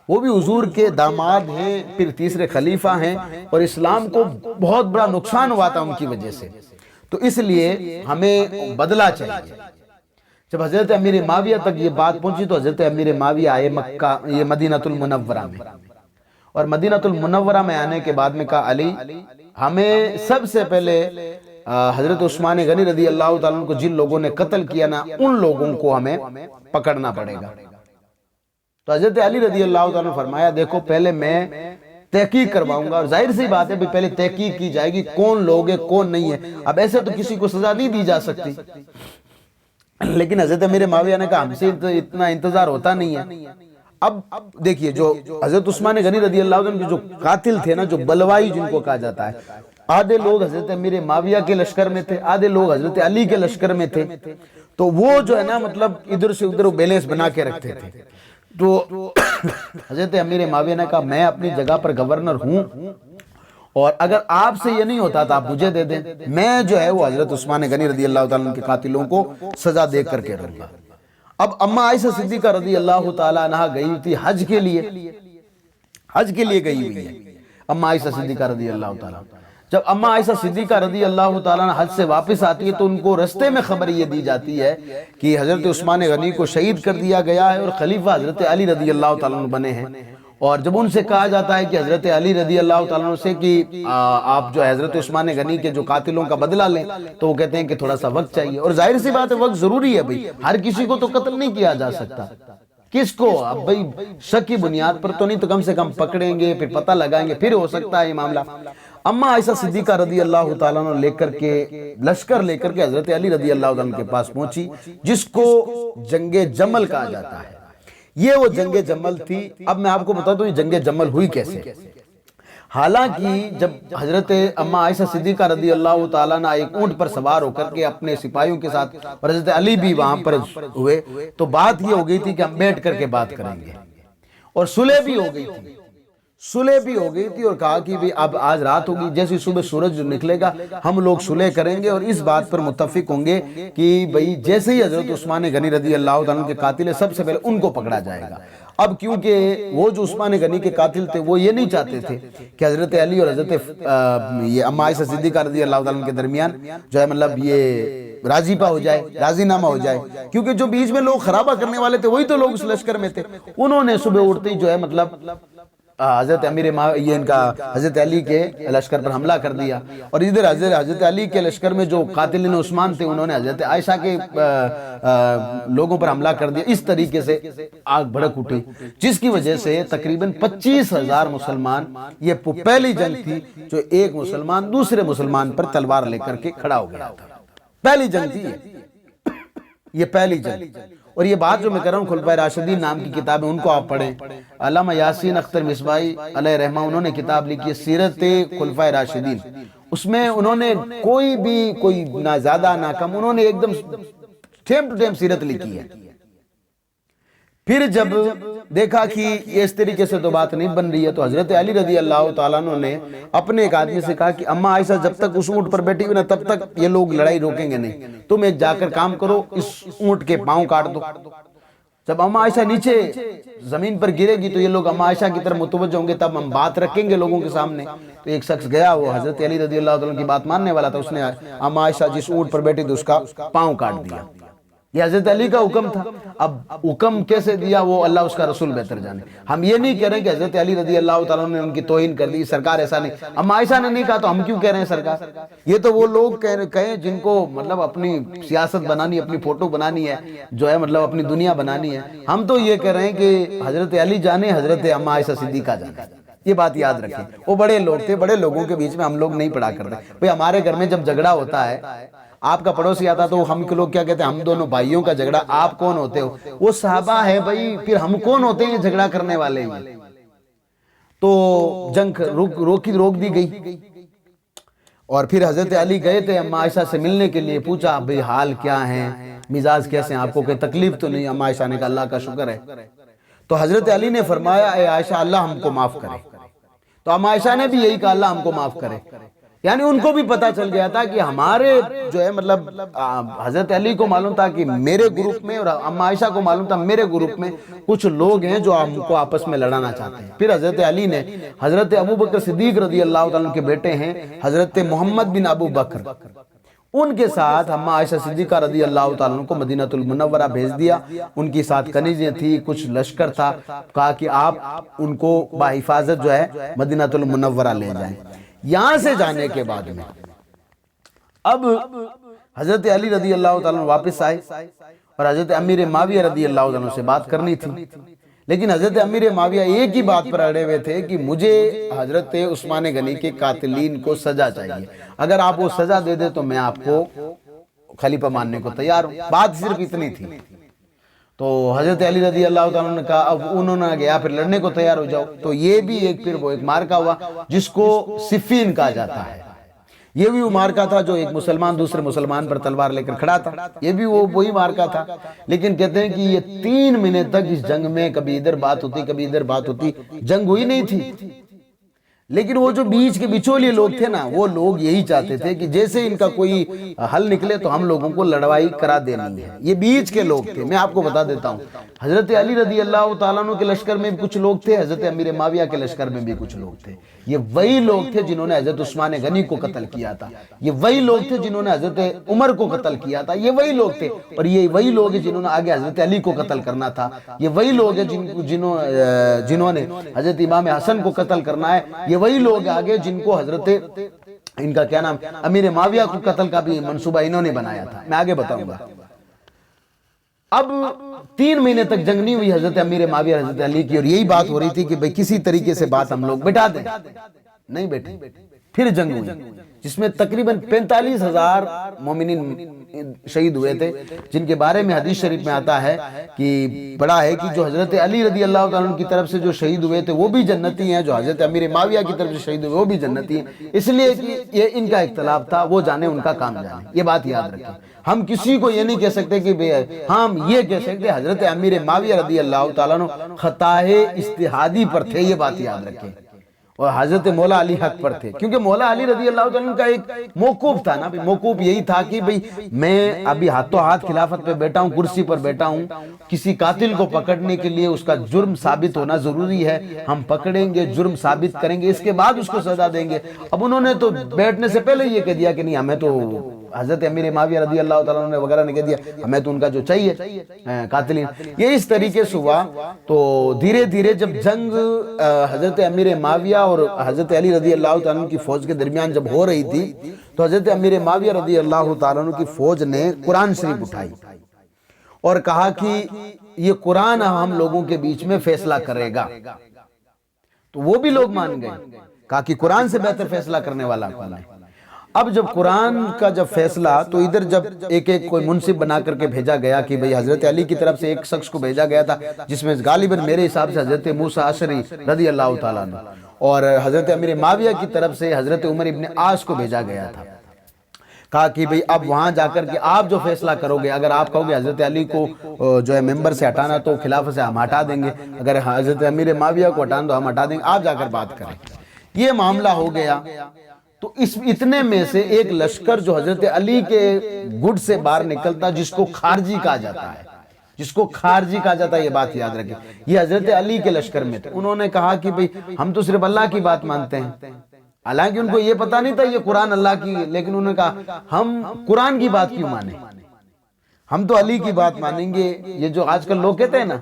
وہ بھی حضور کے داماد ہیں، پھر تیسرے خلیفہ ہیں، اور اسلام کو بہت بڑا نقصان ہوا تھا ان کی وجہ سے. تو اس لیے ہمیں بدلہ چاہیے. جب حضرت امیر معاویہ تک یہ بات پہنچی تو حضرت امیر معاویہ آئے مکہ، یہ مدینہ المنورہ میں، اور مدینہ المنورہ میں آنے کے بعد میں کہا علی ہمیں سب سے پہلے حضرت عثمان غنی رضی اللہ تعالیٰ کو جن لوگوں نے قتل کیا نا ان لوگوں کو ہمیں پکڑنا پڑے گا. تو حضرت علی رضی اللہ تعالیٰ نے فرمایا دیکھو پہلے میں تحقیق کرواؤں گا، اور ظاہر سی بات ہے پہلے تحقیق کی جائے گی کون لوگ ہے کون نہیں ہے. اب ایسے تو کسی کو سزا نہیں دی جا سکتی، لیکن حضرت امیر معاویہ نے کہا ہم سے اتنا انتظار ہوتا نہیں ہے. اب دیکھیے جو حضرت عثمان غنی رضی اللہ عنہ کے جو قاتل تھے نا، جو بلوائی جن کو کہا جاتا ہے، آدھے لوگ حضرت امیر معاویہ کے لشکر میں تھے، آدھے لوگ حضرت علی کے لشکر میں تھے. تو وہ جو ہے نا مطلب ادھر سے ادھر بیلنس بنا کے رکھتے تھے. تو حضرت امیر معاویہ نے کہا میں اپنی جگہ پر گورنر ہوں، اور اگر آپ سے یہ نہیں ہوتا تو آپ مجھے دے دیں، میں جو ہے وہ حضرت عثمان غنی رضی اللہ تعالیٰ کے قاتلوں کو سزا دے کر کے رہوں گا. اب اماں عائشہ صدیقہ رضی اللہ تعالیٰ عنہ گئی تھی حج کے لیے، حج کے لیے گئی ہوئی ہے اماں عائشہ صدیقہ رضی اللہ تعالیٰ. جب اماں عائشہ صدیقہ رضی اللہ تعالیٰ عنہ حج سے واپس آتی ہے تو ان کو رستے میں خبر یہ دی جاتی ہے کہ حضرت عثمان غنی کو شہید کر دیا گیا ہے اور خلیفہ حضرت علی رضی اللہ تعالیٰ عنہ بنے ہیں. اور جب ان سے کہا جاتا ہے کہ حضرت علی رضی اللہ تعالیٰ عنہ سے کہ آپ جو حضرت عثمان غنی کے جو قاتلوں کا بدلہ لیں، تو وہ کہتے ہیں کہ تھوڑا سا وقت چاہیے. اور ظاہر سی بات ہے وقت ضروری ہے بھئی، ہر کسی کو تو قتل نہیں کیا جا سکتا. کس کو اب بھئی شک کی بنیاد پر تو نہیں، تو کم سے کم پکڑیں گے پھر پتہ لگائیں گے پھر ہو سکتا ہے یہ معاملہ. اماں عائشہ صدیقہ رضی اللہ تعالیٰ عنہ لے کر کے لشکر لے کر کے حضرت علی رضی اللہ عنہ کے پاس پہنچی، جس کو جنگ جمل کہا جاتا ہے. یہ وہ جنگ جمل تھی. اب میں آپ کو بتا دوں یہ جنگ جمل ہوئی کیسے. حالانکہ جب حضرت اماں عائشہ صدیقہ رضی اللہ تعالیٰ عنہ ایک اونٹ پر سوار ہو کر کے اپنے سپاہیوں کے ساتھ، اور حضرت علی بھی وہاں پر ہوئے، تو بات یہ ہو گئی تھی کہ ہم بیٹھ کر کے بات کریں گے، اور صلح بھی ہو گئی تھی. صلح بھی ہو گئی تھی اور کہا کہ بھی اب آج رات ہوگی، جیسے صبح سورج نکلے گا ہم لوگ صلح کریں گے اور اس بات پر متفق ہوں گے کہ بھئی جیسے ہی حضرت عثمان غنی رضی اللہ تعالیٰ کے قاتل ہے سب سے پہلے ان کو پکڑا جائے گا۔ اب کیونکہ وہ جو عثمان غنی کے قاتل تھے وہ یہ نہیں چاہتے تھے کہ حضرت علی اور حضرت یہ اما عائشہ صدیقہ رضی اللہ تعالیٰ کے درمیان جو ہے مطلب یہ راضی پا ہو جائے، راضی نامہ ہو جائے، کیونکہ جو بیچ میں لوگ خرابہ کرنے والے تھے وہی تو لوگ اس لشکر میں تھے۔ انہوں نے صبح اٹھتے ہی جو ہے مطلب حضرت یہ ان کا حضرت علی کے لشکر پر حملہ کر دیا، اور ادھر حضرت علی کے لشکر میں جو قاتلین عثمان تھے انہوں نے حضرت عائشہ کے لوگوں پر حملہ کر دیا۔ اس طریقے سے آگ بھڑک اٹھی، جس کی وجہ سے تقریباً 25,000 مسلمان، یہ پہلی جنگ تھی جو ایک مسلمان دوسرے مسلمان پر تلوار لے کر کے کھڑا ہو گیا تھا۔ پہلی جنگ تھی یہ پہلی جنگ۔ اور یہ بات جو میں کر رہا ہوں خلفائے راشدین نام کی کتاب ہے، ان کو آپ پڑھیں۔ علامہ یاسین اختر مصباحی علیہ رحمہ انہوں نے کتاب لکھی ہے سیرت خلفائے راشدین، اس میں انہوں نے کوئی نہ زیادہ نہ کم، انہوں نے ایک دم ٹیم ٹو ٹیم سیرت لکھی ہے۔ پھر جب دیکھا کہ اس طریقے سے تو بات نہیں بن رہی ہے تو حضرت علی رضی اللہ تعالیٰ عنہ نے اپنے ایک آدمی سے کہا کہ اما عائشہ جب تک اس اونٹ پر بیٹھی ہوئی نا تب تک یہ لوگ لڑائی روکیں گے نہیں، تم ایک جا کر کام کرو، اس اونٹ کے پاؤں کاٹ دو۔ جب اما عائشہ نیچے زمین پر گرے گی تو یہ لوگ اما عائشہ کی طرف متوجہ ہوں گے، تب ہم بات رکھیں گے لوگوں کے سامنے۔ تو ایک شخص گیا، وہ حضرت علی رضی اللہ تعالیٰ کی بات ماننے والا تھا، اس نے اما عائشہ جس اونٹ پر بیٹھی تھی اس کا پاؤں کاٹ دیا۔ یہ حضرت علی کا حکم تھا۔ اب حکم کیسے دیا وہ اللہ اس کا رسول بہتر جانے۔ ہم یہ نہیں کہہ رہے کہ حضرت علی رضی اللہ تعالیٰ نے ان کی توہین کر دی، سرکار ایسا نہیں، اما عائشہ نے نہیں کہا تو ہم کیوں کہہ رہے ہیں سرکار؟ یہ تو وہ لوگ کہیں جن کو مطلب اپنی سیاست بنانی، اپنی فوٹو بنانی ہے، جو ہے مطلب اپنی دنیا بنانی ہے۔ ہم تو یہ کہہ رہے ہیں کہ حضرت علی جانے، حضرت اما عائشہ صدیقہ جانے۔ یہ بات یاد رکھیں، وہ بڑے لوگ تھے، بڑے لوگوں کے بیچ میں ہم لوگ نہیں پڑا کرتے۔ بھئی ہمارے گھر میں جب جھگڑا ہوتا ہے، آپ کا پڑوسی آتا تو ہم کے لوگ کیا کہتے ہیں، ہم دونوں بھائیوں کا جھگڑا، آپ کون ہوتے ہو؟ وہ صحابہ ہے بھائی، پھر ہم کون ہوتے ہیں جھگڑا کرنے والے ہیں؟ تو جنگ روک دی گئی، اور پھر حضرت علی گئے تھے اما عائشہ سے ملنے کے لیے، پوچھا بھئی حال کیا ہیں، مزاج کیسے ہیں، آپ کو کوئی تکلیف تو نہیں؟ اما عائشہ نے کہا اللہ کا شکر ہے۔ تو حضرت علی نے فرمایا اے عائشہ اللہ ہم کو معاف کرے۔ تو اما عائشہ نے بھی یہی کہا اللہ ہم کو معاف کرے۔ یعنی ان کو بھی پتا چل گیا تھا کہ ہمارے جو ہے مطلب حضرت علی کو معلوم تھا کہ میرے گروپ میں، اور اما عائشہ کو معلوم تھا میرے گروپ میں کچھ لوگ ہیں جو ہم کو آپس میں لڑانا چاہتے ہیں۔ پھر حضرت علی نے حضرت ابوبکر صدیق رضی اللہ تعالیٰ کے بیٹے ہیں حضرت محمد بن ابو بکر، ان کے ساتھ اما عائشہ صدیقہ رضی اللہ تعالیٰ کو مدینہ المنورہ بھیج دیا۔ ان کی ساتھ کنیزیں تھی، کچھ لشکر تھا، کہا کہ آپ ان کو بحفاظت جو ہے مدینہ المنورہ لے جائیں۔ یہاں سے جانے کے بعد میں اب حضرت علی رضی اللہ تعالیٰ واپس آئے اور حضرت امیر معاویہ رضی اللہ تعالیٰ سے بات کرنی تھی، لیکن حضرت امیر معاویہ ایک ہی بات پر اڑے ہوئے تھے کہ مجھے حضرت عثمان غنی کے قاتلین کو سزا چاہیے، اگر آپ وہ سزا دے دے تو میں آپ کو خلیفہ ماننے کو تیار ہوں۔ بات صرف اتنی تھی۔ تو حضرت علی رضی اللہ تعالیٰ نے کہا، اب انہوں نے کہا پھر لڑنے کو تیار ہو جاؤ۔ تو یہ بھی ایک مارکا ہوا جس کو صفین کہا جاتا ہے۔ یہ بھی وہ مارکا تھا جو ایک مسلمان دوسرے مسلمان پر تلوار لے کر کھڑا تھا، یہ بھی وہی مارکا تھا۔ لیکن کہتے ہیں کہ یہ 3 مہینے تک اس جنگ میں کبھی ادھر بات ہوتی کبھی ادھر بات ہوتی، جنگ ہوئی نہیں تھی۔ لیکن وہ جو بیچ کے بچولیے لوگ تھے نا، وہ لوگ یہی چاہتے تھے کہ جیسے ان کا کوئی حل نکلے تو ہم لوگوں کو لڑائی کرا دینی ہے۔ یہ بیچ کے لوگ تھے۔ میں آپ کو بتا دیتا ہوں، حضرت علی رضی اللہ تعالیٰ عنہ کے لشکر میں بھی کچھ لوگ تھے، حضرت امیر معاویہ کے لشکر میں بھی کچھ لوگ تھے۔ یہ وہی لوگ تھے جنہوں نے حضرت عثمان غنی کو قتل کیا تھا، یہ وہی لوگ تھے جنہوں نے حضرت عمر کو قتل کیا تھا، یہ وہی لوگ تھے، اور یہ وہی لوگ ہیں جنہوں نے آگے حضرت علی کو قتل کرنا تھا، یہ وہی لوگ ہیں جنہوں نے حضرت امام حسن کو قتل کرنا ہے، یہ وہی لوگ آگے جن کو حضرت ان کا کیا نام امیر معاویہ کو قتل کا بھی منصوبہ انہوں نے بنایا تھا۔ میں آگے بتاؤں گا۔ اب 3 مہینے تک جنگ نہیں ہوئی حضرت امیر معاویہ حضرت علی کی، اور یہی بات ہو رہی تھی کہ بھئی کسی طریقے سے بات ہم لوگ بٹھا دیں، نہیں بیٹھے۔ پھر جنگ ہوئی جس میں تقریباً 45,000 مومنین شہید ہوئے تھے، جن کے بارے میں حدیث شریف میں آتا ہے کہ پڑھا ہے کہ جو حضرت علی رضی اللہ تعالیٰ کی طرف سے جو شہید ہوئے تھے وہ بھی جنتی ہیں، جو حضرت امیر معاویہ کی طرف سے شہید ہوئے وہ بھی جنتی ہیں۔ اس لیے کہ یہ ان کا اختلاف تھا، وہ جانے ان کا کام جانے، یہ بات یاد رکھیں۔ ہم کسی کو یہ نہیں کہہ سکتے کہ ہم یہ کہہ سکتے حضرت امیر معاویہ رضی اللہ تعالیٰ خطائے اجتہادی پر تھے، یہ بات یاد رکھیں۔ اور حضرت مولا علی حق پر تھے، کیونکہ مولا علی رضی اللہ عنہ کا ایک موقوف تھا نا، موقوف یہی تھا کہ بھئی میں ابھی ہاتھوں ہاتھ خلافت پہ بیٹھا ہوں، کرسی پر بیٹھا ہوں، کسی قاتل کو پکڑنے کے لیے اس کا جرم ثابت ہونا ضروری ہے، ہم پکڑیں گے، جرم ثابت کریں گے، اس کے بعد اس کو سزا دیں گے۔ اب انہوں نے تو بیٹھنے سے پہلے یہ کہہ دیا کہ نہیں، ہمیں تو حضرت امیر معاویہ رضی اللہ تعالیٰ عنہ وغیرہ نے کہہ دیا ہمیں تو ان کا جو چاہیے قاتلین۔ یہ اس طریقے سے ہوا، تو دھیرے دھیرے جب جنگ حضرت امیر معاویہ اور حضرت علی رضی اللہ تعالیٰ عنہ کی فوج کے درمیان جب ہو رہی تھی، تو حضرت امیر معاویہ رضی اللہ تعالیٰ عنہ کی فوج نے قرآن شریف اٹھائی اور کہا کہ یہ قرآن ہم لوگوں کے بیچ میں فیصلہ کرے گا۔ تو وہ بھی لوگ مان گئے، کہا کہ قرآن سے بہتر فیصلہ کرنے والا کون ہے۔ اب جب قرآن کا جب فیصلہ، تو ادھر جب ایک کوئی منصف بنا کر کے بھیجا گیا کہ بھئی حضرت علی کی طرف سے ایک شخص کو بھیجا گیا تھا، جس میں غالباً میرے حساب سے حضرت موسیٰ اشعری رضی اللہ تعالیٰ عنہ، اور حضرت امیر معاویہ کی طرف سے حضرت عمر ابن عاص کو بھیجا گیا تھا۔ کہا کہ بھئی اب وہاں جا کر کے آپ جو فیصلہ کرو گے، اگر آپ کہو گے حضرت علی کو جو ہے ممبر سے ہٹانا تو خلافت سے ہم ہٹا دیں گے، اگر حضرت امیر معاویہ کو ہٹانا تو ہم ہٹا دیں گے، آپ جا کر بات کریں۔ یہ معاملہ ہو گیا، تو اتنے میں سے ایک لشکر جو حضرت علی کے گڈ سے باہر نکلتا، جس کو خارجی کہا جاتا ہے، جس کو خارجی کہا جاتا ہے، یہ بات یاد رکھیں، یہ حضرت علی کے لشکر میں تھے۔ انہوں نے کہا کہ بھئی ہم تو صرف اللہ کی بات مانتے ہیں، حالانکہ ان کو یہ پتا نہیں تھا یہ قرآن اللہ کی، لیکن انہوں نے کہا ہم قرآن کی بات کیوں مانیں، ہم تو علی کی بات مانیں گے۔ یہ جو آج کل لوگ کہتے ہیں نا،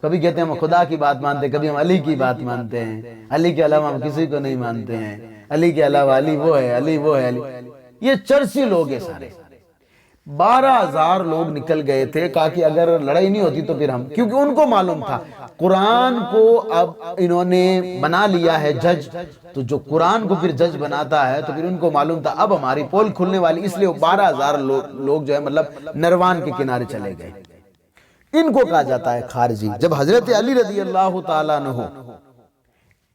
کبھی کہتے ہیں ہم خدا کی بات مانتے ہیں، کبھی ہم علی کی بات مانتے ہیں، علی کے علاوہ ہم کسی کو نہیں مانتے ہیں، علی کے علاوہ علی وہ ہے، علی وہ ہے، علی۔ یہ چرسی لوگ ہیں سارے۔ 12,000 لوگ نکل گئے تھے، کہا کہ اگر لڑائی نہیں ہوتی تو پھر ہم، کیونکہ ان کو معلوم تھا قرآن کو اب انہوں نے بنا لیا ہے جج، تو جو قرآن کو پھر جج بناتا ہے تو پھر ان کو معلوم تھا اب ہماری پول کھلنے والی، اس لیے 12,000 لوگ جو ہے مطلب نروان کے کنارے چلے گئے۔ ان کو کہا جاتا ہے خارجی۔ جب حضرت علی رضی اللہ تعالیٰ عنہ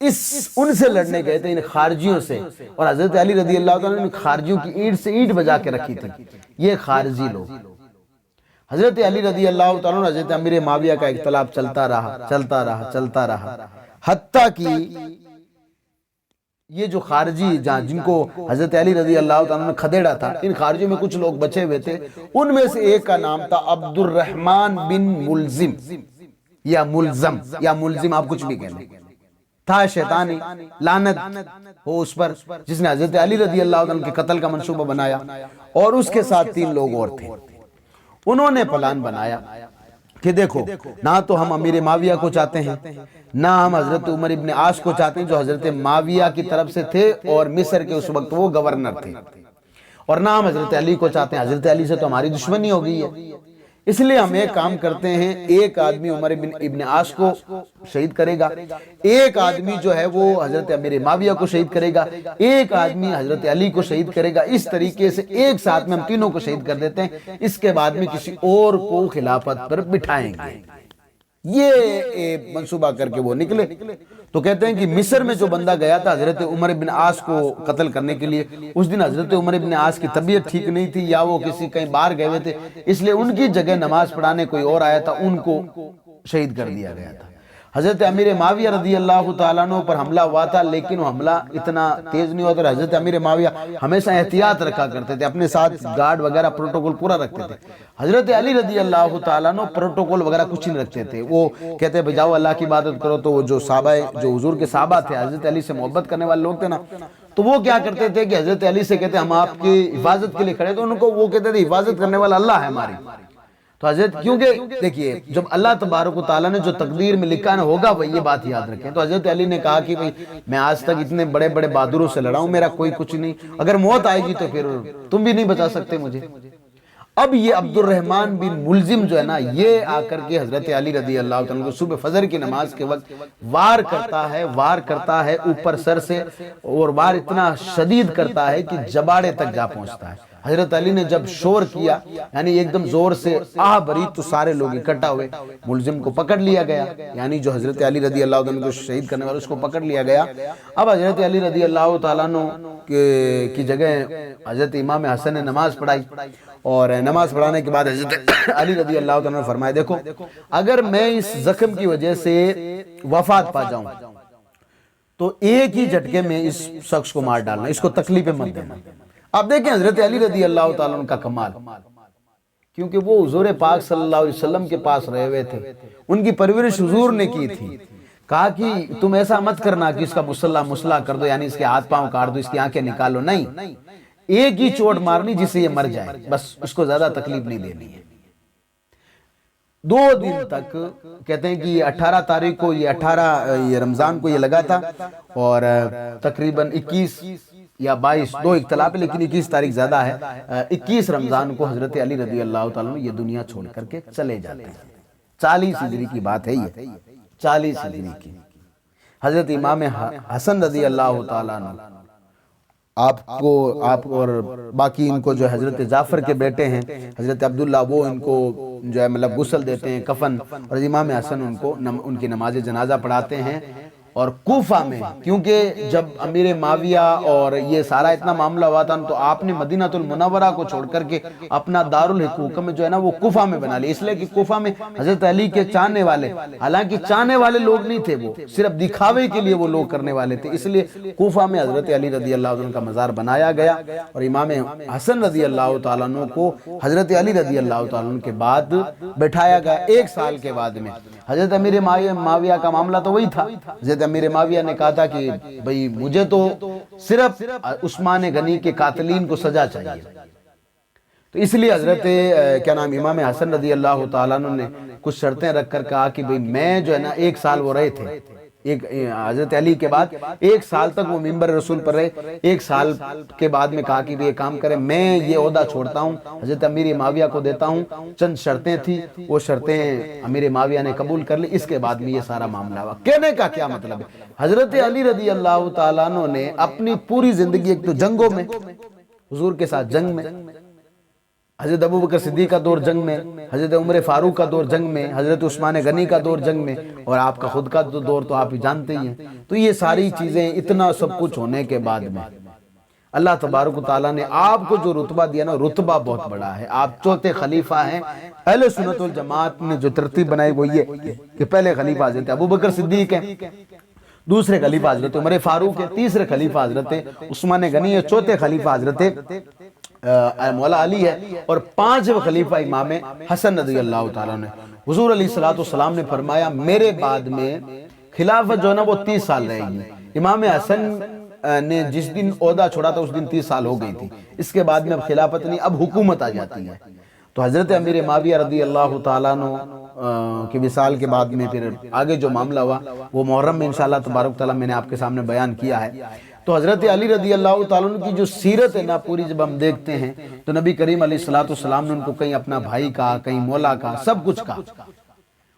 ان سے لڑنے گئے تھے، ان خارجیوں سے، اور حضرت علی رضی اللہ تعالیٰ نے خارجیوں کی اینٹ سے اینٹ بجا کے رکھی تھی، یہ خارجی لوگ۔ حضرت علی رضی اللہ تعالیٰ اور حضرت امیر معاویہ کا اختلاف چلتا رہا، حتیٰ کہ یہ جو خارجی جن کو حضرت علی رضی اللہ تعالیٰ نے کھدیڑا تھا، ان خارجیوں میں کچھ لوگ بچے ہوئے تھے، ان میں سے ایک کا نام تھا عبد الرحمن بن ملزم، یا ملزم آپ کچھ بھی کہہ لیں، تھا شیطانی، لعنت ہو اس پر، جس نے حضرت علی رضی اللہ عنہ کے قتل کا منصوبہ بنایا، اور اس کے ساتھ 3 لوگ اور تھے۔ انہوں نے پلان بنایا کہ دیکھو، نہ تو ہم امیر معاویہ کو چاہتے ہیں، نہ ہم حضرت عمر ابن عاص کو چاہتے ہیں جو حضرت معاویہ کی طرف سے تھے اور مصر کے اس وقت وہ گورنر تھے، اور نہ ہم حضرت علی کو چاہتے ہیں، حضرت علی سے تو ہماری دشمنی ہو گئی ہے، اس لیے ہم ایک کام کرتے ہیں، ایک آدمی عمر ابن عاص کو شہید کرے گا، ایک آدمی جو ہے وہ حضرت امیر معاویہ کو شہید کرے گا، ایک آدمی حضرت علی کو شہید کرے گا، اس طریقے سے ایک ساتھ میں ہم تینوں کو شہید کر دیتے ہیں، اس کے بعد میں کسی اور کو خلافت پر بٹھائیں گے۔ یہ منصوبہ کر کے وہ نکلے۔ تو کہتے ہیں کہ مصر میں جو بندہ گیا تھا حضرت عمر بن عاص کو قتل کرنے کے لیے، اس دن حضرت عمر بن عاص کی طبیعت ٹھیک نہیں تھی، یا وہ کسی کہیں باہر گئے ہوئے تھے، اس لیے ان کی جگہ نماز پڑھانے کوئی اور آیا تھا، ان کو شہید کر دیا گیا تھا۔ حضرت امیر معاویہ رضی اللہ تعالیٰ عنہ پر حملہ ہوا تھا، لیکن وہ حملہ اتنا تیز نہیں ہوتا، حضرت امیر معاویہ ہمیشہ احتیاط رکھا کرتے تھے، اپنے ساتھ گارڈ وغیرہ پروٹوکول پورا رکھتے تھے۔ حضرت علی رضی اللہ تعالیٰ عنہ پروٹوکول وغیرہ کچھ نہیں رکھتے تھے، وہ کہتے ہیں جاؤ اللہ کی عبادت کرو، تو وہ جو صحابہ، جو حضور کے صحابہ تھے، حضرت علی سے محبت کرنے والے لوگ تھے نا، تو وہ کیا کرتے تھے کہ حضرت علی سے کہتے ہم آپ کی حفاظت کے لیے کھڑے، تو ان کو وہ کہتے تھے حفاظت کرنے والا اللہ ہے ہماری۔ تو حضرت، کیونکہ دیکھیے جب اللہ تبارک و تعالیٰ نے جو تقدیر میں لکھا نہ ہوگا وہ یہ بات یاد رکھیں۔ تو حضرت علی نے کہا کہ میں آج تک اتنے بڑے بڑے بہادروں سے لڑا ہوں، میرا کوئی کچھ نہیں، اگر موت آئے گی تو پھر تم بھی نہیں بچا سکتے مجھے۔ اب یہ عبد الرحمن بن ملزم جو ہے نا، یہ آ کر کے حضرت علی رضی اللہ تعالیٰ کو صبح فجر کی نماز کے وقت وار کرتا ہے اوپر سر سے، اور وار اتنا شدید کرتا ہے کہ جباڑے تک جا پہنچتا ہے۔ حضرت علی نے جب شور کیا، یعنی ایک دم زور سے آہ بھری، تو سارے لوگ اکٹھا ہوئے، ملزم کو پکڑ لیا گیا، یعنی جو حضرت علی رضی اللہ عنہ کو شہید کرنے والا، اس کو پکڑ لیا گیا۔ اب حضرت علی رضی اللہ تعالیٰ عنہ کی جگہ حضرت امام حسن نے نماز پڑھائی، اور نماز پڑھانے کے بعد حضرت علی رضی اللہ تعالیٰ نے فرمایا دیکھو، اگر میں اس زخم کی وجہ سے وفات پا جاؤں تو ایک ہی جھٹکے میں اس شخص کو مار ڈالنا، اس کو تکلیفیں مت دینا۔ آپ دیکھیں حضرت علی رضی اللہ تعالیٰ عنہ کا کمال، کیونکہ وہ حضور پاک صلی اللہ علیہ وسلم کے پاس رہے ہوئے تھے، ان کی پرورش حضور نے کی تھی۔ کہا کہ تم ایسا مت کرنا کہ اس کا مسلح کر دو، یعنی اس کے ہاتھ پاؤں کاٹ دو، اس کی آنکھیں نکالو، نہیں، ایک ہی چوٹ مارنی جس سے یہ مر جائے، بس اس کو زیادہ تکلیف نہیں دینی ہے۔ 2 دن تک کہتے ہیں کہ یہ 18 تاریخ کو، یہ رمضان کو یہ لگا تھا، اور تقریباً 21 یا 22 دو اختلاف ہے، لیکن 21 تاریخ زیادہ ہے، 21 رمضان کو حضرت علی رضی اللہ تعالیٰ عنہ یہ دنیا چھوڑ کر کے چلے جاتے ہیں۔ 40 ہجری کی بات ہے یہ، 40 ہجری کی۔ حضرت امام حسن رضی اللہ تعالیٰ عنہ، آپ اور باقی ان کو جو حضرت جعفر کے بیٹے ہیں حضرت عبداللہ، وہ ان کو جو ہے مطلب غسل دیتے ہیں، کفن، اور امام حسن ان کی نماز جنازہ پڑھاتے ہیں۔ اور کوفہ میں، کیونکہ جب امیر معاویہ اور یہ سارا اتنا معاملہ ہوا تھا تو آپ نے مدینہ المنورہ کو چھوڑ کر کے اپنا دارالحکومت جو ہے نا وہ کوفہ میں بنا لی، اس لیے کہ کوفہ میں حضرت علی کے چاہنے والے، حالانکہ چاہنے والے لوگ نہیں تھے، وہ صرف دکھاوے کے لیے وہ لوگ کرنے والے تھے، اس لیے کوفہ میں حضرت علی رضی اللہ عنہ کا مزار بنایا گیا، اور امام حسن رضی اللہ تعالیٰ عنہ کو حضرت علی رضی اللہ تعالیٰ عنہ کے بعد بٹھایا گیا 1 سال کے بعد میں۔ حضرت امیر معاویہ کا معاملہ تو وہی تھا، حضرت امیر معاویہ نے کہا تھا کہ بھئی مجھے تو صرف عثمان غنی کے قاتلین کو سزا چاہیے، تو اس لیے حضرت امام حسن رضی اللہ تعالیٰ عنہ نے کچھ شرطیں رکھ کر کہا کہ بھئی میں جو ہے نا 1 سال وہ رہے تھے، حضرت علی کے بعد 1 سال تک وہ منبر رسول پر رہے، 1 سال کے بعد میں کہا کہ یہ کام کرے، میں یہ عہدہ چھوڑتا ہوں، حضرت امیر معاویہ کو دیتا ہوں۔ چند شرطیں تھی، وہ شرطیں امیر معاویہ نے قبول کر لی، اس کے بعد میں یہ سارا معاملہ ہوا۔ کہنے کا کیا مطلب ہے، حضرت علی رضی اللہ تعالیٰ عنہ نے اپنی پوری زندگی، ایک تو جنگوں میں، حضور کے ساتھ جنگ میں، حضرت ابوبکر صدیق کا دور جنگ میں، حضرت عمر فاروق کا دور جنگ میں، حضرت عثمان غنی کا دور جنگ میں، اور آپ کا خود کا دور تو آپ ہی جانتے ہی ہیں۔ تو یہ ساری چیزیں، اتنا سب کچھ ہونے کے بعد میں اللہ تبارک و تعالیٰ نے آپ کو جو رتبہ دیا نا، رتبہ بہت بڑا ہے۔ آپ چوتھے خلیفہ ہیں۔ اہل سنت والجماعت نے جو ترتیب بنائی وہ یہ کہ پہلے خلیفہ حضرت ابوبکر صدیق ہیں، دوسرے خلیفہ حضرت عمر فاروق ہے، تیسرے خلیفہ حضرت عثمان غنی ہے، چوتھے خلیفہ حضرت مولا علی ہے، اور 5ویں خلیفہ امام حسن رضی اللہ تعالیٰ نے۔ حضور علیہ السلام نے فرمایا میرے بعد میں خلافت جو ہے نا وہ 30 سال رہے گی۔ امام حسن نے جس دن عہدہ چھوڑا تھا اس دن 30 سال ہو گئی تھی، اس کے بعد میں اب خلافت نہیں، اب حکومت آ جاتی ہے۔ تو حضرت امیر معاویہ رضی اللہ تعالیٰ عنہ کی وصال کے بعد میں پھر آگے جو معاملہ ہوا وہ محرم میں انشاءاللہ تبارک تعالیٰ میں نے آپ کے سامنے بیان کیا ہے۔ تو حضرت علی رضی اللہ تعالیٰ عنہ کی جو سیرت ہے نا پوری جب ہم دیکھتے ہیں تو نبی کریم علیہ السلام نے ان کو کہیں اپنا بھائی کہا، کہیں مولا کہا، سب کچھ کہا،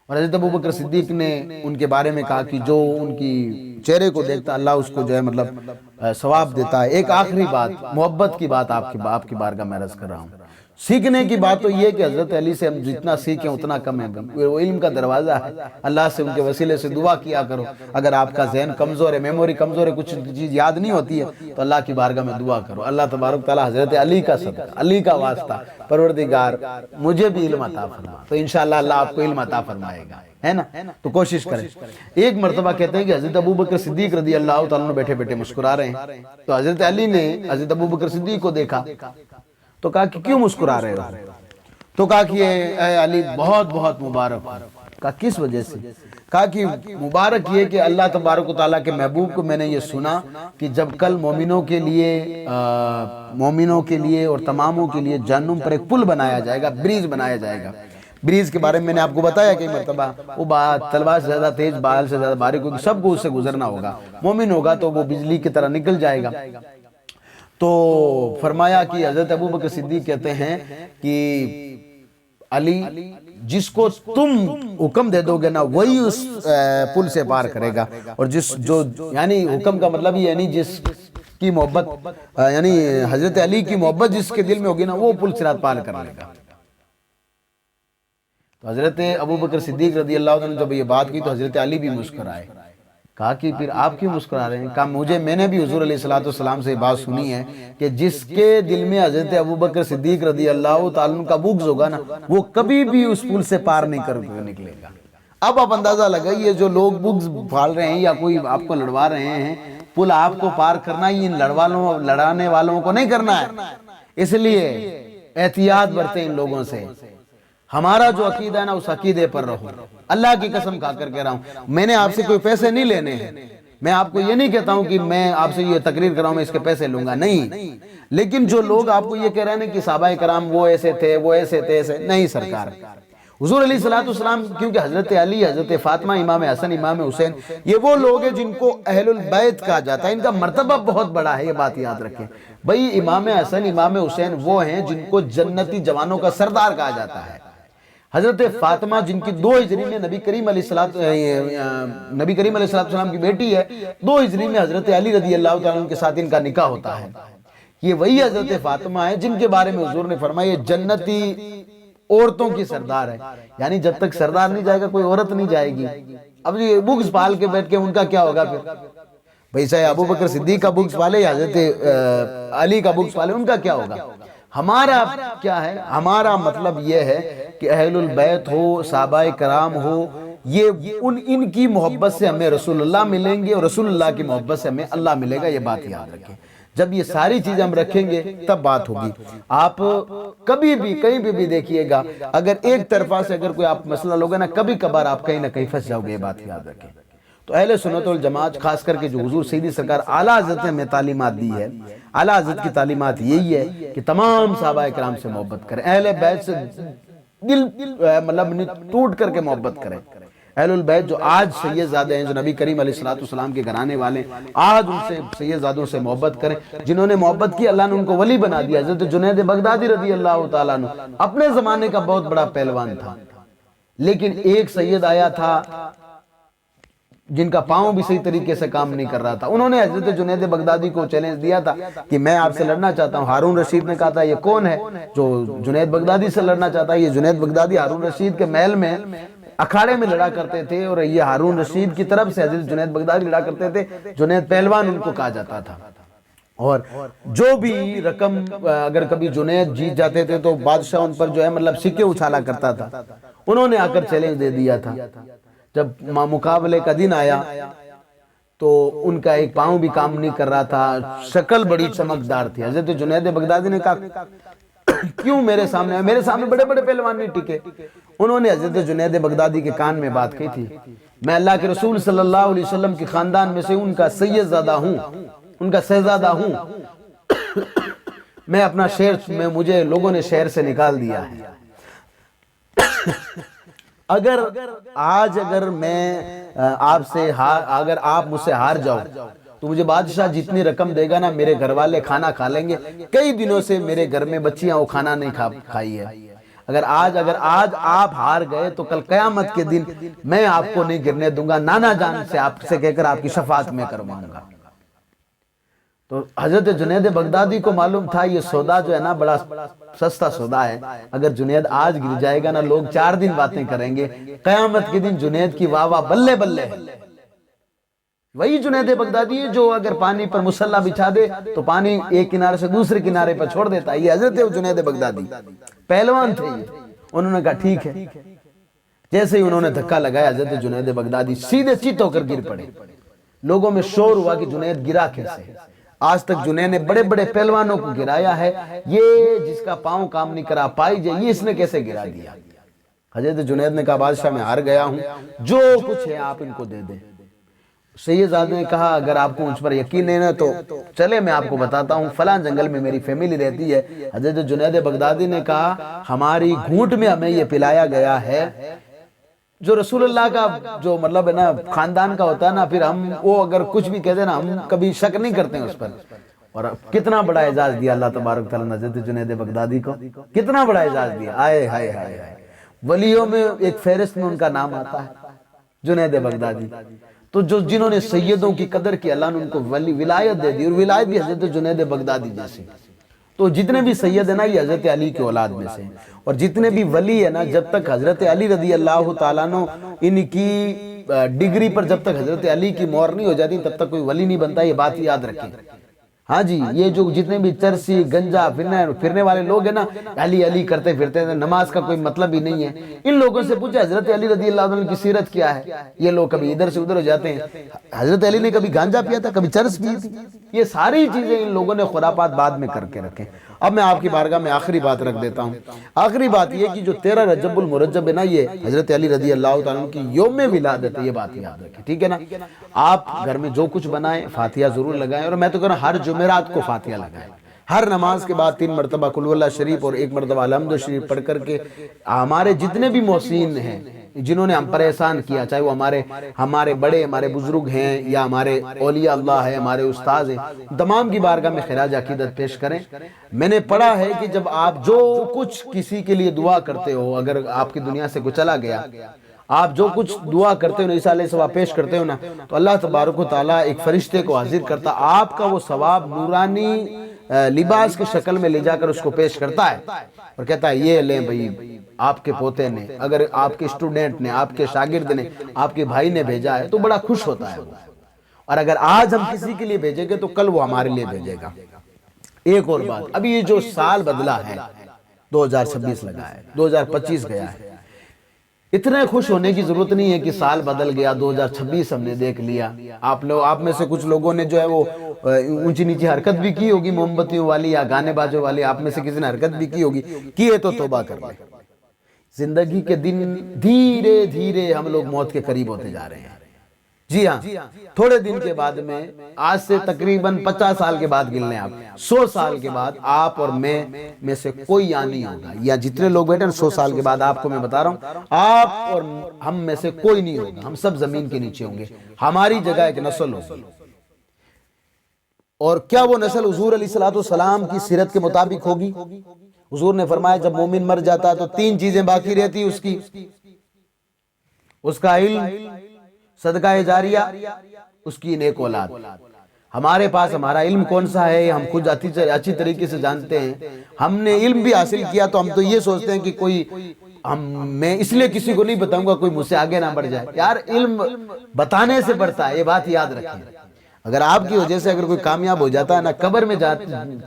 اور حضرت ابوبکر صدیق نے ان کے بارے میں کہا کہ جو ان کی چہرے کو دیکھتا اللہ اس کو جو ہے مطلب ثواب دیتا ہے۔ ایک آخری بات، محبت کی بات آپ کی بارگاہ میں عرض کر رہا ہوں۔ سیکھنے کی بات تو یہ کہ حضرت علی سے ہم جتنا سیکھیں اتنا کم ہے، وہ علم کا دروازہ ہے، اللہ سے ان کے وسیلے سے دعا کیا کرو۔ اگر آپ کا ذہن کمزور ہے، میموری کمزور ہے، کچھ چیز یاد نہیں ہوتی ہے تو اللہ کی بارگاہ میں دعا کرو، اللہ تبارک تعالیٰ حضرت علی کا صدقہ، علی کا واسطہ، پروردگار مجھے بھی علم عطا فرما، تو انشاءاللہ اللہ آپ کو علم عطا فرمائے گا، ہے نا؟ تو کوشش کریں۔ ایک مرتبہ کہتے ہیں کہ حضرت ابوبکر صدیق رضی اللہ تعالیٰ عنہ بیٹھے بیٹھے مسکرا رہے ہیں، تو حضرت علی نے حضرت ابوبکر صدیق کو دیکھا تو کہا کہ کیوں مسکرا رہے ہو؟ تو کہا کہ اے علی بہت بہت مبارک۔ کہا کس وجہ سے؟ کہا کہ مبارک یہ کہ اللہ تبارک و تعالیٰ کے محبوب کو میں نے یہ سنا کہ جب کل مومنوں کے لیے اور تماموں کے لیے جہنم پر ایک پل بنایا جائے گا، بریج بنایا جائے گا۔ بریج کے بارے میں میں نے آپ کو بتایا کئی مرتبہ، وہ تلوار سے زیادہ تیز، بال سے زیادہ باریک ہوگی، سب کو اس سے گزرنا ہوگا، مومن ہوگا تو وہ بجلی کی طرح نکل جائے گا۔ تو فرمایا کہ حضرت ابوبکر صدیق کہتے ہیں کہ علی جس کو تم حکم دے دو گے نا وہی اس پل سے پار کرے گا، اور یعنی حکم کا مطلب یہ یعنی جس کی محبت، یعنی حضرت علی کی محبت جس کے دل میں ہوگی نا وہ پل صراط پار کر لے گا۔ تو حضرت ابوبکر صدیق رضی اللہ عنہ نے جب یہ بات کی تو حضرت علی بھی مسکرائے۔ کہا کہ پھر آپ کیوں مسکرا رہے ہیں؟ کہا میں نے بھی حضور علیہ السلام سے بات سنی ہے کہ جس کے دل میں حضرت ابوبکر صدیق رضی اللہ تعالیٰ عنہ کا بغض ہوگا نا وہ کبھی بھی اس پل سے پار نہیں کر نکلے گا۔ اب آپ اندازہ لگائیے جو لوگ بگز پھاڑ رہے ہیں یا کوئی آپ کو لڑوا رہے ہیں، پل آپ کو پار کرنا ہی ان لڑانے والوں کو نہیں کرنا ہے، اس لیے احتیاط برتیں ان لوگوں سے۔ ہمارا جو عقیدہ ہے نا اس عقیدے پر رہو، اللہ کی قسم کھا کر کہہ رہا ہوں، میں نے آپ سے کوئی پیسے نہیں لینے ہیں، میں آپ کو یہ نہیں کہتا ہوں کہ میں آپ سے یہ تقریر کر رہا ہوں میں اس کے پیسے لوں گا، نہیں، لیکن جو لوگ آپ کو یہ کہہ رہے ہیں کہ صحابہ کرام وہ ایسے تھے وہ ایسے تھے ایسے، نہیں سرکار، حضور علیہ السلام کیونکہ حضرت علی، حضرت فاطمہ، امام حسن، امام حسین، یہ وہ لوگ ہیں جن کو اہل البیت کہا جاتا ہے، ان کا مرتبہ بہت بڑا ہے، یہ بات یاد رکھیں بھئی۔ امام حسن، امام حسین وہ ہیں جن کو جنتی جوانوں کا سردار کہا جاتا ہے۔ حضرت فاطمہ جن کی 2 ہجری میں نبی کریم علیہ السلام کی بیٹی ہے، 2 ہجری میں حضرت علی رضی اللہ تعالیٰ عنہ کے ساتھ ان کا نکاح ہوتا ہے۔ یہ وہی حضرت فاطمہ ہے جن کے بارے میں حضور نے فرمایا یہ جنتی عورتوں کی سردار ہے، یعنی جب تک سردار نہیں جائے گا کوئی عورت نہیں جائے گی۔ اب یہ بغض پال کے بیٹھ کے ان کا کیا ہوگا پھر؟ بھئی چاہے ابو بکر صدیق کا بغض پالے یا حضرت علی کا بغض پالے، ان کا کیا ہوگا؟ ہمارا کیا ہے؟ ہمارا مطلب یہ ہے کہ اہل البیت ہو، صحابہ کرام ہو، یہ ان کی محبت سے ہمیں رسول اللہ ملیں گے اور رسول اللہ کی محبت سے ہمیں اللہ ملے گا، یہ بات یاد رکھیں۔ جب یہ ساری چیزیں ہم رکھیں گے تب بات ہوگی۔ آپ کبھی بھی کہیں بھی دیکھیے گا، اگر ایک طرفہ سے اگر کوئی آپ مسئلہ لوگے نا، کبھی کبھار آپ کہیں نہ کہیں پھنس جاؤ گے، یہ بات یاد رکھیں۔ تو اہل سنت والجماعت خاص کر کے جو حضور سیدی سرکار اعلیٰ حضرت نے ہمیں تعلیمات دی ہے، اعلیٰ حضرت کی تعلیمات یہی ہے کہ تمام صحابہ کرام سے محبت کریں، اہل بیت سے دل مطلب ٹوٹ کر کے محبت کریں۔ اہل البیت جو آج سید زادے ہیں، جو نبی کریم علیہ السلام کے گھرانے والے، آج ان سے سید زادوں سے محبت کریں۔ جنہوں نے محبت کی اللہ نے ان کو ولی بنا دیا۔ حضرت جنید بغدادی رضی اللہ تعالیٰ عنہ اپنے زمانے کا بہت بڑا پہلوان تھا، لیکن ایک سید آیا تھا جن کا پاؤں بھی صحیح طریقے سے کام نہیں کر رہا تھا، انہوں نے حضرت جنید بغدادی کو چیلنج دیا تھا کہ میں آپ سے لڑنا چاہتا ہوں۔ ہارون رشید نے کہا تھا یہ کون ہے جو جنید بغدادی سے لڑنا چاہتا ہے؟ یہ جنید بغدادی ہارون رشید کے محل میں اکھاڑے میں لڑا کرتے تھے، اور یہ ہارون رشید کی طرف سے حضرت جنید بغدادی لڑا کرتے تھے۔ جنید پہلوان ان کو کہا جاتا تھا، اور جو بھی رقم اگر کبھی جنید جیت جاتے تھے تو بادشاہ ان پر جو ہے مطلب سکے اچھالا کرتا تھا۔ انہوں نے آ کر چیلنج دے دیا تھا۔ جب مقابلے کا دن آیا تو ان کا ایک پاؤں بھی کام نہیں کر رہا تھا، شکل بڑی چمکدار تھی۔ حضرت جنید بغدادی نے کہا کیوں میرے سامنے بڑے بڑے پہلوان نہیں ٹکے؟ انہوں نے حضرت جنید بغدادی کے کان میں بات کی تھی، میں اللہ کے رسول صلی اللہ علیہ وسلم کے خاندان میں سے ان کا سید زادہ ہوں، ان کا شہزادہ ہوں، میں اپنا شہر میں مجھے لوگوں نے شہر سے نکال دیا ہے۔ اگر آج اگر آپ مجھ سے ہار جاؤ تو مجھے بادشاہ جتنی رقم دے گا نا، میرے گھر والے کھانا کھا لیں گے، کئی دنوں سے میرے گھر میں بچیاں وہ کھانا نہیں کھائی ہے۔ اگر آج آپ ہار گئے تو کل قیامت کے دن میں آپ کو نہیں گرنے دوں گا، نانا جان سے آپ سے کہہ کر آپ کی شفاعت میں کرواؤں گا۔ تو حضرت جنید بغدادی کو معلوم تھا یہ سودا جو ہے نا بڑا سستا سودا ہے، اگر جنید آج گر جائے گا نا لوگ 4 دن باتیں کریں گے، قیامت کے دن جنید کی واہ واہ بلے بلے ہے۔ وہی جنید بغدادی ہے جو اگر پانی پر مسلح بچھا دے تو پانی ایک کنارے سے دوسرے کنارے پر چھوڑ دیتا ہے، یہ حضرت جنید بغدادی پہلوان تھے۔ انہوں نے کہا ٹھیک ہے، جیسے ہی انہوں نے دھکا لگایا حضرت جنید بغدادی سیدھے چیت ہو کر گر پڑے۔ لوگوں میں شور ہوا کہ جنید گرا کیسے؟ آج تک جنید نے بڑے بڑے پہلوانوں کو گرایا ہے، یہ جس کا پاؤں کام نہیں کرا پائی جائے، یہ اس نے کیسے گرا دیا؟ حضرت جنید نے کہا بادشاہ میں ہار گیا ہوں، جو کچھ ہے آپ ان کو دے دیں۔ سید زادے نے کہا اگر آپ کو مجھ پر یقین نہیں ہے تو چلے میں آپ کو بتاتا ہوں، فلاں جنگل میں میری فیملی رہتی ہے۔ حضرت جنید بغدادی نے کہا ہماری گھونٹ میں ہمیں یہ پلایا گیا ہے، جو رسول اللہ کا جو مطلب ہے نا خاندان کا ہوتا ہے نا، پھر ہم وہ اگر کچھ بھی کہتے ہیں نا ہم کبھی شک نہیں کرتے ہیں اس پر۔ اور کتنا بڑا اعزاز دیا اللہ تبارک تعالیٰ نے حضرت جنید بغدادی کو، کتنا بڑا اعزاز دیا، آئے ہائے ہائے ہائے۔ ولیوں میں ایک فہرست میں ان کا نام آتا ہے جنید بغدادی۔ تو جنہوں نے سیدوں کی قدر کی اللہ نے ان کو ولایت دے دی، اور ولایت بھی حضرت جنید بغدادی جیسی۔ تو جتنے بھی سید ہیں نا یہ حضرت علی کی اولاد میں سے، اور جتنے بھی ولی ہیں نا جب تک حضرت علی رضی اللہ تعالیٰ عنہ ان کی ڈگری پر جب تک حضرت علی کی مہر نہیں ہو جاتی تب تک کوئی ولی نہیں بنتا، یہ بات یاد رکھیں۔ ہاں جی، یہ جو جتنے بھی چرسی گنجا پھرنے والے لوگ ہیں نا، علی علی کرتے پھرتے ہیں، نماز کا کوئی مطلب ہی نہیں ہے۔ ان لوگوں سے پوچھا حضرت علی رضی اللہ عنہ کی سیرت کیا ہے؟ یہ لوگ کبھی ادھر سے ادھر ہو جاتے ہیں۔ حضرت علی نے کبھی گانجا پیا تھا، کبھی چرس پی تھی؟ یہ ساری چیزیں ان لوگوں نے خرافات بعد میں کر کے رکھے۔ اب میں آپ کی بارگاہ میں آخری بات رکھ دیتا ہوں۔ آخری بات یہ کہ جو 13 رجب المرجب ہے نا، یہ حضرت علی رضی اللہ تعالیٰ کی یوم ولادت ہے، یہ بات یاد رکھیں، ٹھیک ہے نا؟ آپ گھر میں جو کچھ بنائیں فاتحہ ضرور لگائیں، اور میں تو کہہ رہا ہوں ہر جمعرات کو فاتحہ لگائیں، ہر نماز کے بعد 3 مرتبہ قل ہو اللہ شریف اور 1 مرتبہ الحمد شریف پڑھ کر کے ہمارے جتنے بھی محسنین ہیں جنہوں نے ہم پر احسان کیا، چاہے وہ ہمارے بڑے ہمارے بزرگ ہیں یا ہمارے اولیاء اللہ ہیں، ہمارے استاذ ہیں، تمام کی بارگاہ میں خراج عقیدت پیش کریں۔ میں نے پڑھا ہے کہ جب آپ جو کچھ کسی کے لیے دعا کرتے ہو، اگر آپ کی دنیا سے کوئی چلا گیا، آپ جو کچھ دعا کرتے ہو، عیسیٰ علیہ السلام پیش کرتے ہو نا، تو اللہ تبارک و تعالیٰ ایک فرشتے کو حاضر کرتا، آپ کا وہ ثواب نورانی لباس کی شکل میں لے جا کر اس کو پیش کرتا ہے اور کہتا ہے یہ لیں بھئی، آپ کے پوتے نے، اگر آپ کے اسٹوڈنٹ نے، آپ کے شاگرد نے، آپ کے بھائی نے بھیجا ہے تو بڑا خوش ہوتا ہے وہ، اور اگر آج ہم کسی کے لیے بھیجیں گے تو کل وہ ہمارے لیے بھیجے گا۔ ایک اور بات، ابھی یہ جو سال بدلا ہے 2026 لگا ہے، 2025 گیا ہے، اتنے خوش ہونے کی ضرورت نہیں ہے کہ سال بدل گیا، 2026 ہم نے دیکھ لیا۔ آپ میں سے کچھ لوگوں نے جو ہے وہ اونچی نیچی حرکت بھی کی ہوگی، موم بتیوں والی یا گانے بازوں والی، آپ میں سے کسی نے حرکت بھی کی ہوگی، کیے تو توبہ کر لیں۔ زندگی کے دن دھیرے دھیرے ہم لوگ موت کے قریب ہوتے جا رہے ہیں۔ جی ہاں، تھوڑے دن کے بعد میں، آج سے تقریباً 50 سال کے بعد گن لیں آپ، 100 سال کے بعد آپ اور میں سے کوئی یہاں نہیں ہوگا، یا جتنے لوگ بیٹھے ہیں 100 سال کے بعد آپ کو میں بتا رہا ہوں، آپ اور ہم میں سے کوئی نہیں ہوگا، ہم سب زمین کے نیچے ہوں گے، ہماری جگہ ایک نسل ہوگی۔ اور کیا وہ نسل حضور علیہ السلام کی سیرت کے مطابق ہوگی؟ حضور نے فرمایا جب مومن مر جاتا ہے تو 3 چیزیں باقی رہتی اس کا علم، صدقہ جاریہ، اس کی نیک اولاد۔ ہمارے پاس ہمارا علم کون سا ہے ہم خود اچھی طریقے سے جانتے ہیں۔ ہم نے علم بھی حاصل کیا تو ہم تو یہ سوچتے ہیں کہ میں اس لیے کسی کو نہیں بتاؤں گا کوئی مجھ سے آگے نہ بڑھ جائے۔ یار علم بتانے سے بڑھتا ہے، یہ بات یاد رکھیں۔ اگر آپ کی وجہ سے اگر کوئی کامیاب ہو جاتا ہے نا، قبر میں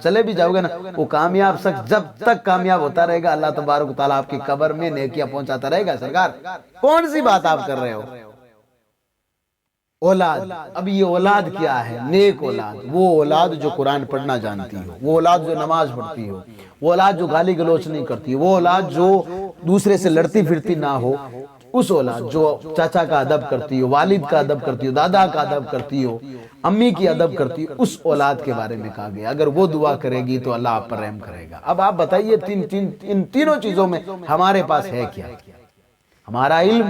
چلے بھی جاؤ گے نا، وہ کامیاب شخص جب تک کامیاب ہوتا رہے گا، اللہ تبارک و تعالیٰ آپ کی قبر میں نیکیاں پہنچاتا رہے گا۔ سرکار کون سی بات آپ کر رہے ہو؟ اولاد، اب یہ اولاد کیا ہے؟ نیک اولاد، وہ اولاد جو قرآن پڑھنا جانتی ہو، وہ اولاد جو نماز پڑھتی ہو، وہ اولاد جو گالی گلوچ نہیں کرتی، وہ اولاد جو دوسرے سے لڑتی پھرتی نہ ہو، اس اولاد جو چاچا کا ادب کرتی ہو، والد کا ادب کرتی ہو، دادا کا ادب کرتی ہو، امی کی ادب کرتی ہو، اس اولاد کے بارے میں کہا گیا اگر وہ دعا کرے گی تو اللہ آپ پر رحم کرے گا۔ اب آپ بتائیے ان تینوں چیزوں میں ہمارے پاس ہے کیا؟ ہمارا علم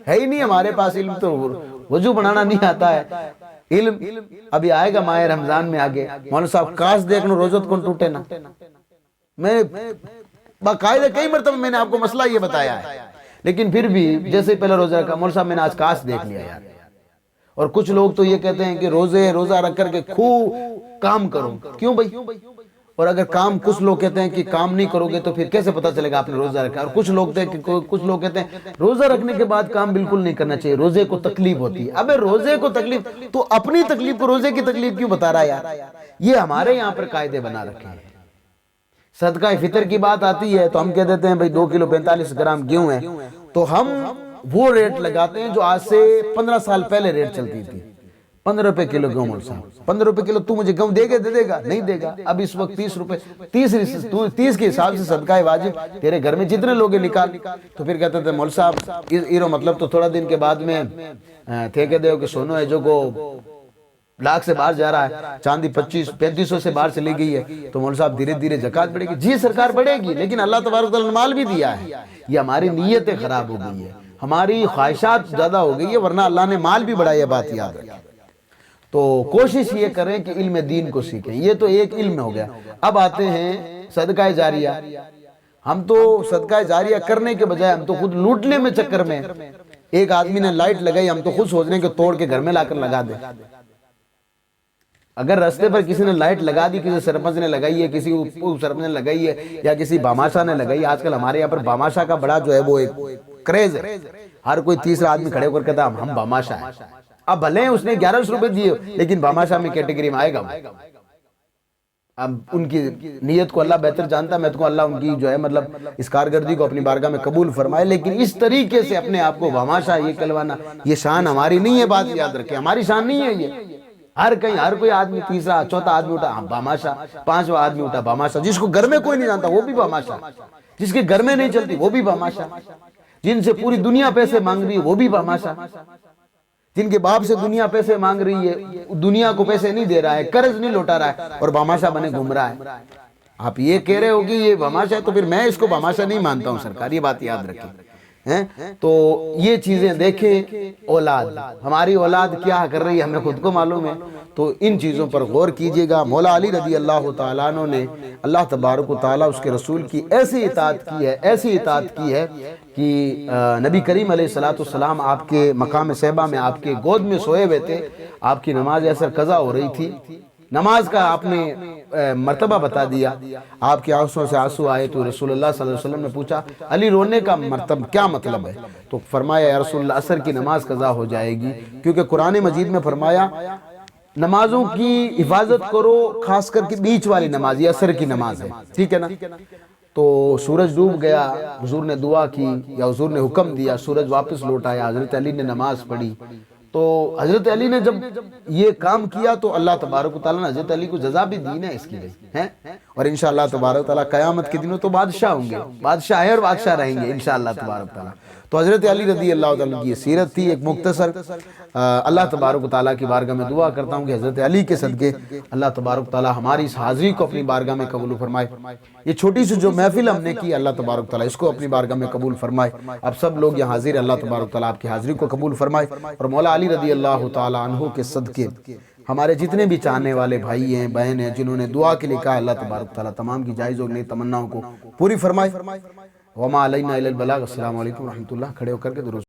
ہے ہی نہیں، ہمارے پاس علم تو وضو بنانا نہیں آتا ہے۔ علم ابھی آئے گا ماہ رمضان میں آگے، مولانا صاحب کاش دیکھنا روزت کون ٹوٹے نا۔ میں باقاعدہ کئی مرتبہ میں نے آپ کو مسئلہ یہ بتایا ہے، لیکن پھر بھی جیسے پہلے روزہ رکھا، مولانا صاحب میں نے آج کاش دیکھ لیا یار۔ اور کچھ لوگ تو یہ کہتے ہیں کہ روزہ رکھ کر کے خوب کام کرو، کیوں بھائی؟ اور اگر کچھ لوگ کہتے ہیں کہ کام نہیں کرو گے تو پھر کیسے پتہ چلے گا آپ نے روزہ رکھا؟ اور کچھ لوگ کہتے ہیں روزہ رکھنے کے بعد کام بالکل نہیں کرنا چاہیے، روزے کو تکلیف ہوتی ہے۔ ابے روزے کو تکلیف تو اپنی تکلیف کو روزے کی تکلیف کیوں بتا رہا ہے یار؟ یہ ہمارے یہاں پر قاعدے بنا رکھے ہیں۔ صدقہ فطر کی بات آتی ہے تو ہم کہہ دیتے ہیں بھائی 2 کلو 45 گرام گیہوں ہے، تو ہم وہ ریٹ لگاتے ہیں جو آج سے 15 سال پہلے ریٹ چلتی تھی۔ 15 روپے کلو گیہوں، مولانا صاحب 15 روپے کلو تو مجھے گیہوں دے گا؟ نہیں دے گا۔ اب اس وقت 30 روپے، 30 کے حساب سے صدقہ واجب تیرے گھر میں جتنے لوگ نکال، تو پھر کہتے تھے مولانا صاحب ایرو مطلب تو تھوڑا دن کے بعد میں ٹھیکے دے کہ سونو ہے جو کو لاکھ سے باہر جا رہا ہے، چاندی 3500 سے باہر چلی گئی ہے، تو مولانا صاحب دھیرے دھیرے زکوٰۃ بڑھے گی۔ جی سرکار بڑھے گی، لیکن اللہ تبارک و تعالیٰ نے مال بھی دیا ہے۔ یہ ہماری نیتیں خراب ہو گئی ہے، ہماری خواہشات زیادہ ہو گئی ہے، ورنہ اللہ نے مال بھی بڑھایا، یہ بات یاد رکھیں۔ تو کوشش یہ کریں کہ علم دین کو سیکھیں، یہ تو ایک علم ہو گیا۔ اب آتے ہیں صدقہ جاریہ۔ ہم تو صدقہ جاریہ کرنے کے بجائے ہم تو خود لوٹنے میں چکر میں، ایک آدمی نے لائٹ لگائی، ہم تو خود سوچ رہے ہیں کہ توڑ کے گھر میں لا کر لگا دیں۔ اگر راستے پر کسی نے لائٹ لگا دی، کسی سرپنچ نے لگائی ہے، کسی سرپنچ نے لگائی ہے، یا کسی باماشاہ نے لگائی ہے، آج کل ہمارے یہاں پر باماشاہ کا بڑا جو ہے وہ ایک کریز ہے، ہر کوئی تیسرا آدمی کھڑے ہو کر کہتا ہم باماشاہ ہیں۔ اب بھلے اس نے 1100 روپے دیے، لیکن باماشاہ میں کیٹیگری میں آئے گا۔ اب ان کی نیت کو اللہ بہتر جانتا ہے، میں تو اللہ ان کی جو ہے مطلب اس کارکردگی کو اپنی بارگاہ میں قبول فرمائے، لیکن اس طریقے سے اپنے آپ کو باماشا یہ کہلوانا، یہ شان ہماری نہیں ہے، بات یاد رکھیں، ہماری شان نہیں ہے یہ۔ ہر کوئی آدمی تیسرا چوتھا آدمی اٹھا باماشا، پانچواں آدمی اٹھا باماشا، جس کو گھر میں کوئی نہیں جانتا وہ بھی باماشا، جس کے گھر میں نہیں چلتی وہ بھی باماشا، جن سے پوری دنیا پیسے مانگ رہی ہے وہ بھی باماشا، جن کے باپ سے دنیا پیسے مانگ رہی ہے، دنیا کو پیسے نہیں دے رہا ہے، قرض نہیں لوٹا رہا ہے، اور باماشا بنے گھوم رہا ہے۔ آپ یہ کہہ رہے ہو کہ یہ باماشا ہے، تو پھر میں اس کو باماشا نہیں مانتا ہوں سرکار، یہ بات یاد رکھیں۔ تو یہ چیزیں دیکھیں، اولاد ہماری اولاد کیا کر رہی ہے ہمیں خود کو معلوم ہے، تو ان چیزوں پر غور کیجئے گا۔ مولا علی رضی اللہ تعالیٰ عنہ نے اللہ تبارک و تعالیٰ اس کے رسول کی ایسی اطاعت کی ہے کہ نبی کریم علیہ السلام آپ کے مقام صحبہ میں آپ کے گود میں سوئے ہوئے تھے، آپ کی نماز عصر قضا ہو رہی تھی، نماز کا آپ نے مرتبہ بتا دیا، آپ کی آنکھوں سے آنسو آئے، تو رسول اللہ صلی اللہ علیہ وسلم نے پوچھا علی رونے کا کیا مطلب ہے؟ تو فرمایا یا رسول اللہ عصر کی نماز قضا ہو جائے گی، کیونکہ قرآن مجید میں فرمایا نمازوں کی حفاظت کرو، خاص کر کے بیچ والی نماز، یہ عصر کی نماز ہے، ٹھیک ہے نا؟ تو سورج ڈوب گیا، حضور نے دعا کی یا حضور نے حکم دیا، سورج واپس لوٹ آیا، حضرت علی نے نماز پڑھی۔ تو حضرت علی نے جب یہ کام کیا تو اللہ تبارک و تعالیٰ نے حضرت علی کو جزا بھی دی اس کی ہے، اور انشاءاللہ تبارک و تعالیٰ قیامت کے دنوں تو بادشاہ ہوں گے، بادشاہ ہے اور بادشاہ رہیں گے انشاءاللہ تبارک و تعالیٰ۔ تو حضرت علی رضی اللہ تعالیٰ کی یہ سیرت تھی ایک مختصر۔ اللہ تبارک و تعالیٰ کی بارگاہ میں دعا کرتا ہوں کہ حضرت علی کے صدقے اللہ تبارک و تعالیٰ ہماری اس حاضری کو اپنی بارگاہ میں قبول فرمائے۔ یہ چھوٹی سی جو محفل ہم نے کی اللہ تبارک و تعالیٰ اس کو اپنی بارگاہ میں قبول فرمائے۔ اب سب لوگ یہاں حاضر، اللہ تبارک و تعالیٰ آپ کی حاضری کو قبول فرمائے، اور مولا علی رضی اللہ تعالیٰ عنہ کے صدقے ہمارے جتنے بھی چاہنے والے بھائی ہیں بہن ہیں جنہوں نے دعا کے لیے کہا، اللہ تبارک و تعالیٰ تمام کی جائز اور نیک تمناؤں کو پوری فرمائے۔ وما علینا الا البلاغ۔ السلام علیکم ورحمۃ اللہ۔ کھڑے ہو کر کے درود